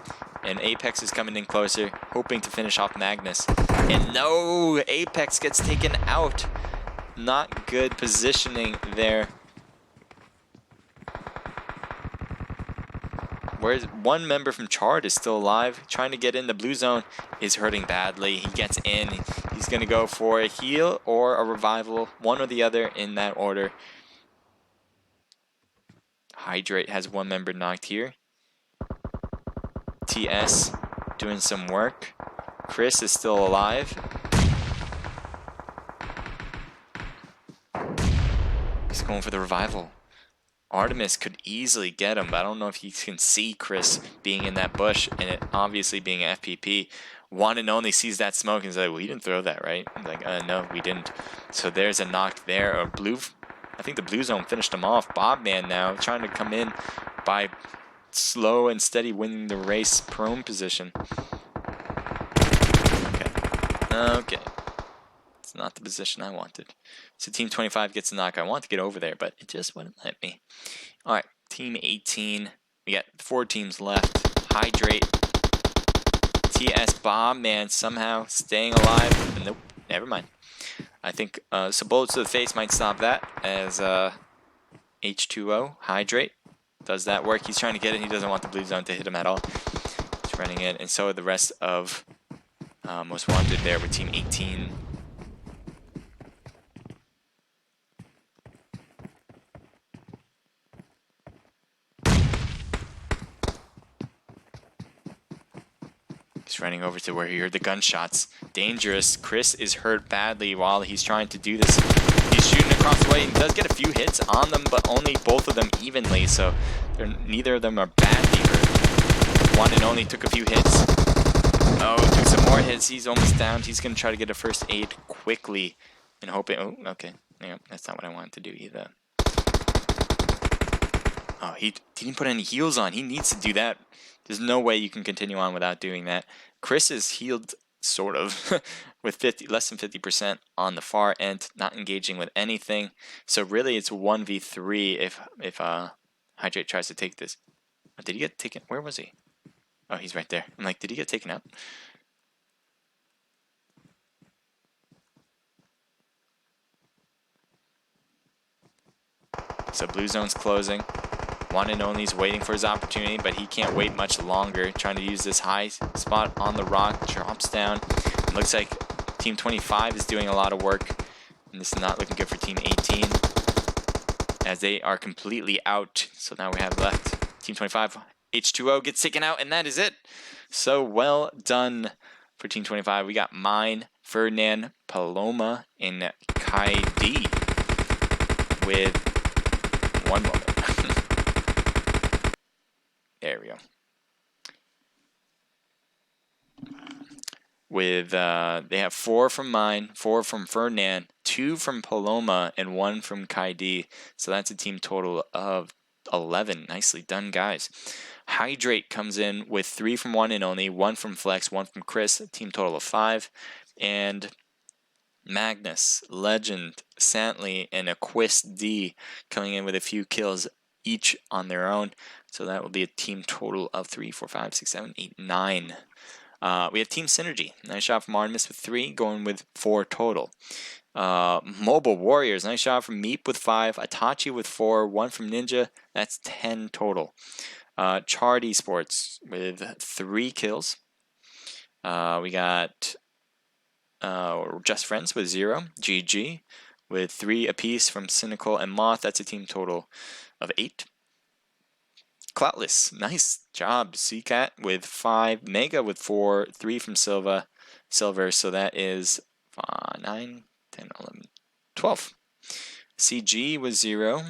And Apex is coming in closer, hoping to finish off Magnus. And no, Apex gets taken out. Not good positioning there. Whereas one member from Chard is still alive, trying to get in. The blue zone is hurting badly. He gets in. He's going to go for a heal or a revival, one or the other in that order. Hydrate has one member knocked here. TS doing some work. Chris is still alive. He's going for the revival. Artemis could easily get him, but I don't know if he can see Chris being in that bush, and it obviously being an FPP. One and only sees that smoke and is like, well, you didn't throw that, right? He's like, no, we didn't. So there's a knock there. I think the blue zone finished him off. Bobman now trying to come in by slow and steady winning the race prone position. Okay. It's not the position I wanted. So Team 25 gets a knock. I want to get over there, but it just wouldn't let me. All right, Team 18. We got 4 teams left. Hydrate. TS Bombman somehow staying alive. Nope, never mind. I think so bullets to the face might stop that, as H2O, Hydrate, does that work. He's trying to get it. He doesn't want the blue zone to hit him at all. He's running in, and so are the rest of Most Wanted there with Team 18. He's running over to where he heard the gunshots. Dangerous. Chris is hurt badly while he's trying to do this. He's shooting across the way. He does get a few hits on them, but only both of them evenly, so neither of them are badly hurt. One and only took a few hits. Oh, took some more hits. He's almost down. He's going to try to get a first aid quickly and hoping... Oh, okay. Yeah, that's not what I wanted to do either. Oh, he didn't put any heals on. He needs to do that. There's no way you can continue on without doing that. Chris is healed, sort of, with less than 50% on the far end, not engaging with anything. So really, it's 1v3 if Hydrate tries to take this. Oh, did he get taken? Where was he? Oh, he's right there. I'm like, did he get taken out? So blue zone's closing. One and only is waiting for his opportunity, but he can't wait much longer. Trying to use this high spot on the rock, drops down. It looks like Team 25 is doing a lot of work, and this is not looking good for Team 18, as they are completely out. So now we have left Team 25. H2O gets taken out, and that is it. So well done for Team 25. We got Mine, Ferdinand, Paloma, and Kai D with one moment. There we go. With they have 4 from Mine, 4 from Ferdinand, 2 from Paloma, and 1 from Kai D. So that's a team total of 11. Nicely done, guys. Hydrate comes in with 3 from One and Only, 1 from Flex, 1 from Chris, a team total of 5. And Magnus, Legend, Santley, and Aquis D coming in with a few kills each on their own. So that will be a team total of 3, 4, 5, 6, 7, 8, 9. We have Team Synergy. Nice shot from Artemis with 3, going with 4 total. Mobile Warriors. Nice shot from Meep with 5, Itachi with 4, 1 from Ninja. That's 10 total. Chard Esports with 3 kills. We got Just Friends with 0. GG with 3 apiece from Cynical and Moth. That's a team total of 8. Cloutless, nice job. CCAT with 5. Mega with 4. 3 from Silver. So that is 9, 10, 11, 12. CG with 0.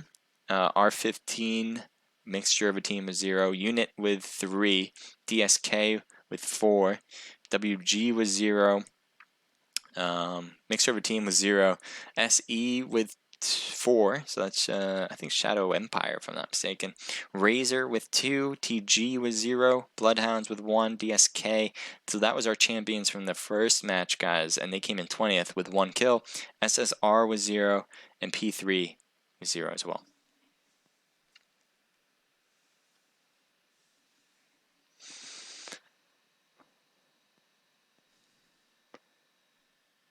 R15, mixture of a team with 0. Unit with 3. DSK with 4. WG with 0. Mixture of a team with 0. SE with 4. So that's, I think, Shadow Empire, if I'm not mistaken. Razor with 2. TG with 0. Bloodhounds with 1. DSK. So that was our champions from the first match, guys. And they came in 20th with 1 kill. SSR with 0. And P3 with 0 as well.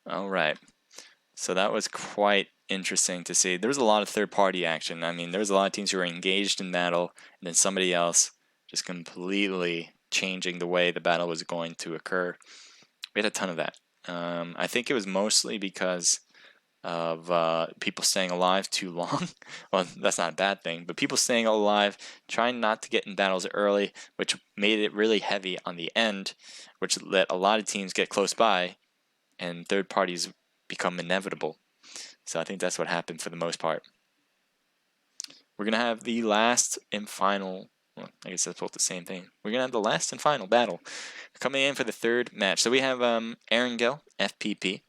All right. So that was quite interesting to see. There was a lot of third-party action. I mean, there was a lot of teams who were engaged in battle, and then somebody else just completely changing the way the battle was going to occur. We had a ton of that. I think it was mostly because of people staying alive too long. Well, that's not a bad thing, but people staying alive, trying not to get in battles early, which made it really heavy on the end, which let a lot of teams get close by, and third parties become inevitable. So I think that's what happened for the most part. We're going to have the last and final, well, I guess that's both the same thing. We're going to have the last and final battle coming in for the third match. So we have Erangel, FPP.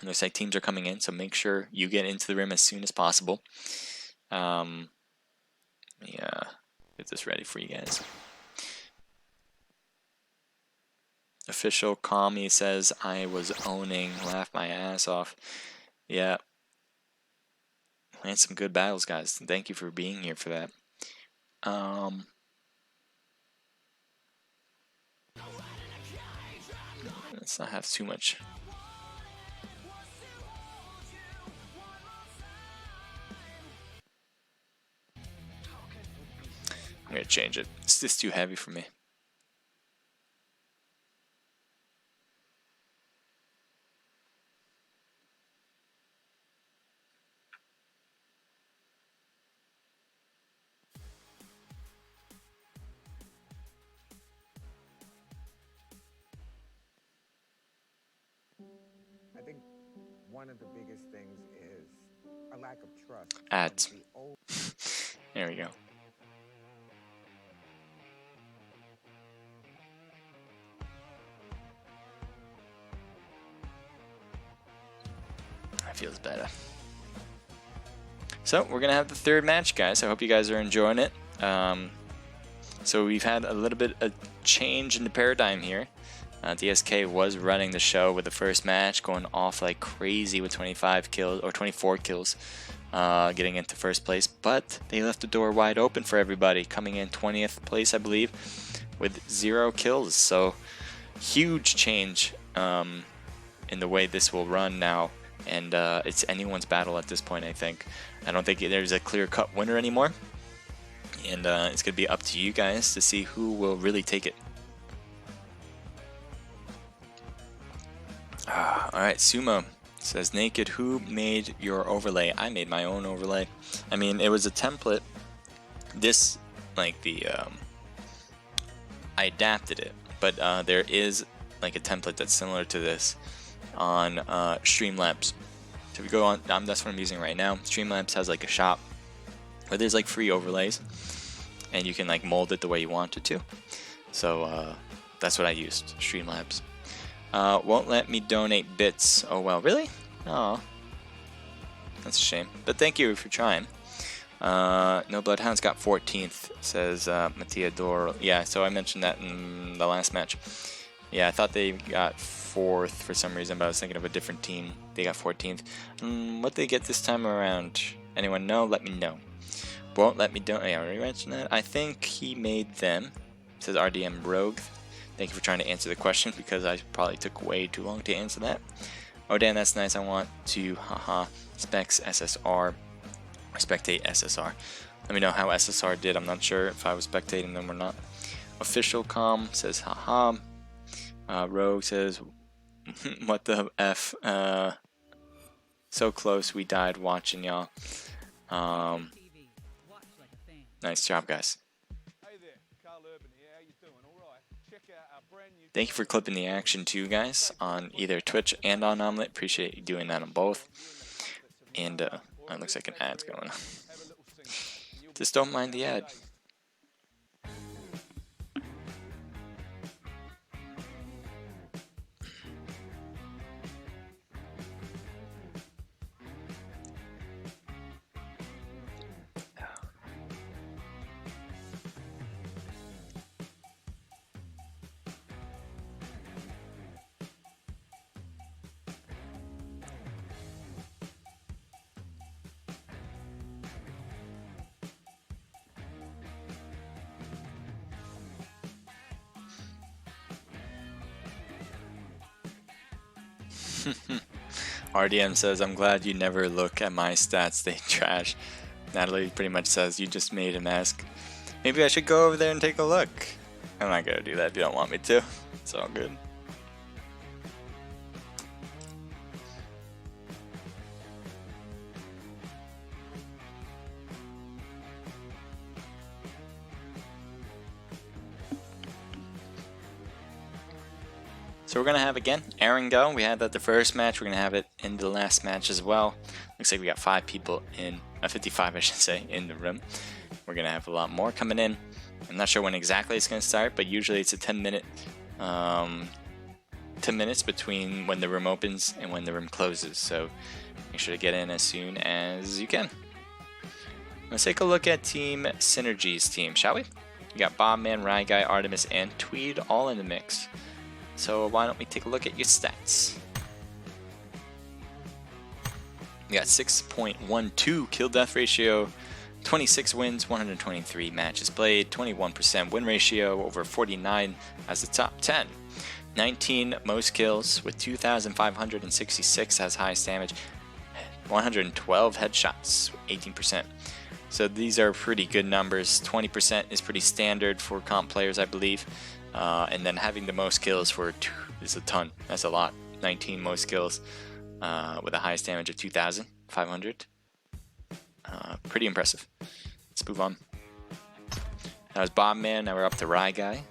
It looks like teams are coming in, so make sure you get into the rim as soon as possible. Yeah, get this ready for you guys. Official Kami says, I was owning, laugh my ass off. Yeah. And some good battles, guys. Thank you for being here for that. Let's not have too much. I'm going to change it. It's just too heavy for me. I think one of the biggest things is a lack of trust. Ads. There we go. That feels better. So we're gonna have the third match, guys. I hope you guys are enjoying it. So we've had a little bit of change in the paradigm here. DSK was running the show with the first match, going off like crazy with 25 kills or 24 kills, getting into first place. But they left the door wide open for everybody, coming in 20th place, I believe, with 0 kills. So huge change in the way this will run now, and it's anyone's battle at this point. I think. I don't think there's a clear-cut winner anymore, and it's gonna be up to you guys to see who will really take it. Alright, Sumo says, Naked, who made your overlay? I made my own overlay. I mean, it was a template. This, like the, I adapted it, but there is like a template that's similar to this on Streamlabs. So if we go on, that's what I'm using right now. Streamlabs has like a shop where there's like free overlays, and you can like mold it the way you want it to. So that's what I used, Streamlabs. Won't let me donate bits. Oh well, really? Oh, that's a shame. But thank you for trying. No Bloodhounds got 14th, says Mattia Dor. Yeah, so I mentioned that in the last match. Yeah, I thought they got 4th for some reason, but I was thinking of a different team. They got 14th. What they get this time around? Anyone know? Let me know. Won't let me donate. Yeah, I already mentioned that. I think he made them. It says RDM Rogue. Thank you for trying to answer the question, because I probably took way too long to answer that. Oh damn, that's nice. I want to specs SSR or spectate SSR. Let me know how SSR did. I'm not sure if I was spectating them or not. Official com says haha. Rogue says What the F? So close, we died watching y'all. Nice job, guys. Thank you for clipping the action too, guys, on either Twitch and on Omlet. Appreciate you doing that on both. And it looks like an ad's going on. Just don't mind the ad. RDM says, I'm glad you never look at my stats, they trash. Natalie pretty much says, you just made a mask. Maybe I should go over there and take a look. I'm not gonna do that if you don't want me to. It's all good. So we're going to have, again, Aaron go. We had that the first match. We're going to have it in the last match as well. Looks like we got 5 people in, 55 I should say, in the room. We're going to have a lot more coming in. I'm not sure when exactly it's going to start, but usually it's a 10 minutes between when the room opens and when the room closes. So make sure to get in as soon as you can. Let's take a look at Team Synergy's team, shall we? We got Bobman, Rye Guy, Artemis, and Tweed all in the mix. So why don't we take a look at your stats? We got 6.12 kill death ratio, 26 wins, 123 matches played, 21% win ratio, over 49 as the top 10. 19 most kills with 2,566 as highest damage, 112 headshots, 18%. So these are pretty good numbers. 20% is pretty standard for comp players, I believe. And then having the most kills for 2 is a ton. That's a lot. 19 most kills with the highest damage of 2,500. Pretty impressive. Let's move on. That was Bobman. Now we're up to Rye Guy.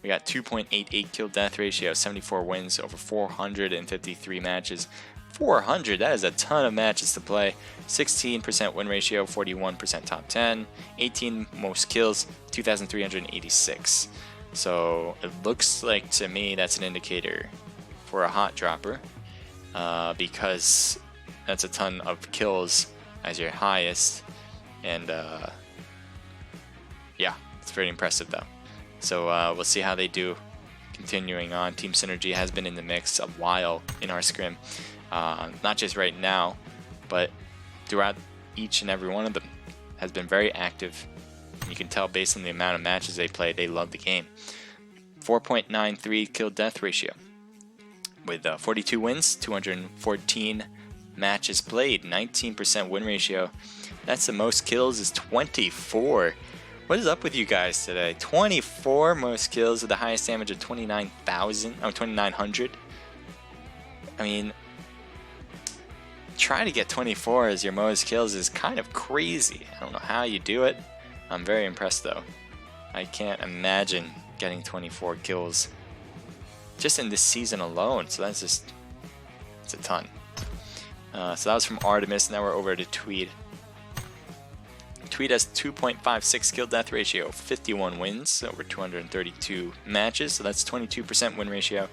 We got 2.88 kill death ratio, 74 wins over 453 matches. 400, that is a ton of matches to play. 16% win ratio, 41% top 10, 18 most kills, 2,386. So it looks like to me that's an indicator for a hot dropper, because that's a ton of kills as your highest, and yeah, it's very impressive though. So we'll see how they do. Continuing on, Team Synergy has been in the mix a while in our scrim. Not just right now, but throughout each and every one of them has been very active. You can tell based on the amount of matches they play, they love the game. 4.93 kill death ratio with 42 wins, 214 matches played, 19% win ratio. That's the most kills is 24. What is up with you guys today? 24 most kills with the highest damage of 2,900. I mean, trying to get 24 as your most kills is kind of crazy. I don't know how you do it. I'm very impressed though. I can't imagine getting 24 kills just in this season alone. So that's just, it's a ton. So that was from Artemis. Now we're over to Tweed. Tweed has 2.56 kill death ratio, 51 wins over 232 matches. So that's 22% win ratio,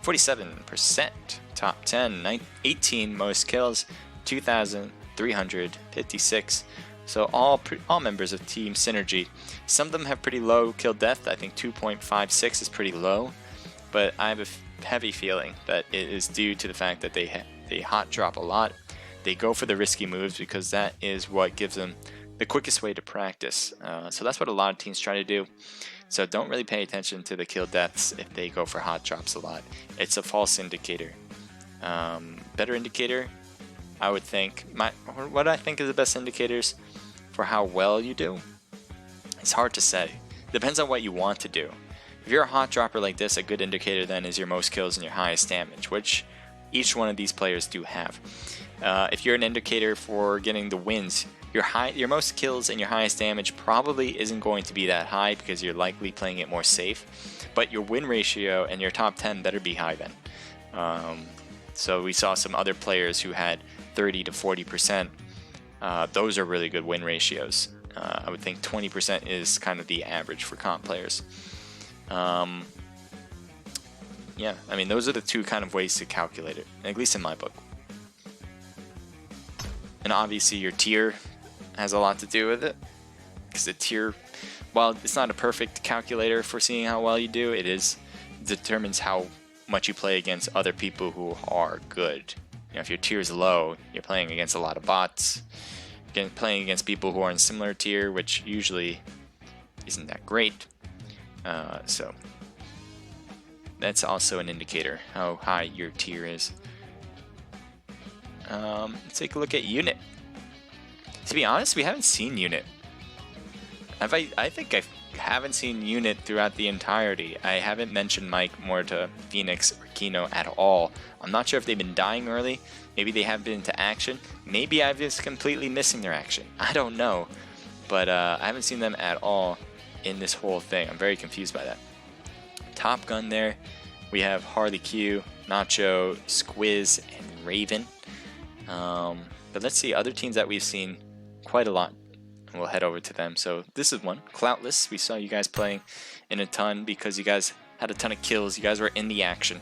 47% top 10, 18 most kills, 2,356. So all members of Team Synergy. Some of them have pretty low kill death. I think 2.56 is pretty low, but I have a heavy feeling that it is due to the fact that they hot drop a lot. They go for the risky moves because that is what gives them the quickest way to practice. So that's what a lot of teams try to do. So don't really pay attention to the kill deaths if they go for hot drops a lot. It's a false indicator. Better indicator, I would think, what I think is the best indicators for how well you do, it's hard to say. Depends on what you want to do. If you're a hot dropper like this, a good indicator then is your most kills and your highest damage, which each one of these players do have. If you're an indicator for getting the wins, your most kills and your highest damage probably isn't going to be that high because you're likely playing it more safe, but your win ratio and your top 10 better be high then. So we saw some other players who had 30 to 40%. Those are really good win ratios. I would think 20% is kind of the average for comp players. Yeah, I mean, those are the two kind of ways to calculate it, at least in my book. And obviously your tier has a lot to do with it, because the tier, while it's not a perfect calculator for seeing how well you do, it determines how much you play against other people who are good. You know, if your tier is low, you're playing against a lot of bots, playing against people who are in similar tier, which usually isn't that great. So that's also an indicator how high your tier is. Let's take a look at unit. To be honest, we haven't seen unit. I think I haven't seen unit throughout the entirety. I haven't mentioned Mike, Morta, Phoenix, or Kino at all. I'm not sure if they've been dying early. Maybe they have been into action. Maybe I've just completely missing their action. I don't know. But I haven't seen them at all in this whole thing. I'm very confused by that. Top Gun there. We have Harley Q, Nacho, Squiz, and Raven. But let's see other teams that we've seen quite a lot. And we'll head over to them. So this is one. Cloutless. We saw you guys playing in a ton because you guys had a ton of kills. You guys were in the action.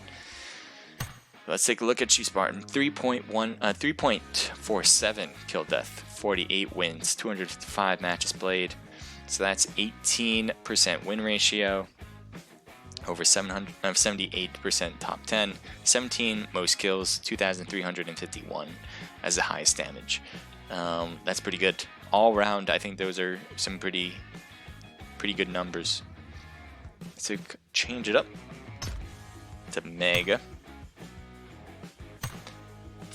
Let's take a look at you, Spartan. 3.47 kill death, 48 wins, 255 matches played. So that's 18% win ratio, over 78% top 10, 17 most kills, 2,351 as the highest damage. That's pretty good. All round, I think those are some pretty good numbers. So change it up to Mega.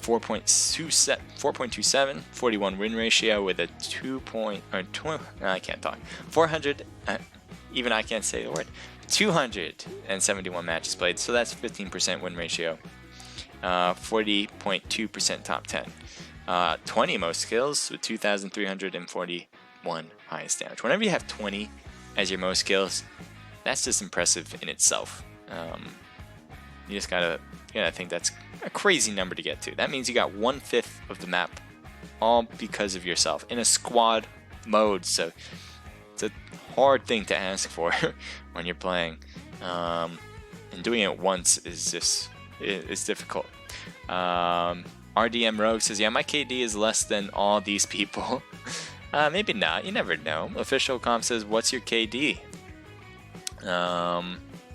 4.27, 41 win ratio with a 400. Even I can't say the word. 271 matches played, so that's 15% win ratio. 40.2% top 10. 20 most kills with 2,341 highest damage. Whenever you have 20 as your most kills, that's just impressive in itself. You just gotta think that's a crazy number to get to. That means you got 1/5 of the map, all because of yourself in a squad mode. So it's a hard thing to ask for when you're playing, and doing it once is difficult. RDM Rogue says, yeah, my KD is less than all these people. Maybe not, you never know. Official Comp says, what's your KD?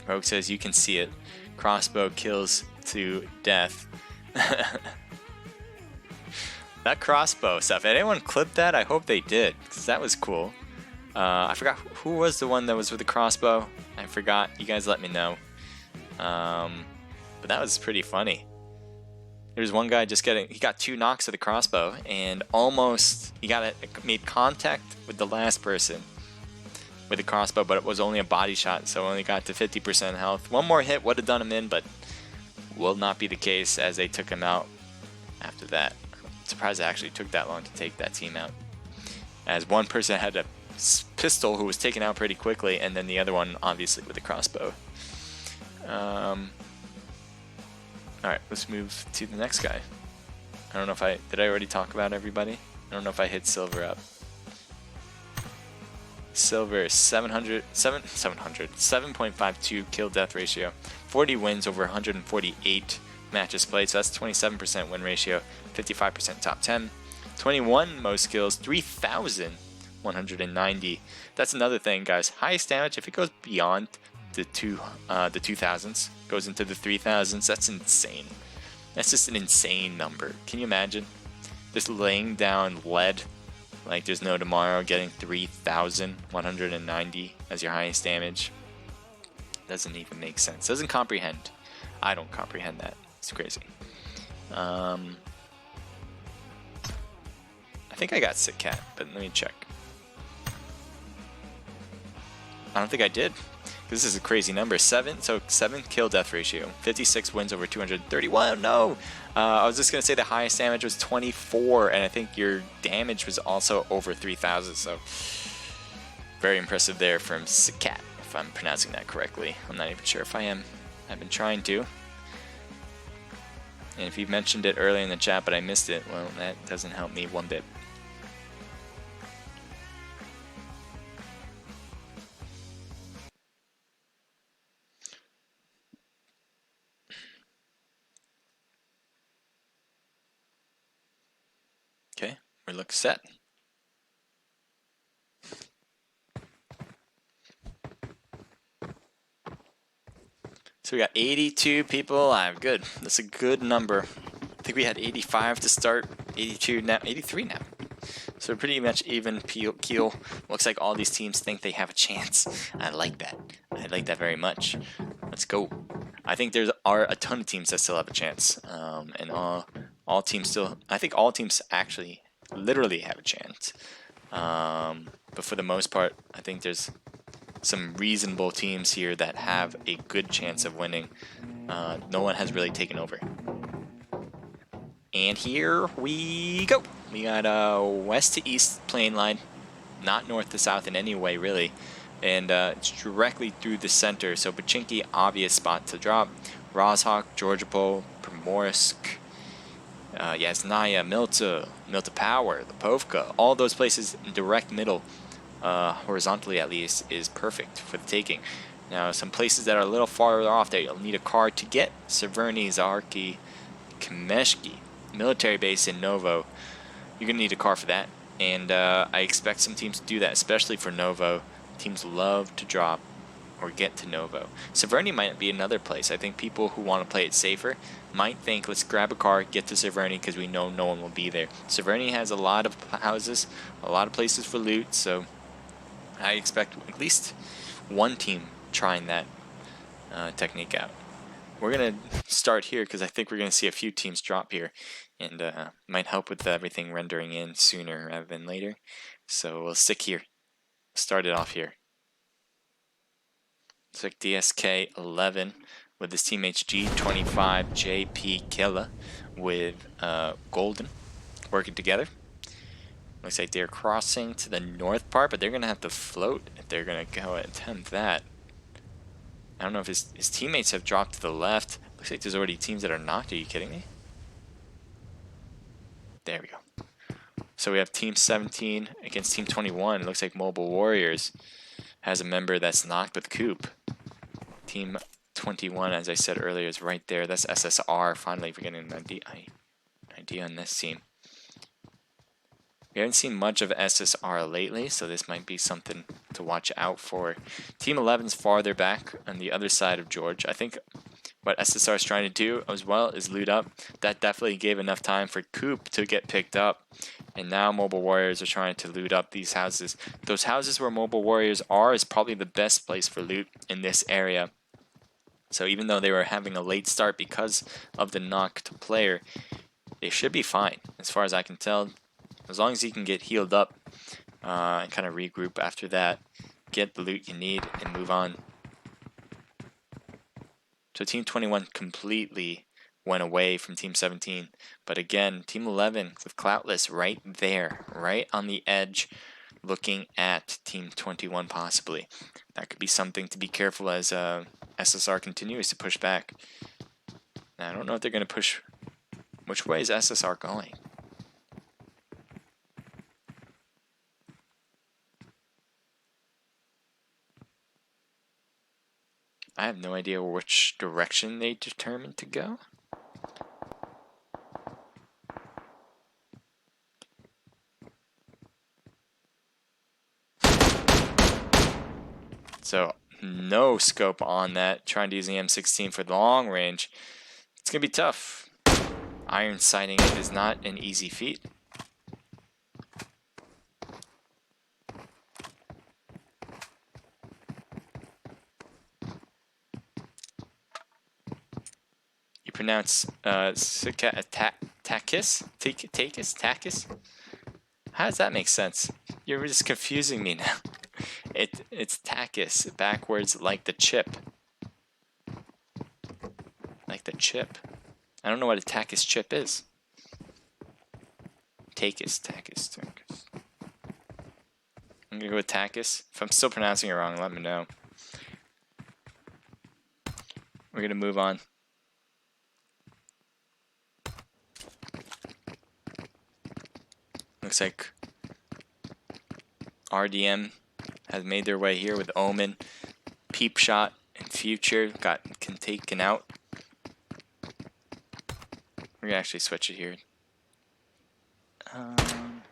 Rogue says, you can see it. Crossbow kills to death. That crossbow stuff, anyone clip that? I hope they did, because that was cool. I forgot who was the one that was with the crossbow. I forgot, you guys let me know. But that was pretty funny. There's one guy he got 2 knocks of the crossbow, and almost he made contact with the last person with the crossbow, but it was only a body shot, so only got to 50% health. One more hit would have done him in, but will not be the case as they took him out after that. I'm surprised it actually took that long to take that team out, as one person had a pistol who was taken out pretty quickly, and then the other one obviously with the crossbow. Alright, let's move to the next guy. I don't know if did I already talk about everybody? I don't know if I hit Silver up. Silver 7.52 kill death ratio, 40 wins over 148 matches played, so that's 27% win ratio, 55% top 10, 21 most kills, 3,190. That's another thing, guys. Highest damage, if it goes beyond the 2000s, goes into the 3000s, that's insane. That's just an insane number. Can you imagine just laying down lead like there's no tomorrow, getting 3,190 as your highest damage? Doesn't even make sense. Doesn't comprehend. I don't comprehend that. It's crazy. I think I got Sick Cat, but let me check. I don't think I did. This is a crazy number. 7 kill death ratio. 56 wins over 231. No! I was just going to say the highest damage was 24, and I think your damage was also over 3,000, so very impressive there from Sikat, if I'm pronouncing that correctly. I'm not even sure if I am. I've been trying to. And if you mentioned it earlier in the chat but I missed it, well, that doesn't help me one bit. Okay, we look set. So we got 82 people alive. Good. That's a good number. I think we had 85 to start. 82 now. 83 now. So pretty much even keel. Looks like all these teams think they have a chance. I like that. I like that very much. Let's go. I think there are a ton of teams that still have a chance. And all teams still. I think all teams actually literally have a chance. But for the most part, I think there's some reasonable teams here that have a good chance of winning. No one has really taken over. And here we go. We got a west to east plane line, not north to south in any way really. And it's directly through the center. So Pachinki, obvious spot to drop. Rozhok, Georgopol, Primorsk, Yasnaya, Milta Power, Lipovka, all those places in direct middle. Horizontally at least, is perfect for the taking. Now some places that are a little farther off that you'll need a car to get: Severny, Zarki, Kameshki, military base in Novo. You're gonna need a car for that, and I expect some teams to do that, especially for Novo. Teams love to drop or get to Novo. Severny might be another place. I think people who want to play it safer might think, let's grab a car, get to Severny, because we know no one will be there. Severny has a lot of houses, a lot of places for loot, so I expect at least one team trying that technique out. We're going to start here because I think we're going to see a few teams drop here, and might help with everything rendering in sooner rather than later. So we'll stick here. Start it off here. It's like DSK 11 with his teammates G25, JP Killa with Golden working together. Looks like they're crossing to the north part, but they're going to have to float if they're going to go attempt that. I don't know if his teammates have dropped to the left. Looks like there's already teams that are knocked. Are you kidding me? There we go. So we have Team 17 against Team 21. It looks like Mobile Warriors has a member that's knocked with Coop. Team 21, as I said earlier, is right there. That's SSR. Finally, we're getting an idea on this team. We haven't seen much of SSR lately, so this might be something to watch out for. Team 11's farther back on the other side of George. I think what SSR is trying to do as well is loot up. That definitely gave enough time for Coop to get picked up. And now Mobile Warriors are trying to loot up these houses. Those houses where Mobile Warriors are is probably the best place for loot in this area. So even though they were having a late start because of the knocked player, they should be fine as far as I can tell. As long as you can get healed up and kind of regroup after that, get the loot you need, and move on. So Team 21 completely went away from Team 17. But again, Team 11 with Cloutless right there, right on the edge, looking at Team 21 possibly. That could be something to be careful as SSR continues to push back. Now, I don't know if they're going to push. Which way is SSR going? I have no idea which direction they determined to go. So no scope on that. Trying to use the M16 for the long range. It's going to be tough. Iron sighting it is not an easy feat. You pronounce Takis? How does that make sense? You're just confusing me now. It's Takis, backwards like the chip. Like the chip. I don't know what a Takis chip is. Takis. I'm gonna go with Takis. If I'm still pronouncing it wrong, let me know. We're gonna move on. Looks like RDM has made their way here with Omen, Peep Shot, and Future got taken out. We're gonna actually switch it here.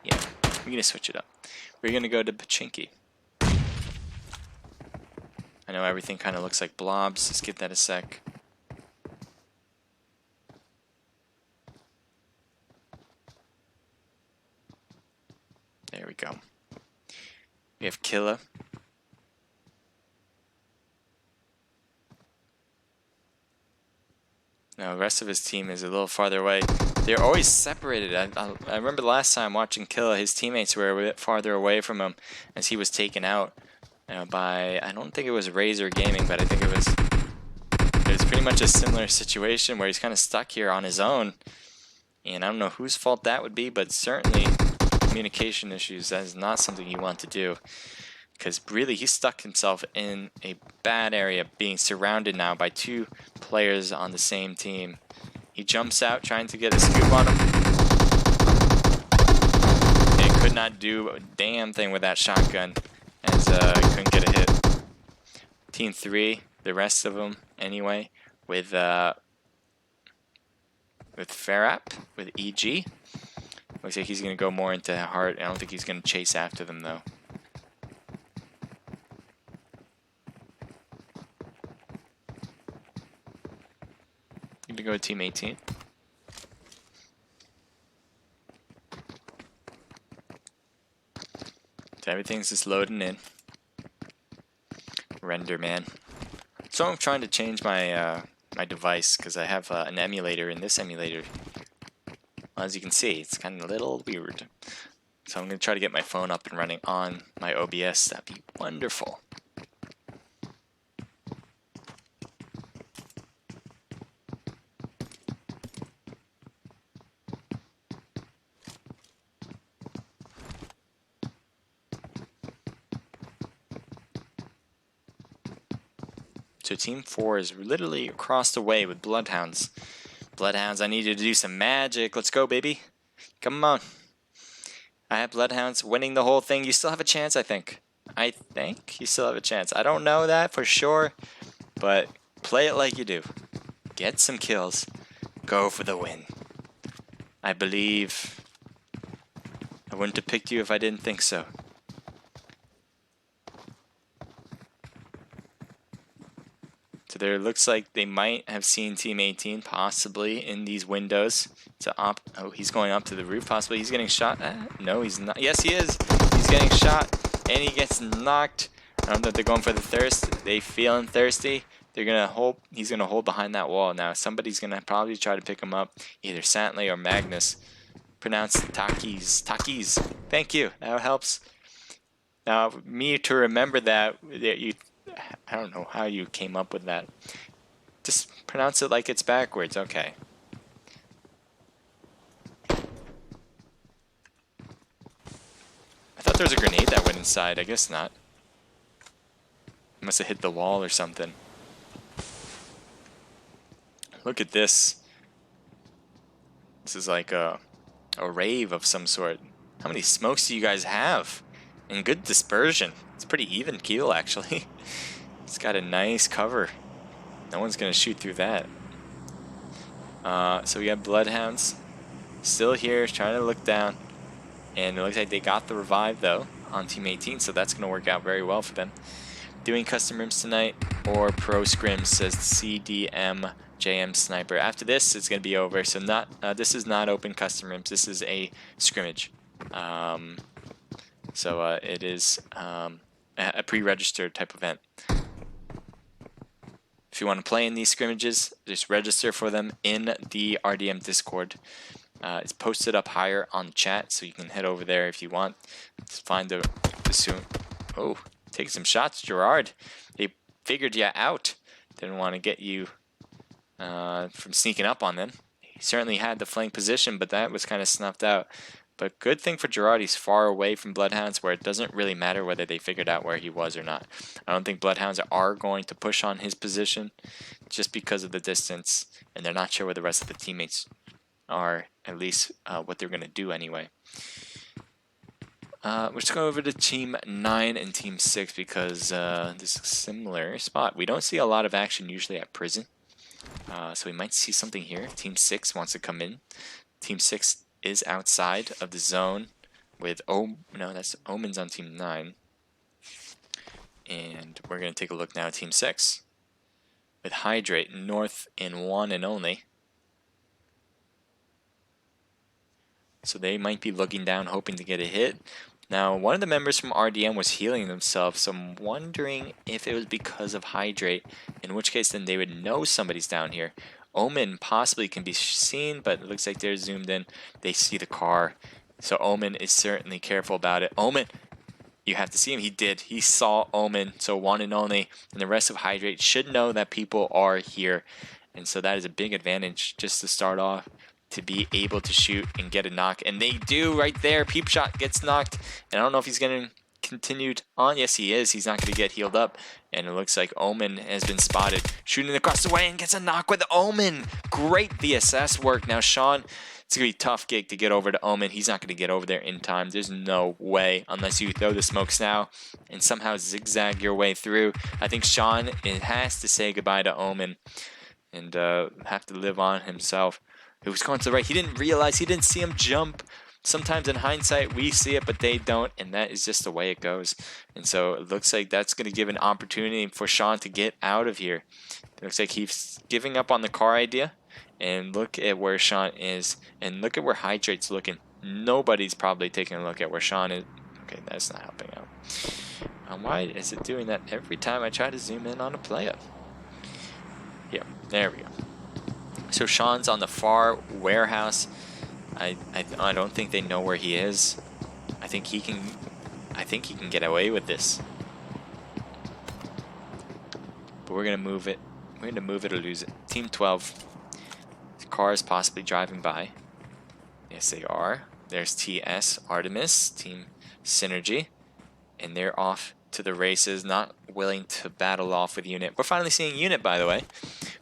Yeah, we're gonna switch it up. We're gonna go to Pachinki. I know everything kind of looks like blobs. Just give that a sec. There we go. We have Killa. Now the rest of his team is a little farther away. They're always separated. I remember the last time watching Killa, his teammates were a bit farther away from him as he was taken out by, I don't think it was Razor Gaming, but I think it was pretty much a similar situation where he's kind of stuck here on his own. And I don't know whose fault that would be, but certainly communication issues. That is not something you want to do. Because really, he stuck himself in a bad area, being surrounded now by two players on the same team. He jumps out, trying to get a scoop on him. And could not do a damn thing with that shotgun, as he couldn't get a hit. Team 3, the rest of them, anyway, with Farap, with EG. Looks like he's going to go more into Heart. I don't think he's going to chase after them, though. Going to go with Team 18. So everything's just loading in. Render, man. So I'm trying to change my my device because I have an emulator in this emulator. Well, as you can see, it's kind of a little weird. So I'm going to try to get my phone up and running on my OBS. That'd be wonderful. So Team 4 is literally across the way with Bloodhounds. Bloodhounds, I need you to do some magic. Let's go, baby. Come on. I have Bloodhounds winning the whole thing. You still have a chance, I think. I think you still have a chance. I don't know that for sure, but play it like you do. Get some kills. Go for the win. I believe. I wouldn't have picked you if I didn't think so. So there looks like they might have seen Team 18 possibly in these windows. Oh, he's going up to the roof possibly. He's getting shot. No, he's not. Yes, he is. He's getting shot and he gets knocked. I don't know if they're going for the thirst. They feeling thirsty. They're going to hold. He's going to hold behind that wall. Now somebody's going to probably try to pick him up. Either Santley or Magnus. Pronounced Takis. Takis. Thank you. That helps. Now, me to remember that I don't know how you came up with that. Just pronounce it like it's backwards. Okay. I thought there was a grenade that went inside. I guess not. It must have hit the wall or something. Look at this. This is like a rave of some sort. How many smokes do you guys have? And good dispersion. It's pretty even kill, actually. It's got a nice cover. No one's going to shoot through that. So we got Bloodhounds still here, trying to look down. And it looks like they got the revive, though, on Team 18, so that's going to work out very well for them. Doing custom rooms tonight or pro scrims, says CDM JM Sniper. After this, it's going to be over. So this is not open custom rooms. This is a scrimmage. It is a pre-registered type event. If you want to play in these scrimmages, just register for them in the RDM Discord. It's posted up higher on the chat, so you can head over there if you want. Just find the soon. Oh, taking some shots, Gerard. They figured you out. Didn't want to get you from sneaking up on them. He certainly had the flank position, but that was kind of snuffed out. But good thing for Gerard, he's far away from Bloodhounds, where it doesn't really matter whether they figured out where he was or not. I don't think Bloodhounds are going to push on his position just because of the distance, and they're not sure where the rest of the teammates are, at least what they're going to do anyway. Let's go over to Team 9 and Team 6 because this is a similar spot. We don't see a lot of action usually at prison, so we might see something here. Team 6 wants to come in. Team 6 is outside of the zone with that's Omen's on Team 9. And we're going to take a look now at Team 6 with Hydrate north in 1 and only. So they might be looking down hoping to get a hit. Now one of the members from RDM was healing themselves, so I'm wondering if it was because of Hydrate, in which case then they would know somebody's down here. Omen possibly can be seen, but it looks like they're zoomed in. They see the car, so Omen is certainly careful about it. Omen, you have to see him. He did. He saw Omen, so 1 and only, and the rest of Hydrate should know that people are here, and so that is a big advantage just to start off, to be able to shoot and get a knock, and they do right there. Peep Shot gets knocked, and I don't know if he's going to continued on. Yes, he is. He's not going to get healed up, and it looks like Omen has been spotted shooting across the way and gets a knock with Omen. Great VSS work. Now Sean, it's going to be a tough gig to get over to Omen. He's not going to get over there in time. There's no way unless you throw the smokes now and somehow zigzag your way through. I think Sean has to say goodbye to Omen and have to live on himself. It was going to the right. He didn't realize. He didn't see him jump. Sometimes in hindsight we see it, but they don't, and that is just the way it goes. And so it looks like that's going to give an opportunity for Sean to get out of here. It looks like he's giving up on the car idea, and look at where Sean is, and look at where Hydrate's looking. Nobody's probably taking a look at where Sean is. Okay, that's not helping out. Why is it doing that every time I try to zoom in on a player? Yeah, there we go. So Sean's on the far warehouse. I don't think they know where he is. I think he can get away with this. But we're gonna move it. We're gonna move it or lose it. Team 12. The car is possibly driving by. Yes, they are. There's TS Artemis, Team Synergy, and they're off to the races, not willing to battle off with Unit. We're finally seeing Unit, by the way.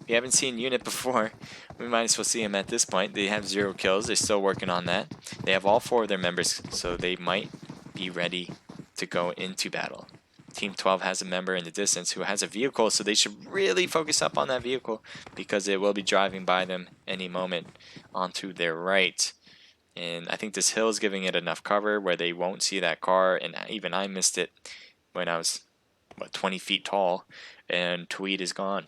We haven't seen Unit before. We might as well see him at this point. They have 0 kills. They're still working on that. They have all 4 of their members, so they might be ready to go into battle. Team 12 has a member in the distance who has a vehicle, so they should really focus up on that vehicle because it will be driving by them any moment onto their right. And I think this hill is giving it enough cover where they won't see that car, and even I missed it when I was, 20 feet tall, and Tweed is gone.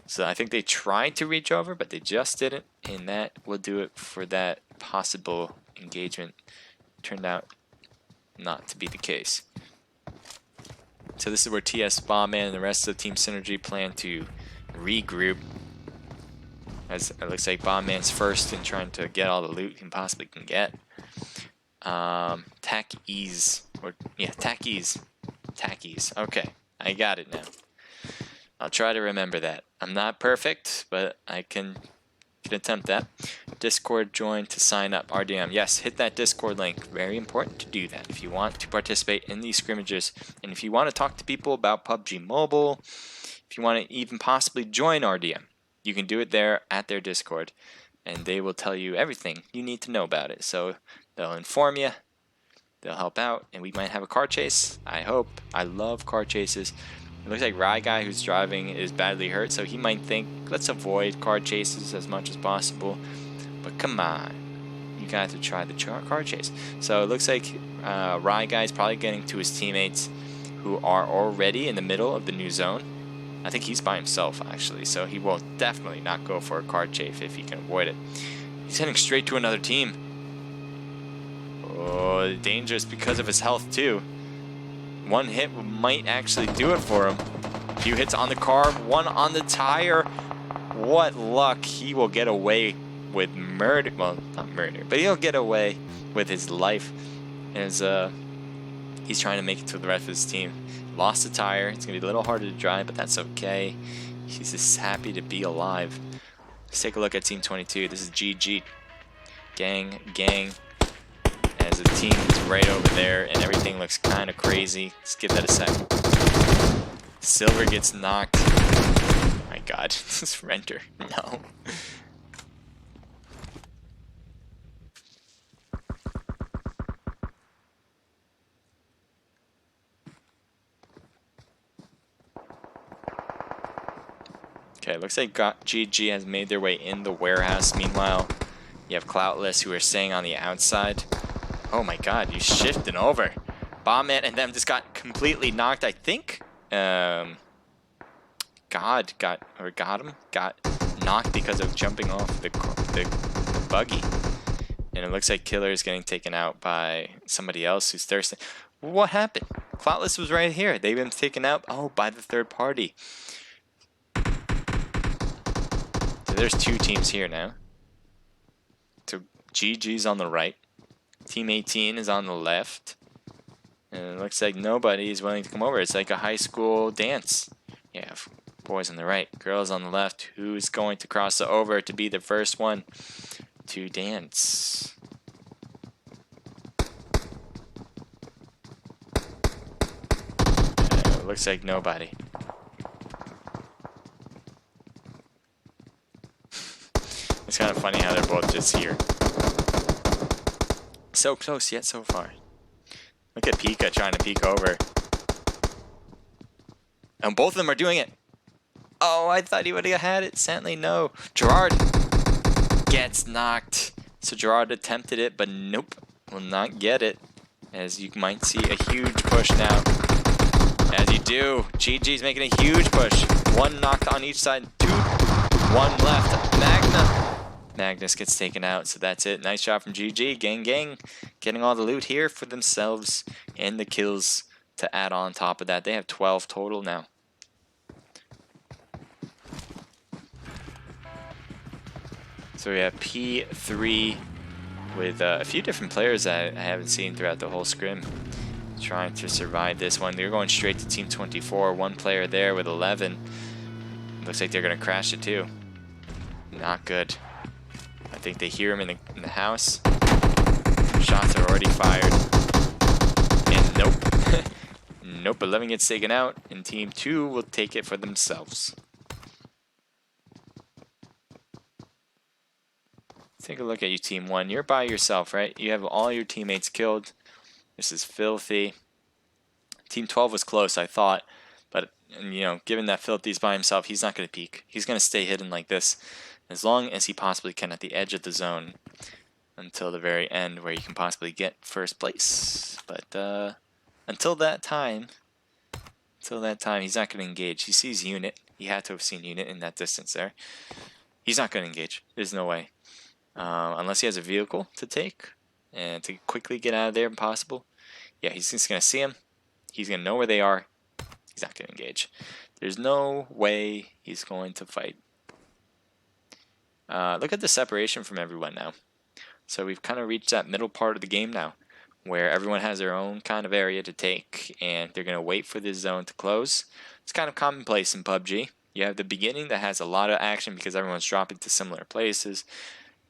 So I think they tried to reach over, but they just didn't, and that will do it for that possible engagement. Turned out not to be the case. So this is where TS Bombman and the rest of the Team Synergy plan to regroup. As it looks like Bombman's first in trying to get all the loot he possibly can get. Tackies. Tackies. Okay, I got it now. I'll try to remember that. I'm not perfect, but I can attempt that. Discord join to sign up. RDM. Yes, hit that Discord link. Very important to do that if you want to participate in these scrimmages. And if you want to talk to people about PUBG Mobile, if you want to even possibly join RDM, you can do it there at their Discord. And they will tell you everything you need to know about it. So they'll inform you. They'll help out. And we might have a car chase. I hope. I love car chases. It looks like Rye Guy who's driving is badly hurt, so he might think, let's avoid car chases as much as possible. But come on, you got to try the car chase. So it looks like Rye Guy is probably getting to his teammates who are already in the middle of the new zone. I think he's by himself actually, so he will definitely not go for a car chase if he can avoid it. He's heading straight to another team. Oh, dangerous because of his health too. One hit might actually do it for him. A few hits on the car, one on the tire. What luck. He will get away with murder. Well, not murder, but he'll get away with his life. As He's trying to make it to the rest of his team. Lost a tire. It's going to be a little harder to drive, but that's okay. He's just happy to be alive. Let's take a look at Team 22. This is GG. Gang, gang. As the team is right over there, and everything looks kind of crazy. Let's give that a sec. Silver gets knocked. Oh my god, surrender. No. Okay, looks like GG has made their way in the warehouse. Meanwhile, you have Cloutless who are staying on the outside. Oh my god, you shifting over. Bombman and them just got completely knocked, I think. God got knocked because of jumping off the buggy. And it looks like Killer is getting taken out by somebody else who's thirsty. What happened? Cloutless was right here. They've been taken out, by the third party. So there's two teams here now. So GG's on the right. Team 18 is on the left. And it looks like nobody is willing to come over. It's like a high school dance. You have boys on the right, girls on the left. Who's going to cross over to be the first one to dance? It looks like nobody. It's kind of funny how they're both just here. So close yet so far. Look at Pika trying to peek over. And both of them are doing it. Oh, I thought he would have had it. Sadly, no. Gerard gets knocked. So Gerard attempted it, but nope. Will not get it. As you might see a huge push now. As you do. GG's making a huge push. One knocked on each side. Two. One left. Magnus gets taken out, so that's it. Nice shot from GG. Gang, gang. Getting all the loot here for themselves and the kills to add on top of that. They have 12 total now. So we have P3 with a few different players that I haven't seen throughout the whole scrim. Trying to survive this one. They're going straight to Team 24. One player there with 11. Looks like they're going to crash it too. Not good. I think they hear him in the house. Shots are already fired. And nope. Nope, 11 gets taken out. And Team 2 will take it for themselves. Take a look at you, Team 1. You're by yourself, right? You have all your teammates killed. This is filthy. Team 12 was close, I thought. But, you know, given that Filthy's by himself, he's not going to peek. He's going to stay hidden like this as long as he possibly can at the edge of the zone until the very end where he can possibly get first place. But until that time, he's not going to engage. He sees Unit. He had to have seen Unit in that distance there. He's not going to engage. There's no way. Unless he has a vehicle to take and to quickly get out of there if possible. Yeah, he's just going to see him. He's going to know where they are. He's not going to engage. There's no way he's going to fight. Look at the separation from everyone now. So we've kind of reached that middle part of the game now where everyone has their own kind of area to take and they're going to wait for this zone to close. It's kind of commonplace in PUBG. You have the beginning that has a lot of action because everyone's dropping to similar places.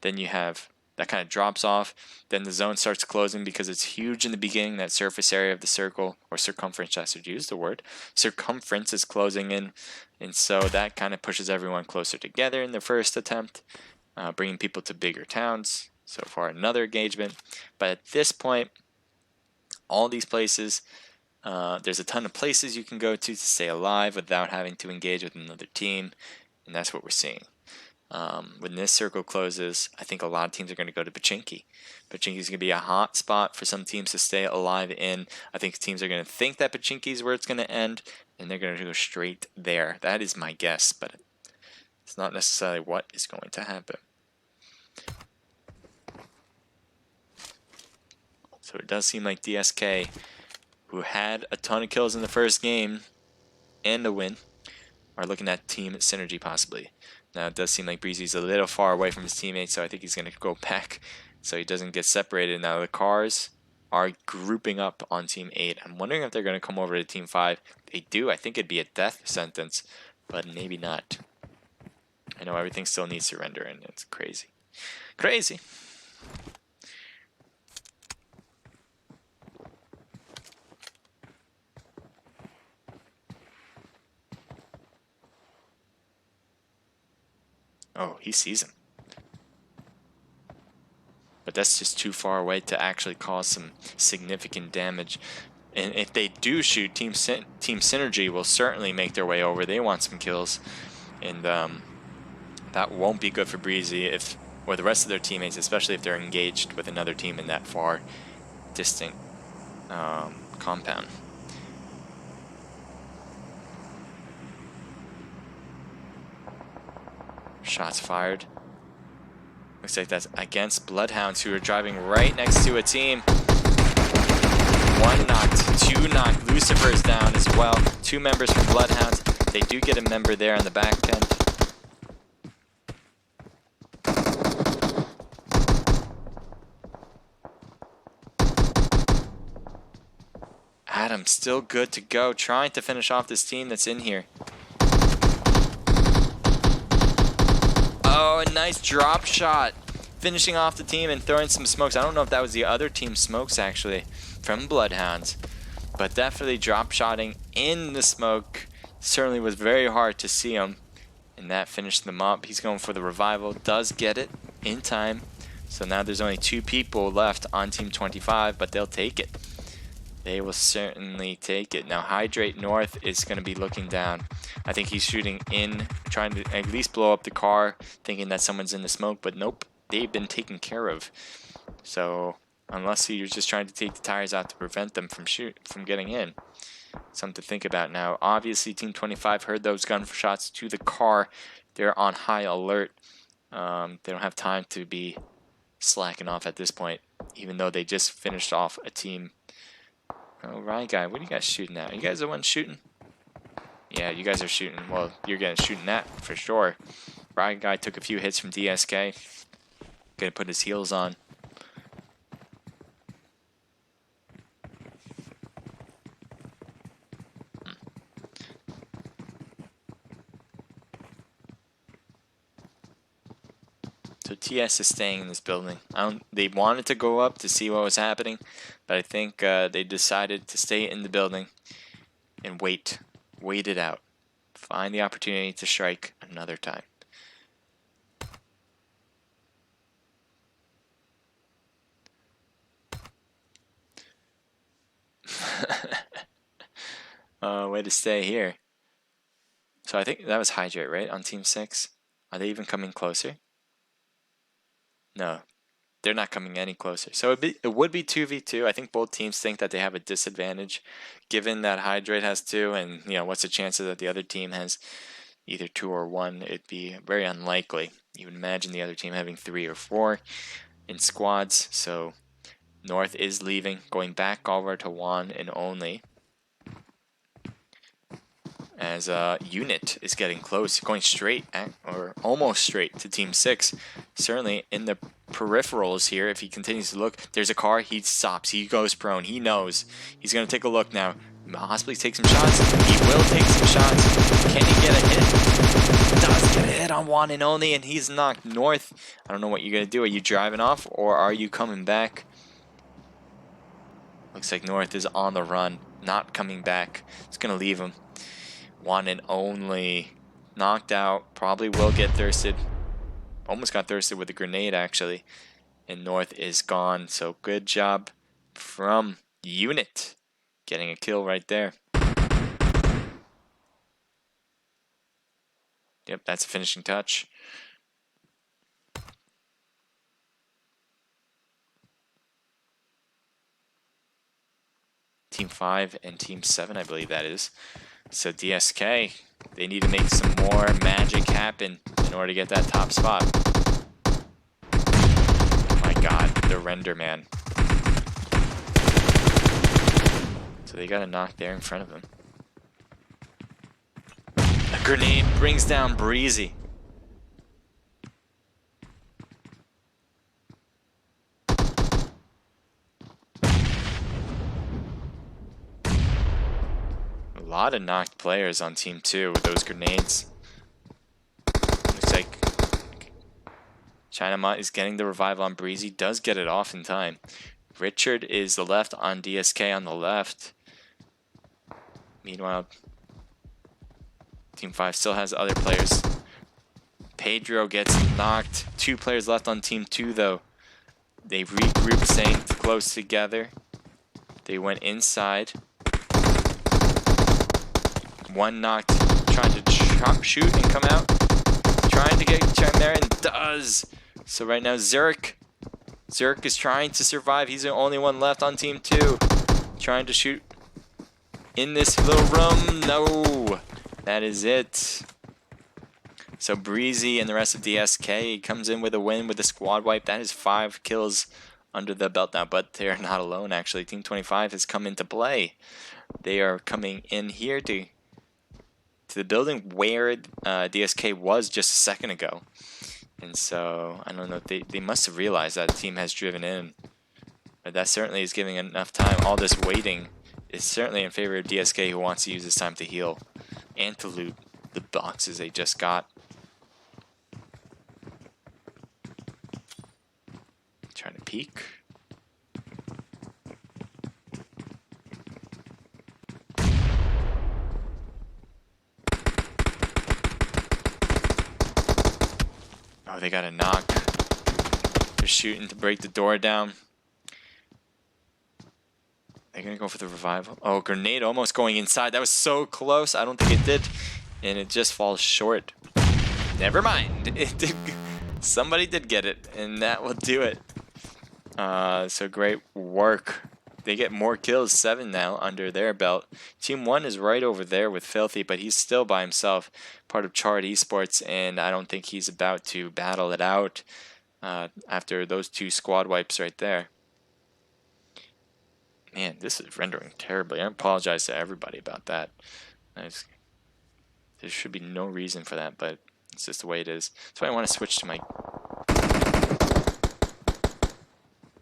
Then you have that kind of drops off. Then the zone starts closing because it's huge in the beginning. That surface area of the circle, or circumference, I should use the word. Circumference is closing in. And so that kind of pushes everyone closer together in the first attempt, bringing people to bigger towns. So far, another engagement. But at this point, all these places, there's a ton of places you can go to stay alive without having to engage with another team. And that's what we're seeing. When this circle closes, I think a lot of teams are going to go to Pachinki. Pachinki is going to be a hot spot for some teams to stay alive in. I think teams are going to think that Pachinki is where it's going to end, and they're going to go straight there. That is my guess, but it's not necessarily what is going to happen. So it does seem like DSK, who had a ton of kills in the first game and a win, are looking at team synergy possibly. Now it does seem like Breezy's a little far away from his teammates, so I think he's going to go back so he doesn't get separated. Now the cars are grouping up on Team 8. I'm wondering if they're going to come over to Team 5. If they do, I think it'd be a death sentence, but maybe not. I know everything still needs to render, and it's crazy. Crazy! Oh, he sees him. But that's just too far away to actually cause some significant damage. And if they do shoot, Team Synergy will certainly make their way over. They want some kills. And that won't be good for Breezy or the rest of their teammates, especially if they're engaged with another team in that far distant compound. Shots fired. Looks like that's against Bloodhounds, who are driving right next to a team. One knocked, two knocked. Lucifer's down as well. Two members from Bloodhounds. They do get a member there on the back end. Adam still good to go, trying to finish off this team that's in here. Oh, a nice drop shot. Finishing off the team and throwing some smokes. I don't know if that was the other team's smokes, actually, from Bloodhounds. But definitely drop shotting in the smoke. Certainly was very hard to see him. And that finished them up. He's going for the revival. Does get it in time. So now there's only 2 people left on Team 25, but they'll take it. They will certainly take it. Now Hydrate North is going to be looking down. I think he's shooting in, trying to at least blow up the car, thinking that someone's in the smoke, but nope, they've been taken care of. So unless you're just trying to take the tires out to prevent them from getting in. Something to think about. Now obviously Team 25 heard those gunshots to the car. They're on high alert. They don't have time to be slacking off at this point, even though they just finished off a team. Oh, Ryan guy, what are you guys shooting at? Are you guys the ones shooting? Yeah, you guys are shooting. Well, you're getting shooting at for sure. Ryan guy took a few hits from DSK. Gonna put his heels on. So TS is staying in this building. They wanted to go up to see what was happening, but I think they decided to stay in the building and wait it out. Find the opportunity to strike another time. Way to stay here. So I think that was Hydrate, right, on Team 6? Are they even coming closer? No, they're not coming any closer. So it would be 2v2. I think both teams think that they have a disadvantage, given that Hydrate has 2, and what's the chances that the other team has either 2 or 1? It'd be very unlikely. You would imagine the other team having 3 or 4 in squads. So North is leaving, going back over to 1 and only. As Unit is getting close, going straight or almost straight to Team 6. Certainly in the peripherals here, if he continues to look, there's a car, he stops, he goes prone, he knows. He's going to take a look now. Possibly take some shots. He will take some shots. Can he get a hit? Does get a hit on 1 and only, and he's knocked North. I don't know what you're going to do. Are you driving off or are you coming back? Looks like North is on the run, not coming back. It's going to leave him. 1 and only, knocked out, probably will get thirsted. Almost got thirsted with a grenade actually. And North is gone, so good job from Unit. Getting a kill right there. Yep, that's a finishing touch. Team 5 and Team 7, I believe that is. So DSK, they need to make some more magic happen in order to get that top spot. My God, the render man. So they got a knock there in front of him. A grenade brings down Breezy. A lot of knocked players on Team 2 with those grenades. Looks like China is getting the revive on Breezy. Does get it off in time. Richard is the left on DSK on the left. Meanwhile, Team 5 still has other players. Pedro gets knocked. 2 players left on Team 2 though. They regrouped, staying close together. They went inside. One knocked, trying to shoot and come out. Trying to get Chime there and does. So right now Zurich is trying to survive. He's the only one left on Team 2. Trying to shoot in this little room. No, that is it. So Breezy and the rest of DSK comes in with a win with the squad wipe. That is 5 kills under the belt now, but they're not alone actually. Team 25 has come into play. They are coming in here to the building where DSK was just a second ago. And so, I don't know, they must have realized that the team has driven in. But that certainly is giving enough time. All this waiting is certainly in favor of DSK, who wants to use this time to heal and to loot the boxes they just got. Trying to peek. Oh, they got a knock. They're shooting to break the door down. They're gonna go for the revival. Oh, grenade almost going inside. That was so close. I don't think it did. And it just falls short. Never mind. It did. Somebody did get it, and that will do it. So great work. They get more kills, 7 now under their belt. Team 1 is right over there with Filthy, but he's still by himself, part of Chart Esports, and I don't think he's about to battle it out after those 2 squad wipes right there. Man, this is rendering terribly. I apologize to everybody about that. There should be no reason for that, but it's just the way it is. That's why I want to switch to my...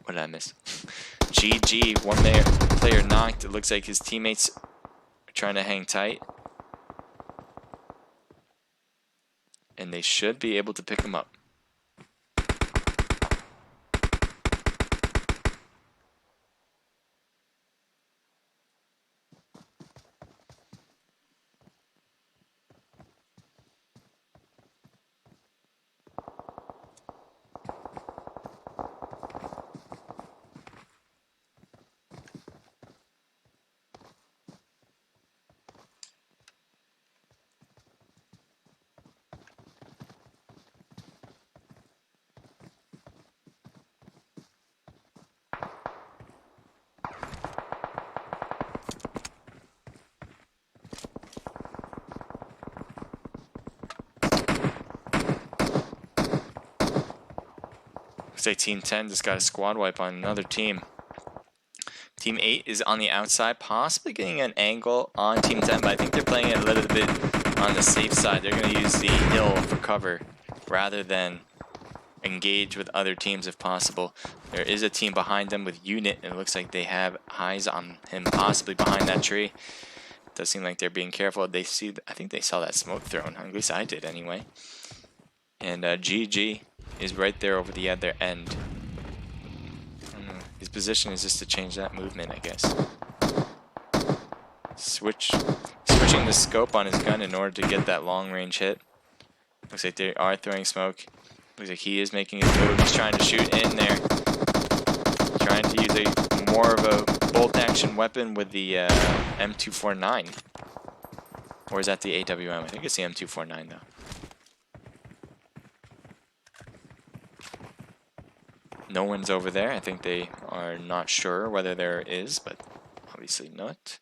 What did I miss? GG, one player knocked. It looks like his teammates are trying to hang tight. And they should be able to pick him up. Looks like Team 10 just got a squad wipe on another team. Team 8 is on the outside, possibly getting an angle on Team 10, but I think they're playing it a little bit on the safe side. They're going to use the hill for cover rather than engage with other teams if possible. There is a team behind them with Unit, and it looks like they have eyes on him possibly behind that tree. It does seem like they're being careful. They see, I think they saw that smoke thrown, at least I did anyway. And GG is right there over the other end. I don't know. His position is just to change that movement, I guess. Switching the scope on his gun in order to get that long range hit. Looks like they are throwing smoke. Looks like he is making his move. He's trying to shoot in there. Trying to use a more of a bolt action weapon with the M249. Or is that the AWM? I think it's the M249 though. No one's over there. I think they are not sure whether there is, but obviously not.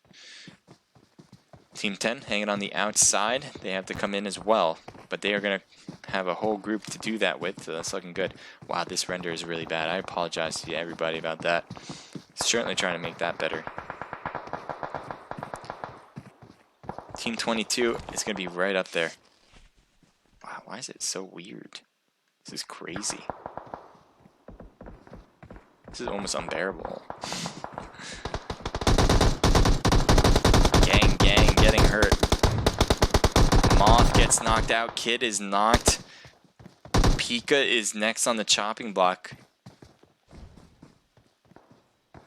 Team 10 hanging on the outside. They have to come in as well, but they are going to have a whole group to do that with, so that's looking good. Wow, this render is really bad. I apologize to everybody about that. Certainly trying to make that better. Team 22 is going to be right up there. Wow, why is it so weird? This is crazy. This is almost unbearable. Gang, getting knocked out. Kid is knocked. Pika is next on the chopping block.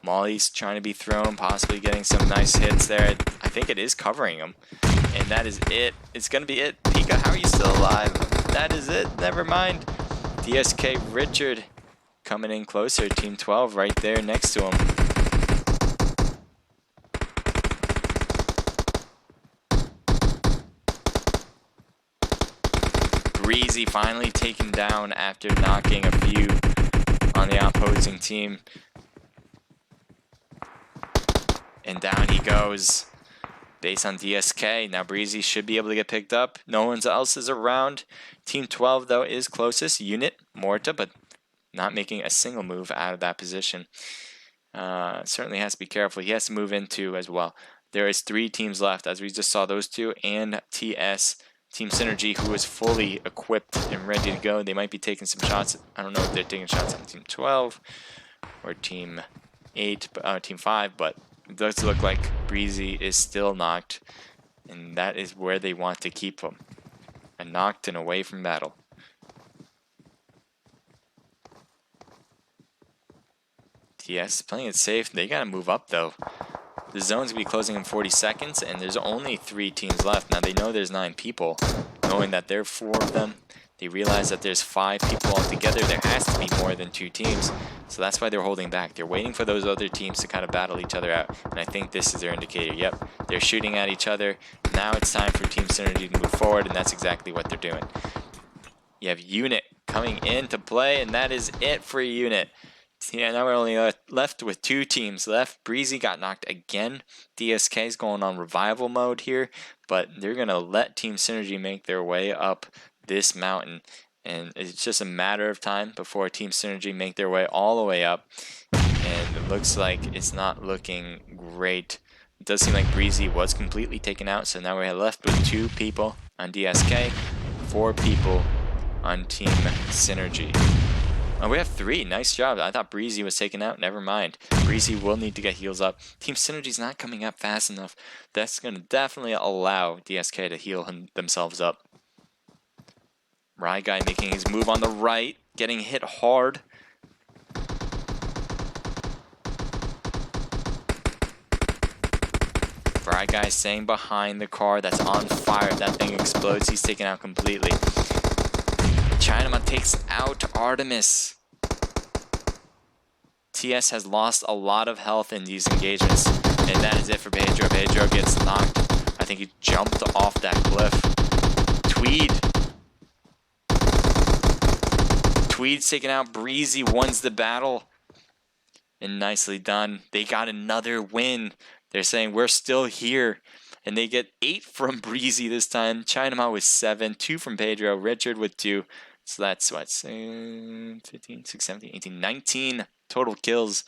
Molly's trying to be thrown, possibly getting some nice hits there. I think it is covering him. And that is it. It's going to be it. Pika, how are you still alive? That is it. Never mind. DSK Richard coming in closer. Team 12 right there next to him. Breezy finally taken down after knocking a few on the opposing team. And down he goes. Base on DSK. Now Breezy should be able to get picked up. No one else is around. Team 12, though, is closest. Unit, Morta, but not making a single move out of that position. Certainly has to be careful. He has to move into as well. There is 3 teams left, as we just saw those 2, and TS, Team Synergy, who is fully equipped and ready to go. They might be taking some shots. I don't know if they're taking shots on Team 12 or Team 8, Team 5, but it does look like Breezy is still knocked, and that is where they want to keep him. And knocked and away from battle. TS playing it safe. They gotta move up though. The zone's gonna be closing in 40 seconds, and there's only 3 teams left. Now they know there's 9 people. Knowing that there are 4 of them, they realize that there's 5 people altogether. There has to be more than 2 teams. So that's why they're holding back. They're waiting for those other teams to kind of battle each other out. And I think this is their indicator. Yep, they're shooting at each other. Now it's time for Team Synergy to move forward, and that's exactly what they're doing. You have Unit coming in to play, and that is it for Unit. Yeah, now we're only left with 2 teams left. Breezy got knocked again. DSK is going on revival mode here, but they're going to let Team Synergy make their way up this mountain. And it's just a matter of time before Team Synergy make their way all the way up. And it looks like it's not looking great. It does seem like Breezy was completely taken out, so now we're left with 2 people on DSK, 4 people on Team Synergy. Oh, we have 3. Nice job. I thought Breezy was taken out. Never mind. Breezy will need to get heals up. Team Synergy's not coming up fast enough. That's going to definitely allow DSK to heal themselves up. Rye Guy making his move on the right. Getting hit hard. Rye Guy staying behind the car that's on fire. If that thing explodes, he's taken out completely. Chinaman takes out Artemis. TS has lost a lot of health in these engagements, and that is it for Pedro. Pedro gets knocked. I think he jumped off that cliff. Tweed's taken out. Breezy wins the battle, and nicely done. They got another win. They're saying we're still here. And they get 8 from Breezy this time. Chinaman with 7, 2 from Pedro, Richard with 2. So that's what, 15, 16, 17, 18, 19 total kills.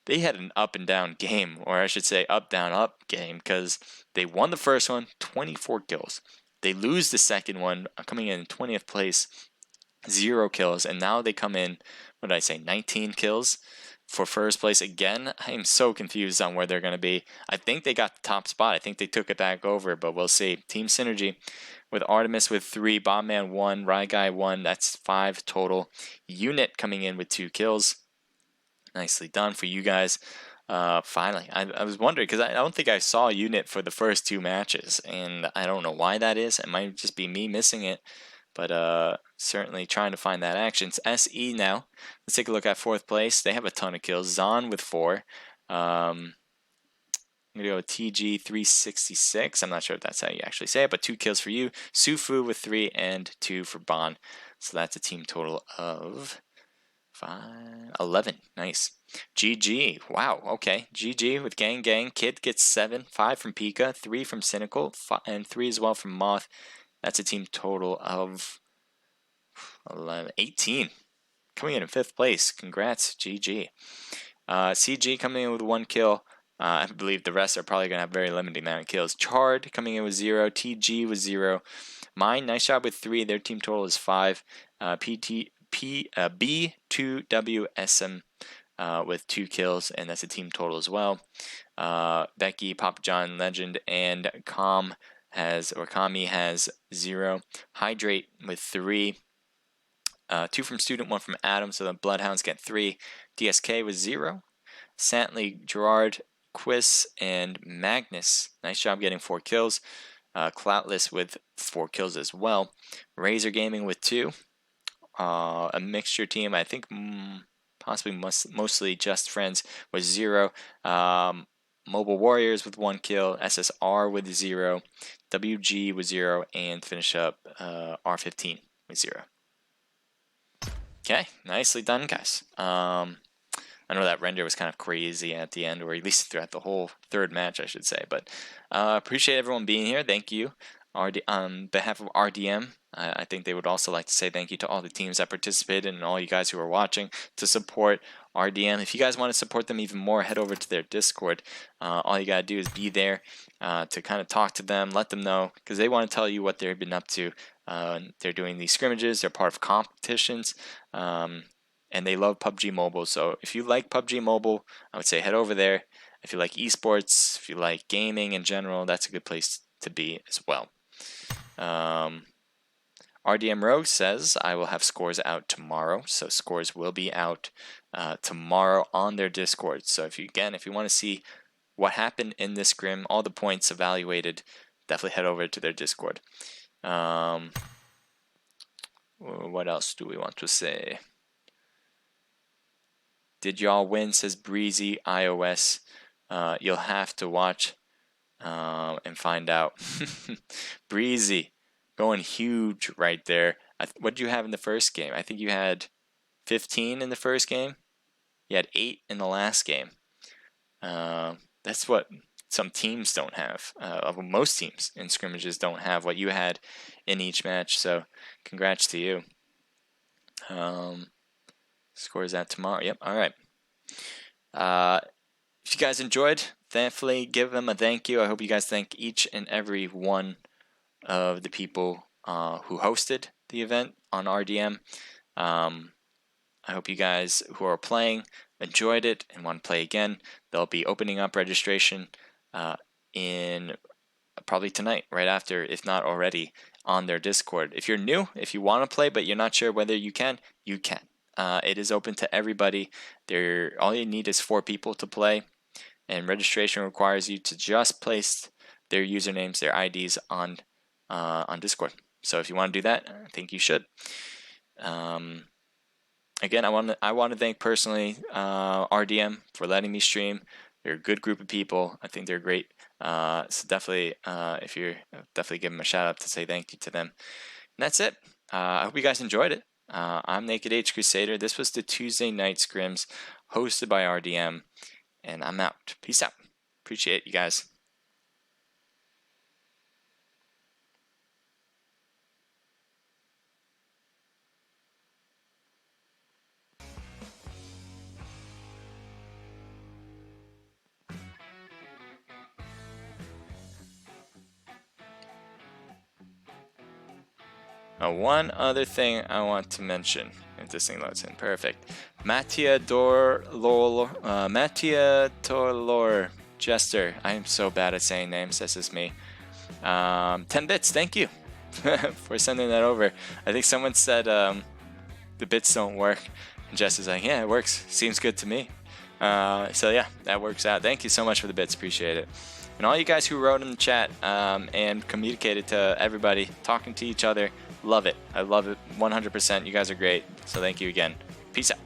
They had an up and down game, or I should say up, down, up game, because they won the first one, 24 kills. They lose the second one, coming in 20th place, 0 kills. And now they come in, what did I say, 19 kills for first place again. I am so confused on where they're going to be. I think they got the top spot. I think they took it back over, but we'll see. Team Synergy with Artemis with 3, Bombman 1, Rye Guy 1. That's 5 total. Unit coming in with 2 kills. Nicely done for you guys. Finally, I was wondering, because I don't think I saw Unit for the first 2 matches, and I don't know why that is. It might just be me missing it. But certainly trying to find that action. It's SE now. Let's take a look at 4th place. They have a ton of kills. Zon with 4. I'm going to go with TG366. I'm not sure if that's how you actually say it, but 2 kills for you. Sufu with 3 and 2 for Bon. So that's a team total of 11. Nice. GG. Wow. Okay. GG with Gang Gang. Kid gets 7. 5 from Pika. 3 from Cynical. And 3 as well from Moth. That's a team total of 18. Coming in 5th place. Congrats, GG. CG coming in with 1 kill. I believe the rest are probably going to have very limited amount of kills. Chard coming in with 0. TG with 0. Mine, nice job with 3. Their team total is 5. B2WSM with 2 kills, and that's a team total as well. Becky, Papa John, Legend, and Calm has, or Kami has 0. Hydrate with 3. 2 from Student, 1 from Adam, so the Bloodhounds get 3. DSK with 0. Santley, Gerard, Quiz, and Magnus. Nice job getting 4 kills. Cloutless with 4 kills as well. Razor Gaming with 2. A mixture team, I think possibly mostly Just Friends with 0. Mobile Warriors with 1 kill. SSR with 0. WG with 0. And finish up R15 with 0. Okay, nicely done, guys. I know that render was kind of crazy at the end, or at least throughout the whole third match, I should say. But appreciate everyone being here. Thank you. On behalf of RDM, I think they would also like to say thank you to all the teams that participated and all you guys who are watching to support RDM. If you guys want to support them even more, head over to their Discord. All you got to do is be there to kind of talk to them, let them know, because they want to tell you what they've been up to. They're doing these scrimmages, they're part of competitions, and they love PUBG Mobile. So if you like PUBG Mobile, I would say head over there. If you like esports, if you like gaming in general, that's a good place to be as well. RDM Rogue says, I will have scores out tomorrow. So scores will be out tomorrow on their Discord. So if you want to see what happened in this scrim, all the points evaluated, definitely head over to their Discord. What else do we want to say? Did y'all win, says Breezy iOS. You'll have to watch and find out. Breezy, going huge right there. What did you have in the first game? I think you had 15 in the first game. You had 8 in the last game. That's what some teams don't have. Most teams in scrimmages don't have what you had in each match. So congrats to you. Scores out tomorrow. Yep. All right. If you guys enjoyed, definitely give them a thank you. I hope you guys thank each and every one of the people who hosted the event on RDM. I hope you guys who are playing enjoyed it and want to play again. They'll be opening up registration in probably tonight, right after, if not already, on their Discord. If you're new, if you want to play but you're not sure whether you can, you can. It is open to everybody. All you need is 4 people to play, and registration requires you to just place their usernames, their IDs on Discord. So if you want to do that, I think you should. Again, I want to thank personally RDM for letting me stream. They're a good group of people. I think they're great. So definitely, if you're definitely give them a shout out to say thank you to them. And that's it. I hope you guys enjoyed it. I'm Naked H Crusader. This was the Tuesday Night Scrims hosted by RDM, and I'm out. Peace out. Appreciate you guys. One other thing I want to mention, if this thing loads in, perfect. Mattia Torlor Jester. I am so bad at saying names, this is me. 10 bits, thank you for sending that over. I think someone said the bits don't work, and Jester's like, yeah, it works, seems good to me. So yeah, that works out. Thank you so much for the bits, appreciate it. And all you guys who wrote in the chat and communicated to everybody, talking to each other, love it. I love it 100%. You guys are great. So thank you again. Peace out.